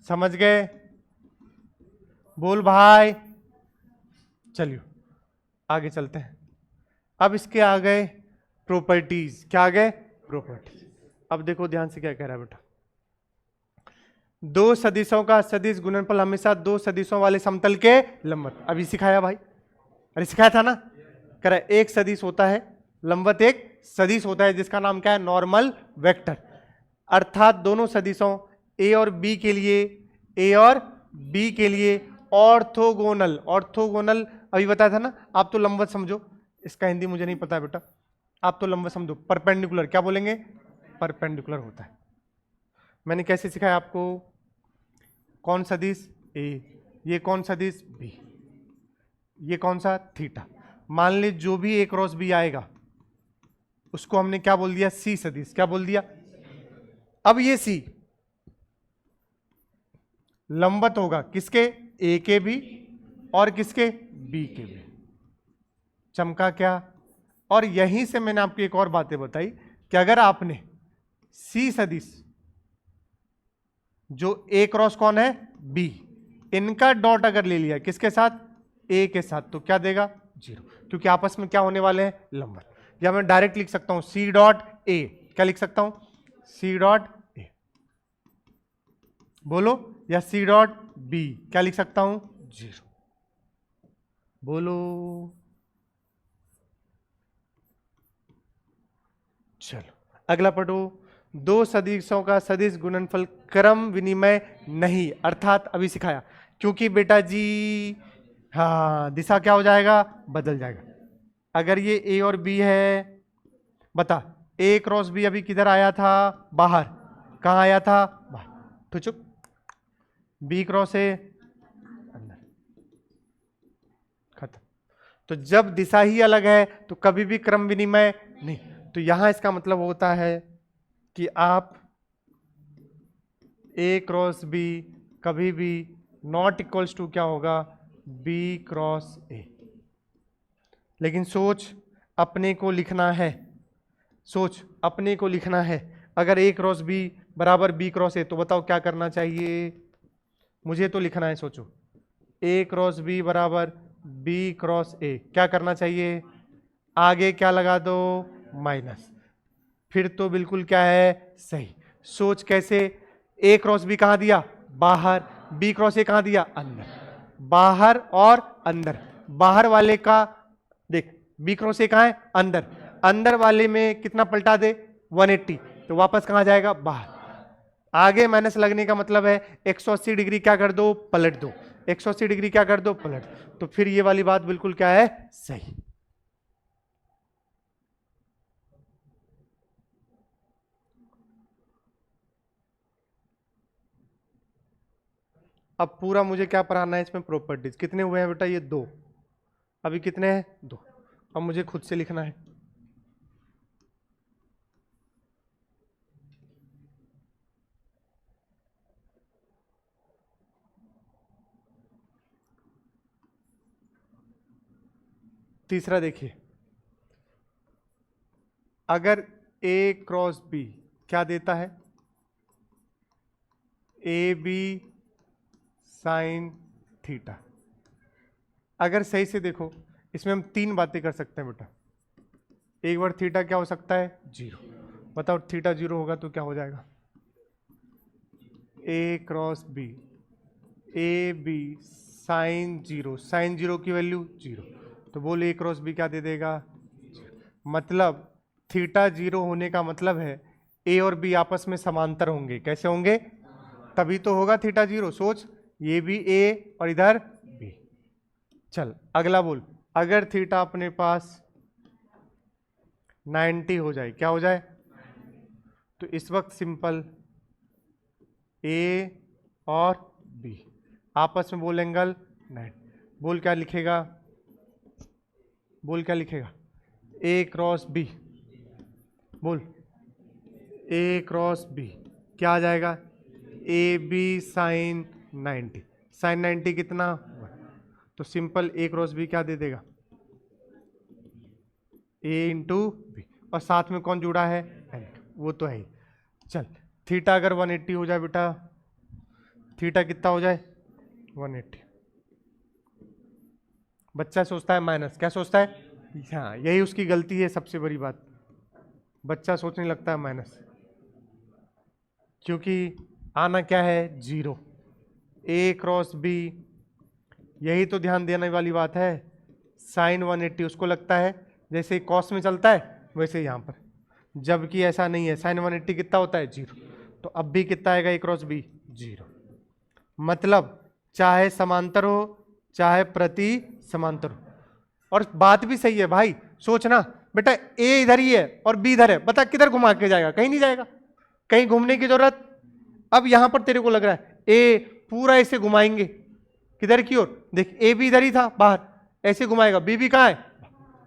समझ गए, बोल भाई, चलिए आगे चलते हैं, अब इसके आ गए प्रॉपर्टीज, क्या आ गए, प्रॉपर्टीज। अब देखो ध्यान से क्या कह रहा है बेटा, दो सदिशों का सदिश गुणनफल हमेशा दो सदिशों वाले समतल के लंबवत, अभी सिखाया भाई, अरे सिखाया था ना, कह रहा है एक सदिश होता है लंबवत, एक सदिश होता है जिसका नाम क्या है, नॉर्मल वेक्टर, अर्थात दोनों सदिशों ए और बी के लिए, ए और बी के लिए ऑर्थोगोनल, ऑर्थोगोनल अभी बताया था ना, आप तो लंबवत समझो, इसका हिंदी मुझे नहीं पता है बेटा, आप तो लंबवत समझो, परपेंडिकुलर, क्या बोलेंगे, परपेंडिकुलर होता है। मैंने कैसे सिखाया आपको, कौन सदिश ए, ये कौन सदिश बी, ये कौन सा थीटा, मान ली जो भी ए क्रॉस बी आएगा उसको हमने क्या बोल दिया, सी सदिश, क्या बोल दिया, अब ये सी लंबवत होगा किसके, ए के भी और किसके, बी के भी। चमका क्या, और यहीं से मैंने आपको एक और बातें बताई कि अगर आपने सी सदिश, जो ए क्रॉस कौन है, बी, इनका डॉट अगर ले लिया किसके साथ, ए के साथ, तो क्या देगा, 0, क्योंकि आपस में क्या होने वाले हैं, लंबवत। या मैं डायरेक्ट लिख सकता हूं सी डॉट ए, क्या लिख सकता हूं, सी डॉट ए, बोलो, या सी डॉट बी, क्या लिख सकता हूं, 0, बोलो, चलो अगला पढ़ो, दो सदिशों का सदिश गुणनफल क्रम विनिमय नहीं, अर्थात अभी सिखाया, क्योंकि बेटा जी हाँ दिशा क्या हो जाएगा, बदल जाएगा। अगर ये ए और बी है, बता ए क्रॉस बी अभी किधर आया था, बाहर, कहां आया था, बाहर, तो चुप, बी क्रॉस ए अंदर, खत्म। तो जब दिशा ही अलग है तो कभी भी क्रम विनिमय नहीं। तो यहां इसका मतलब होता है कि आप ए क्रॉस बी कभी भी नॉट इक्वल्स टू क्या होगा, बी क्रॉस ए। लेकिन सोच अपने को लिखना है, सोच अपने को लिखना है। अगर ए क्रॉस बी बराबर बी क्रॉस ए तो बताओ क्या करना चाहिए, मुझे तो लिखना है, सोचो ए क्रॉस बी बराबर बी क्रॉस ए, क्या करना चाहिए, आगे क्या लगा दो, माइनस, फिर तो बिल्कुल क्या है, सही। सोच कैसे, ए क्रॉस बी कहां दिया, बाहर, बी क्रॉस ए कहां दिया, अंदर, बाहर और अंदर। बाहर वाले का देख, बी क्रॉस ए कहां है, अंदर, अंदर वाले में कितना पलटा दे, 180, तो वापस कहां जाएगा, बाहर। आगे माइनस लगने का मतलब है 180 डिग्री क्या कर दो, पलट दो, 180 डिग्री क्या कर दो, पलट, तो फिर ये वाली बात बिल्कुल क्या है, सही। अब पूरा मुझे क्या पढ़ाना है इसमें, प्रॉपर्टीज। कितने हुए हैं बेटा, ये दो, अभी कितने हैं, दो। अब मुझे खुद से लिखना है, तीसरा देखिए, अगर ए क्रॉस बी क्या देता है, ए बी साइन थीटा। अगर सही से देखो इसमें हम तीन बातें कर सकते हैं बेटा। एक बार थीटा क्या हो सकता है, जीरो, बताओ थीटा जीरो होगा तो क्या हो जाएगा, A cross B, A B sine zero, sine zero की वैल्यू जीरो, तो बोल ए क्रॉस बी क्या दे देगा, मतलब थीटा जीरो होने का मतलब है ए और बी आपस में समांतर होंगे। कैसे होंगे, तभी तो होगा थीटा जीरो। सोच, ये भी ए और इधर बी। चल अगला बोल, अगर थीटा अपने पास 90 हो जाए, क्या हो जाए, तो इस वक्त सिंपल ए और बी आपस में बोल एंगल 90, बोल क्या लिखेगा, बोल क्या लिखेगा, ए क्रॉस बी, बोल ए क्रॉस बी क्या आ जाएगा, ए बी साइन 90, साइन 90 कितना, तो सिंपल ए क्रॉस बी क्या दे देगा, ए इंटू बी, और साथ में कौन जुड़ा है, एन, वो तो है ही। चल थीटा अगर 180 हो जाए बेटा, थीटा कितना हो जाए, 180, बच्चा सोचता है माइनस, क्या सोचता है, हाँ यही उसकी गलती है, सबसे बड़ी बात, बच्चा सोचने लगता है माइनस, क्योंकि आना क्या है, जीरो। ए क्रॉस बी, यही तो ध्यान देने वाली बात है, साइन 180 उसको लगता है जैसे कॉस में चलता है वैसे यहाँ पर, जबकि ऐसा नहीं है, साइन 180 कितना होता है, जीरो, तो अब भी कितना आएगा, ए क्रॉस बी, जीरो। मतलब चाहे समांतर हो चाहे प्रति समांतर हो, और बात भी सही है भाई, सोचना बेटा ए इधर ही है और बी इधर है, बता किधर घुमा के जाएगा, कहीं नहीं जाएगा, कहीं घूमने की जरूरत। अब यहां पर तेरे को लग रहा है ए पूरा ऐसे घुमाएंगे, किधर की ओर, देख ए भी इधर ही था बाहर, ऐसे घुमाएगा, बी भी कहां है,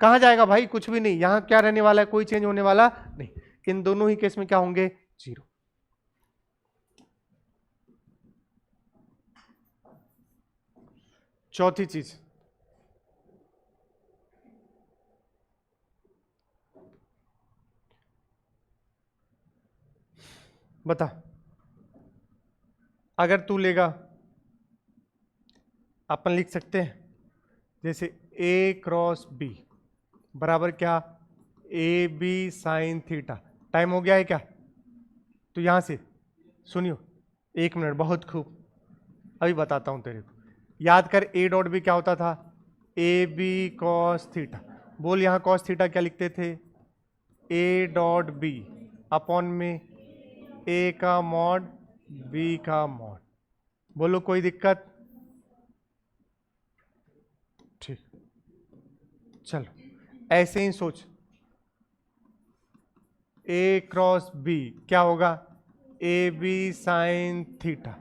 कहां जाएगा भाई, कुछ भी नहीं, यहां क्या रहने वाला है, कोई चेंज होने वाला नहीं। इन दोनों ही केस में क्या होंगे, जीरो। चौथी चीज, बता, अगर तू लेगा, अपन लिख सकते हैं जैसे ए क्रॉस बी बराबर क्या, A B sine theta, time हो गया है क्या, तो यहां से सुनियो, एक मिनट, बहुत खूब, अभी बताता हूं तेरे को, याद कर ए डॉट बी क्या होता था, ए बी कॉस थीटा, बोल यहां कॉस थीटा क्या लिखते थे, ए डॉट बी अपॉन में ए का मॉड बी का मॉड। बोलो कोई दिक्कत? ठीक, चलो ऐसे ही सोच, ए क्रॉस बी क्या होगा? A B sine theta.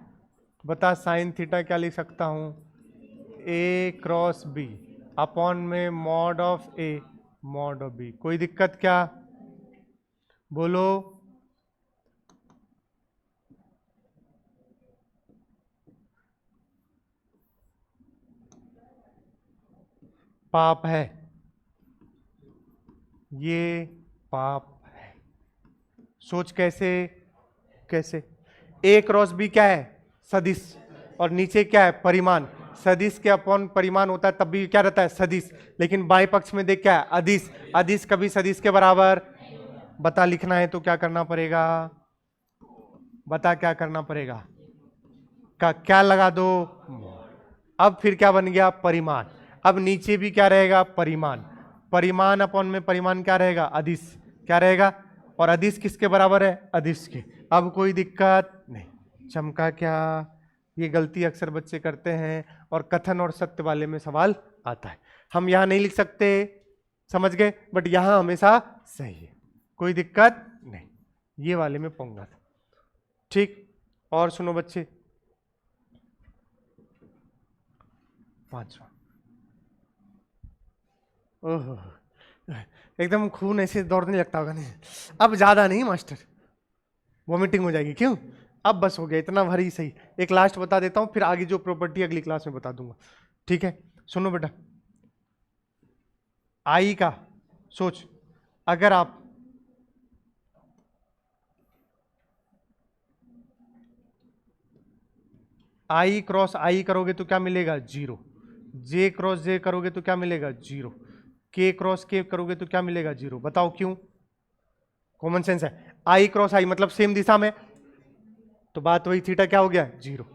बता साइन थीटा क्या लिख सकता हूं? ए क्रॉस बी अपॉन में mod of A mod of B. कोई दिक्कत क्या? बोलो। पाप है, ये पाप है। सोच कैसे? कैसे? ए क्रॉस बी क्या है? सदिश, और नीचे क्या है? परिमाण। सदिश के अपॉन परिमाण होता है तब भी क्या रहता है? सदिश। लेकिन बाएं पक्ष में देख क्या है? अदिश। अदिश कभी सदिश के बराबर। बता, लिखना है तो क्या करना पड़ेगा? बता क्या करना पड़ेगा? का क्या लगा दो? अब फिर क्या बन गया? परिमाण। अब नीचे भी क्या रहेगा? परिमाण। परिमाण अपॉन में परिमाण क्या रहेगा? अदिश। क्या रहेगा? और अदिश किसके बराबर है? अदिश के। अब कोई दिक्कत नहीं। चमका क्या? ये गलती अक्सर बच्चे करते हैं और कथन और सत्य वाले में सवाल आता है। हम यहां नहीं लिख सकते, समझ गए, बट यहां हमेशा सही है, कोई दिक्कत नहीं। ये वाले में पाऊंगा था। ठीक, और सुनो बच्चे, पांचवा। ओहो, एकदम खून ऐसे दौड़ने लगता होगा। नहीं अब ज्यादा नहीं मास्टर, वॉमिटिंग हो जाएगी। क्यों? अब बस हो गया, इतना भरी सही। एक लास्ट बता देता हूं, फिर आगे जो प्रॉपर्टी अगली क्लास में बता दूंगा। ठीक है, सुनो बेटा, आई का सोच, अगर आप आई क्रॉस आई करोगे तो क्या मिलेगा? जीरो। जे क्रॉस जे करोगे तो क्या मिलेगा? जीरो। के क्रॉस के करोगे तो क्या मिलेगा? जीरो। बताओ क्यों? कॉमन सेंस है। आई क्रॉस आई मतलब सेम दिशा में, तो बात वही, थीटा क्या हो गया? जीरो।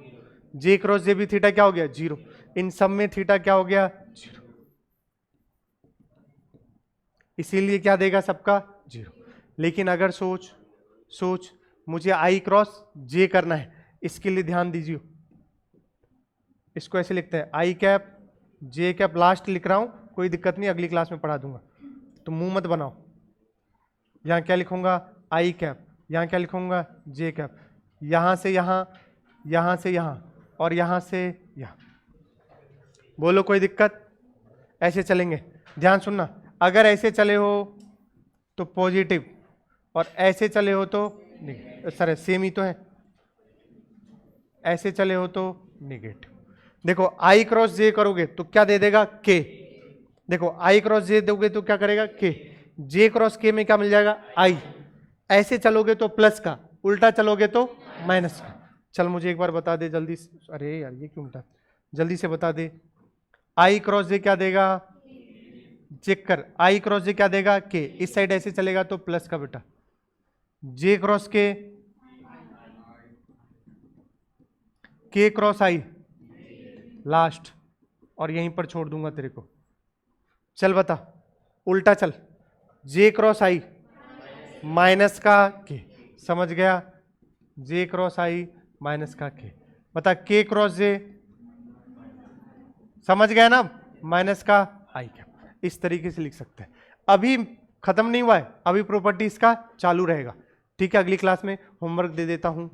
जे क्रॉस जे भी थीटा क्या हो गया? जीरो। इन सब में थीटा क्या हो गया? जीरो। इसीलिए क्या देगा सबका? जीरो। लेकिन अगर सोच सोच मुझे आई क्रॉस जे करना है, इसके लिए ध्यान दीजिए, इसको ऐसे लिखते हैं आई कैप जे कैप। लास्ट लिख रहा हूं, कोई दिक्कत नहीं, अगली क्लास में पढ़ा दूंगा, तो मुंह मत बनाओ। यहां क्या लिखूंगा? आई कैप। यहां क्या लिखूंगा? जे कैप। यहां से यहां, यहां से यहां, और यहां से यहां। बोलो कोई दिक्कत? ऐसे चलेंगे, ध्यान सुनना। अगर ऐसे चले हो तो पॉजिटिव, और ऐसे चले हो तो नेगेटिव। सर सेम ही तो है। ऐसे चले हो तो नेगेटिव। देखो आई क्रॉस जे करोगे तो क्या दे देगा? के। देखो आई क्रॉस जे दोगे तो क्या करेगा? के। जे क्रॉस के में क्या मिल जाएगा? आई। ऐसे चलोगे तो प्लस का, उल्टा चलोगे तो माइनस का। चल मुझे एक बार बता दे जल्दी से। अरे यार ये क्यों उल्टा, जल्दी से बता दे। आई क्रॉस जे क्या देगा? चेक कर, आई क्रॉस जे क्या देगा? के। इस साइड ऐसे चलेगा तो प्लस का बेटा। जे क्रॉस के क्रॉस आई लास्ट, और यहीं पर छोड़ दूंगा तेरे को। चल बता, उल्टा चल। जे क्रॉस आई माइनस का के, समझ गया? जे क्रॉस आई माइनस का के। बता के क्रॉस जे, समझ गया ना? माइनस का आई कैप। इस तरीके से लिख सकते हैं। अभी खत्म नहीं हुआ है, अभी प्रॉपर्टी इसका चालू रहेगा। ठीक है, अगली क्लास में होमवर्क दे देता हूं।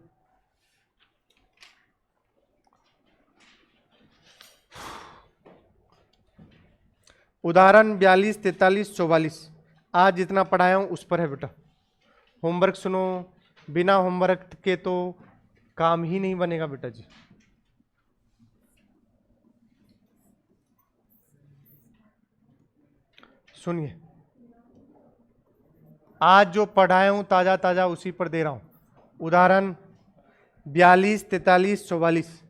उदाहरण 42, 43, 44 आज जितना पढ़ाया हूं उस पर है बेटा। होमवर्क सुनो, बिना होमवर्क के तो काम ही नहीं बनेगा बेटा जी। सुनिए, आज जो पढ़ाया हूं ताजा ताजा उसी पर दे रहा हूं। उदाहरण 42, 43, 44।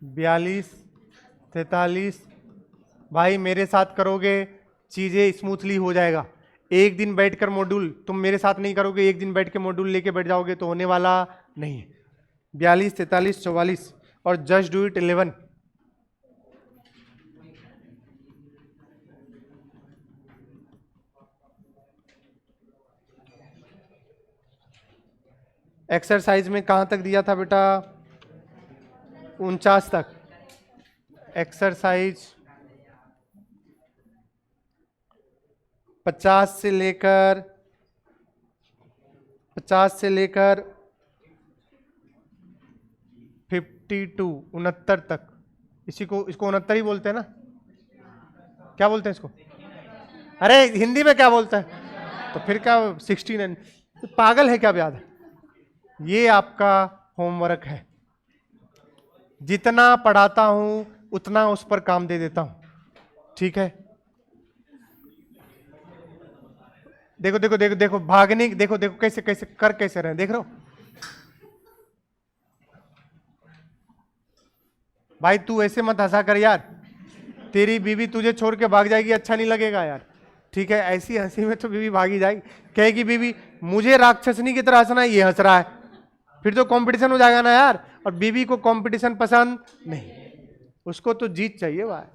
42, 43 भाई मेरे साथ करोगे चीजें स्मूथली हो जाएगा। एक दिन बैठकर मॉड्यूल तुम मेरे साथ नहीं करोगे, एक दिन बैठ के मॉड्यूल लेके बैठ जाओगे तो होने वाला नहीं है। 42, 43, 44 और जस्ट डू इट 11। एक्सरसाइज में कहां तक दिया था बेटा? 49 तक। एक्सरसाइज 50 से लेकर 52 69 तक। इसको 69 ही बोलते हैं ना? क्या बोलते हैं इसको? अरे हिंदी में क्या बोलते हैं? तो फिर क्या 69? पागल है क्या व्याध? ये आपका होमवर्क है। जितना पढ़ाता हूं उतना उस पर काम दे देता हूं, ठीक है? देखो देखो देखो देखो भागने, देखो देखो कैसे कैसे कर कैसे रहे, देख रहे हो भाई? तू ऐसे मत हंसा कर यार, तेरी बीवी तुझे छोड़ के भाग जाएगी, अच्छा नहीं लगेगा यार, ठीक है? ऐसी हंसी में तो बीवी भागी जाएगी, कहेगी बीवी मुझे राक्षसनी की तरह हंसना है, ये हंस रहा है, फिर तो कंपटीशन हो जाएगा ना यार। और बीवी को कंपटीशन पसंद नहीं, उसको तो जीत चाहिए भाई।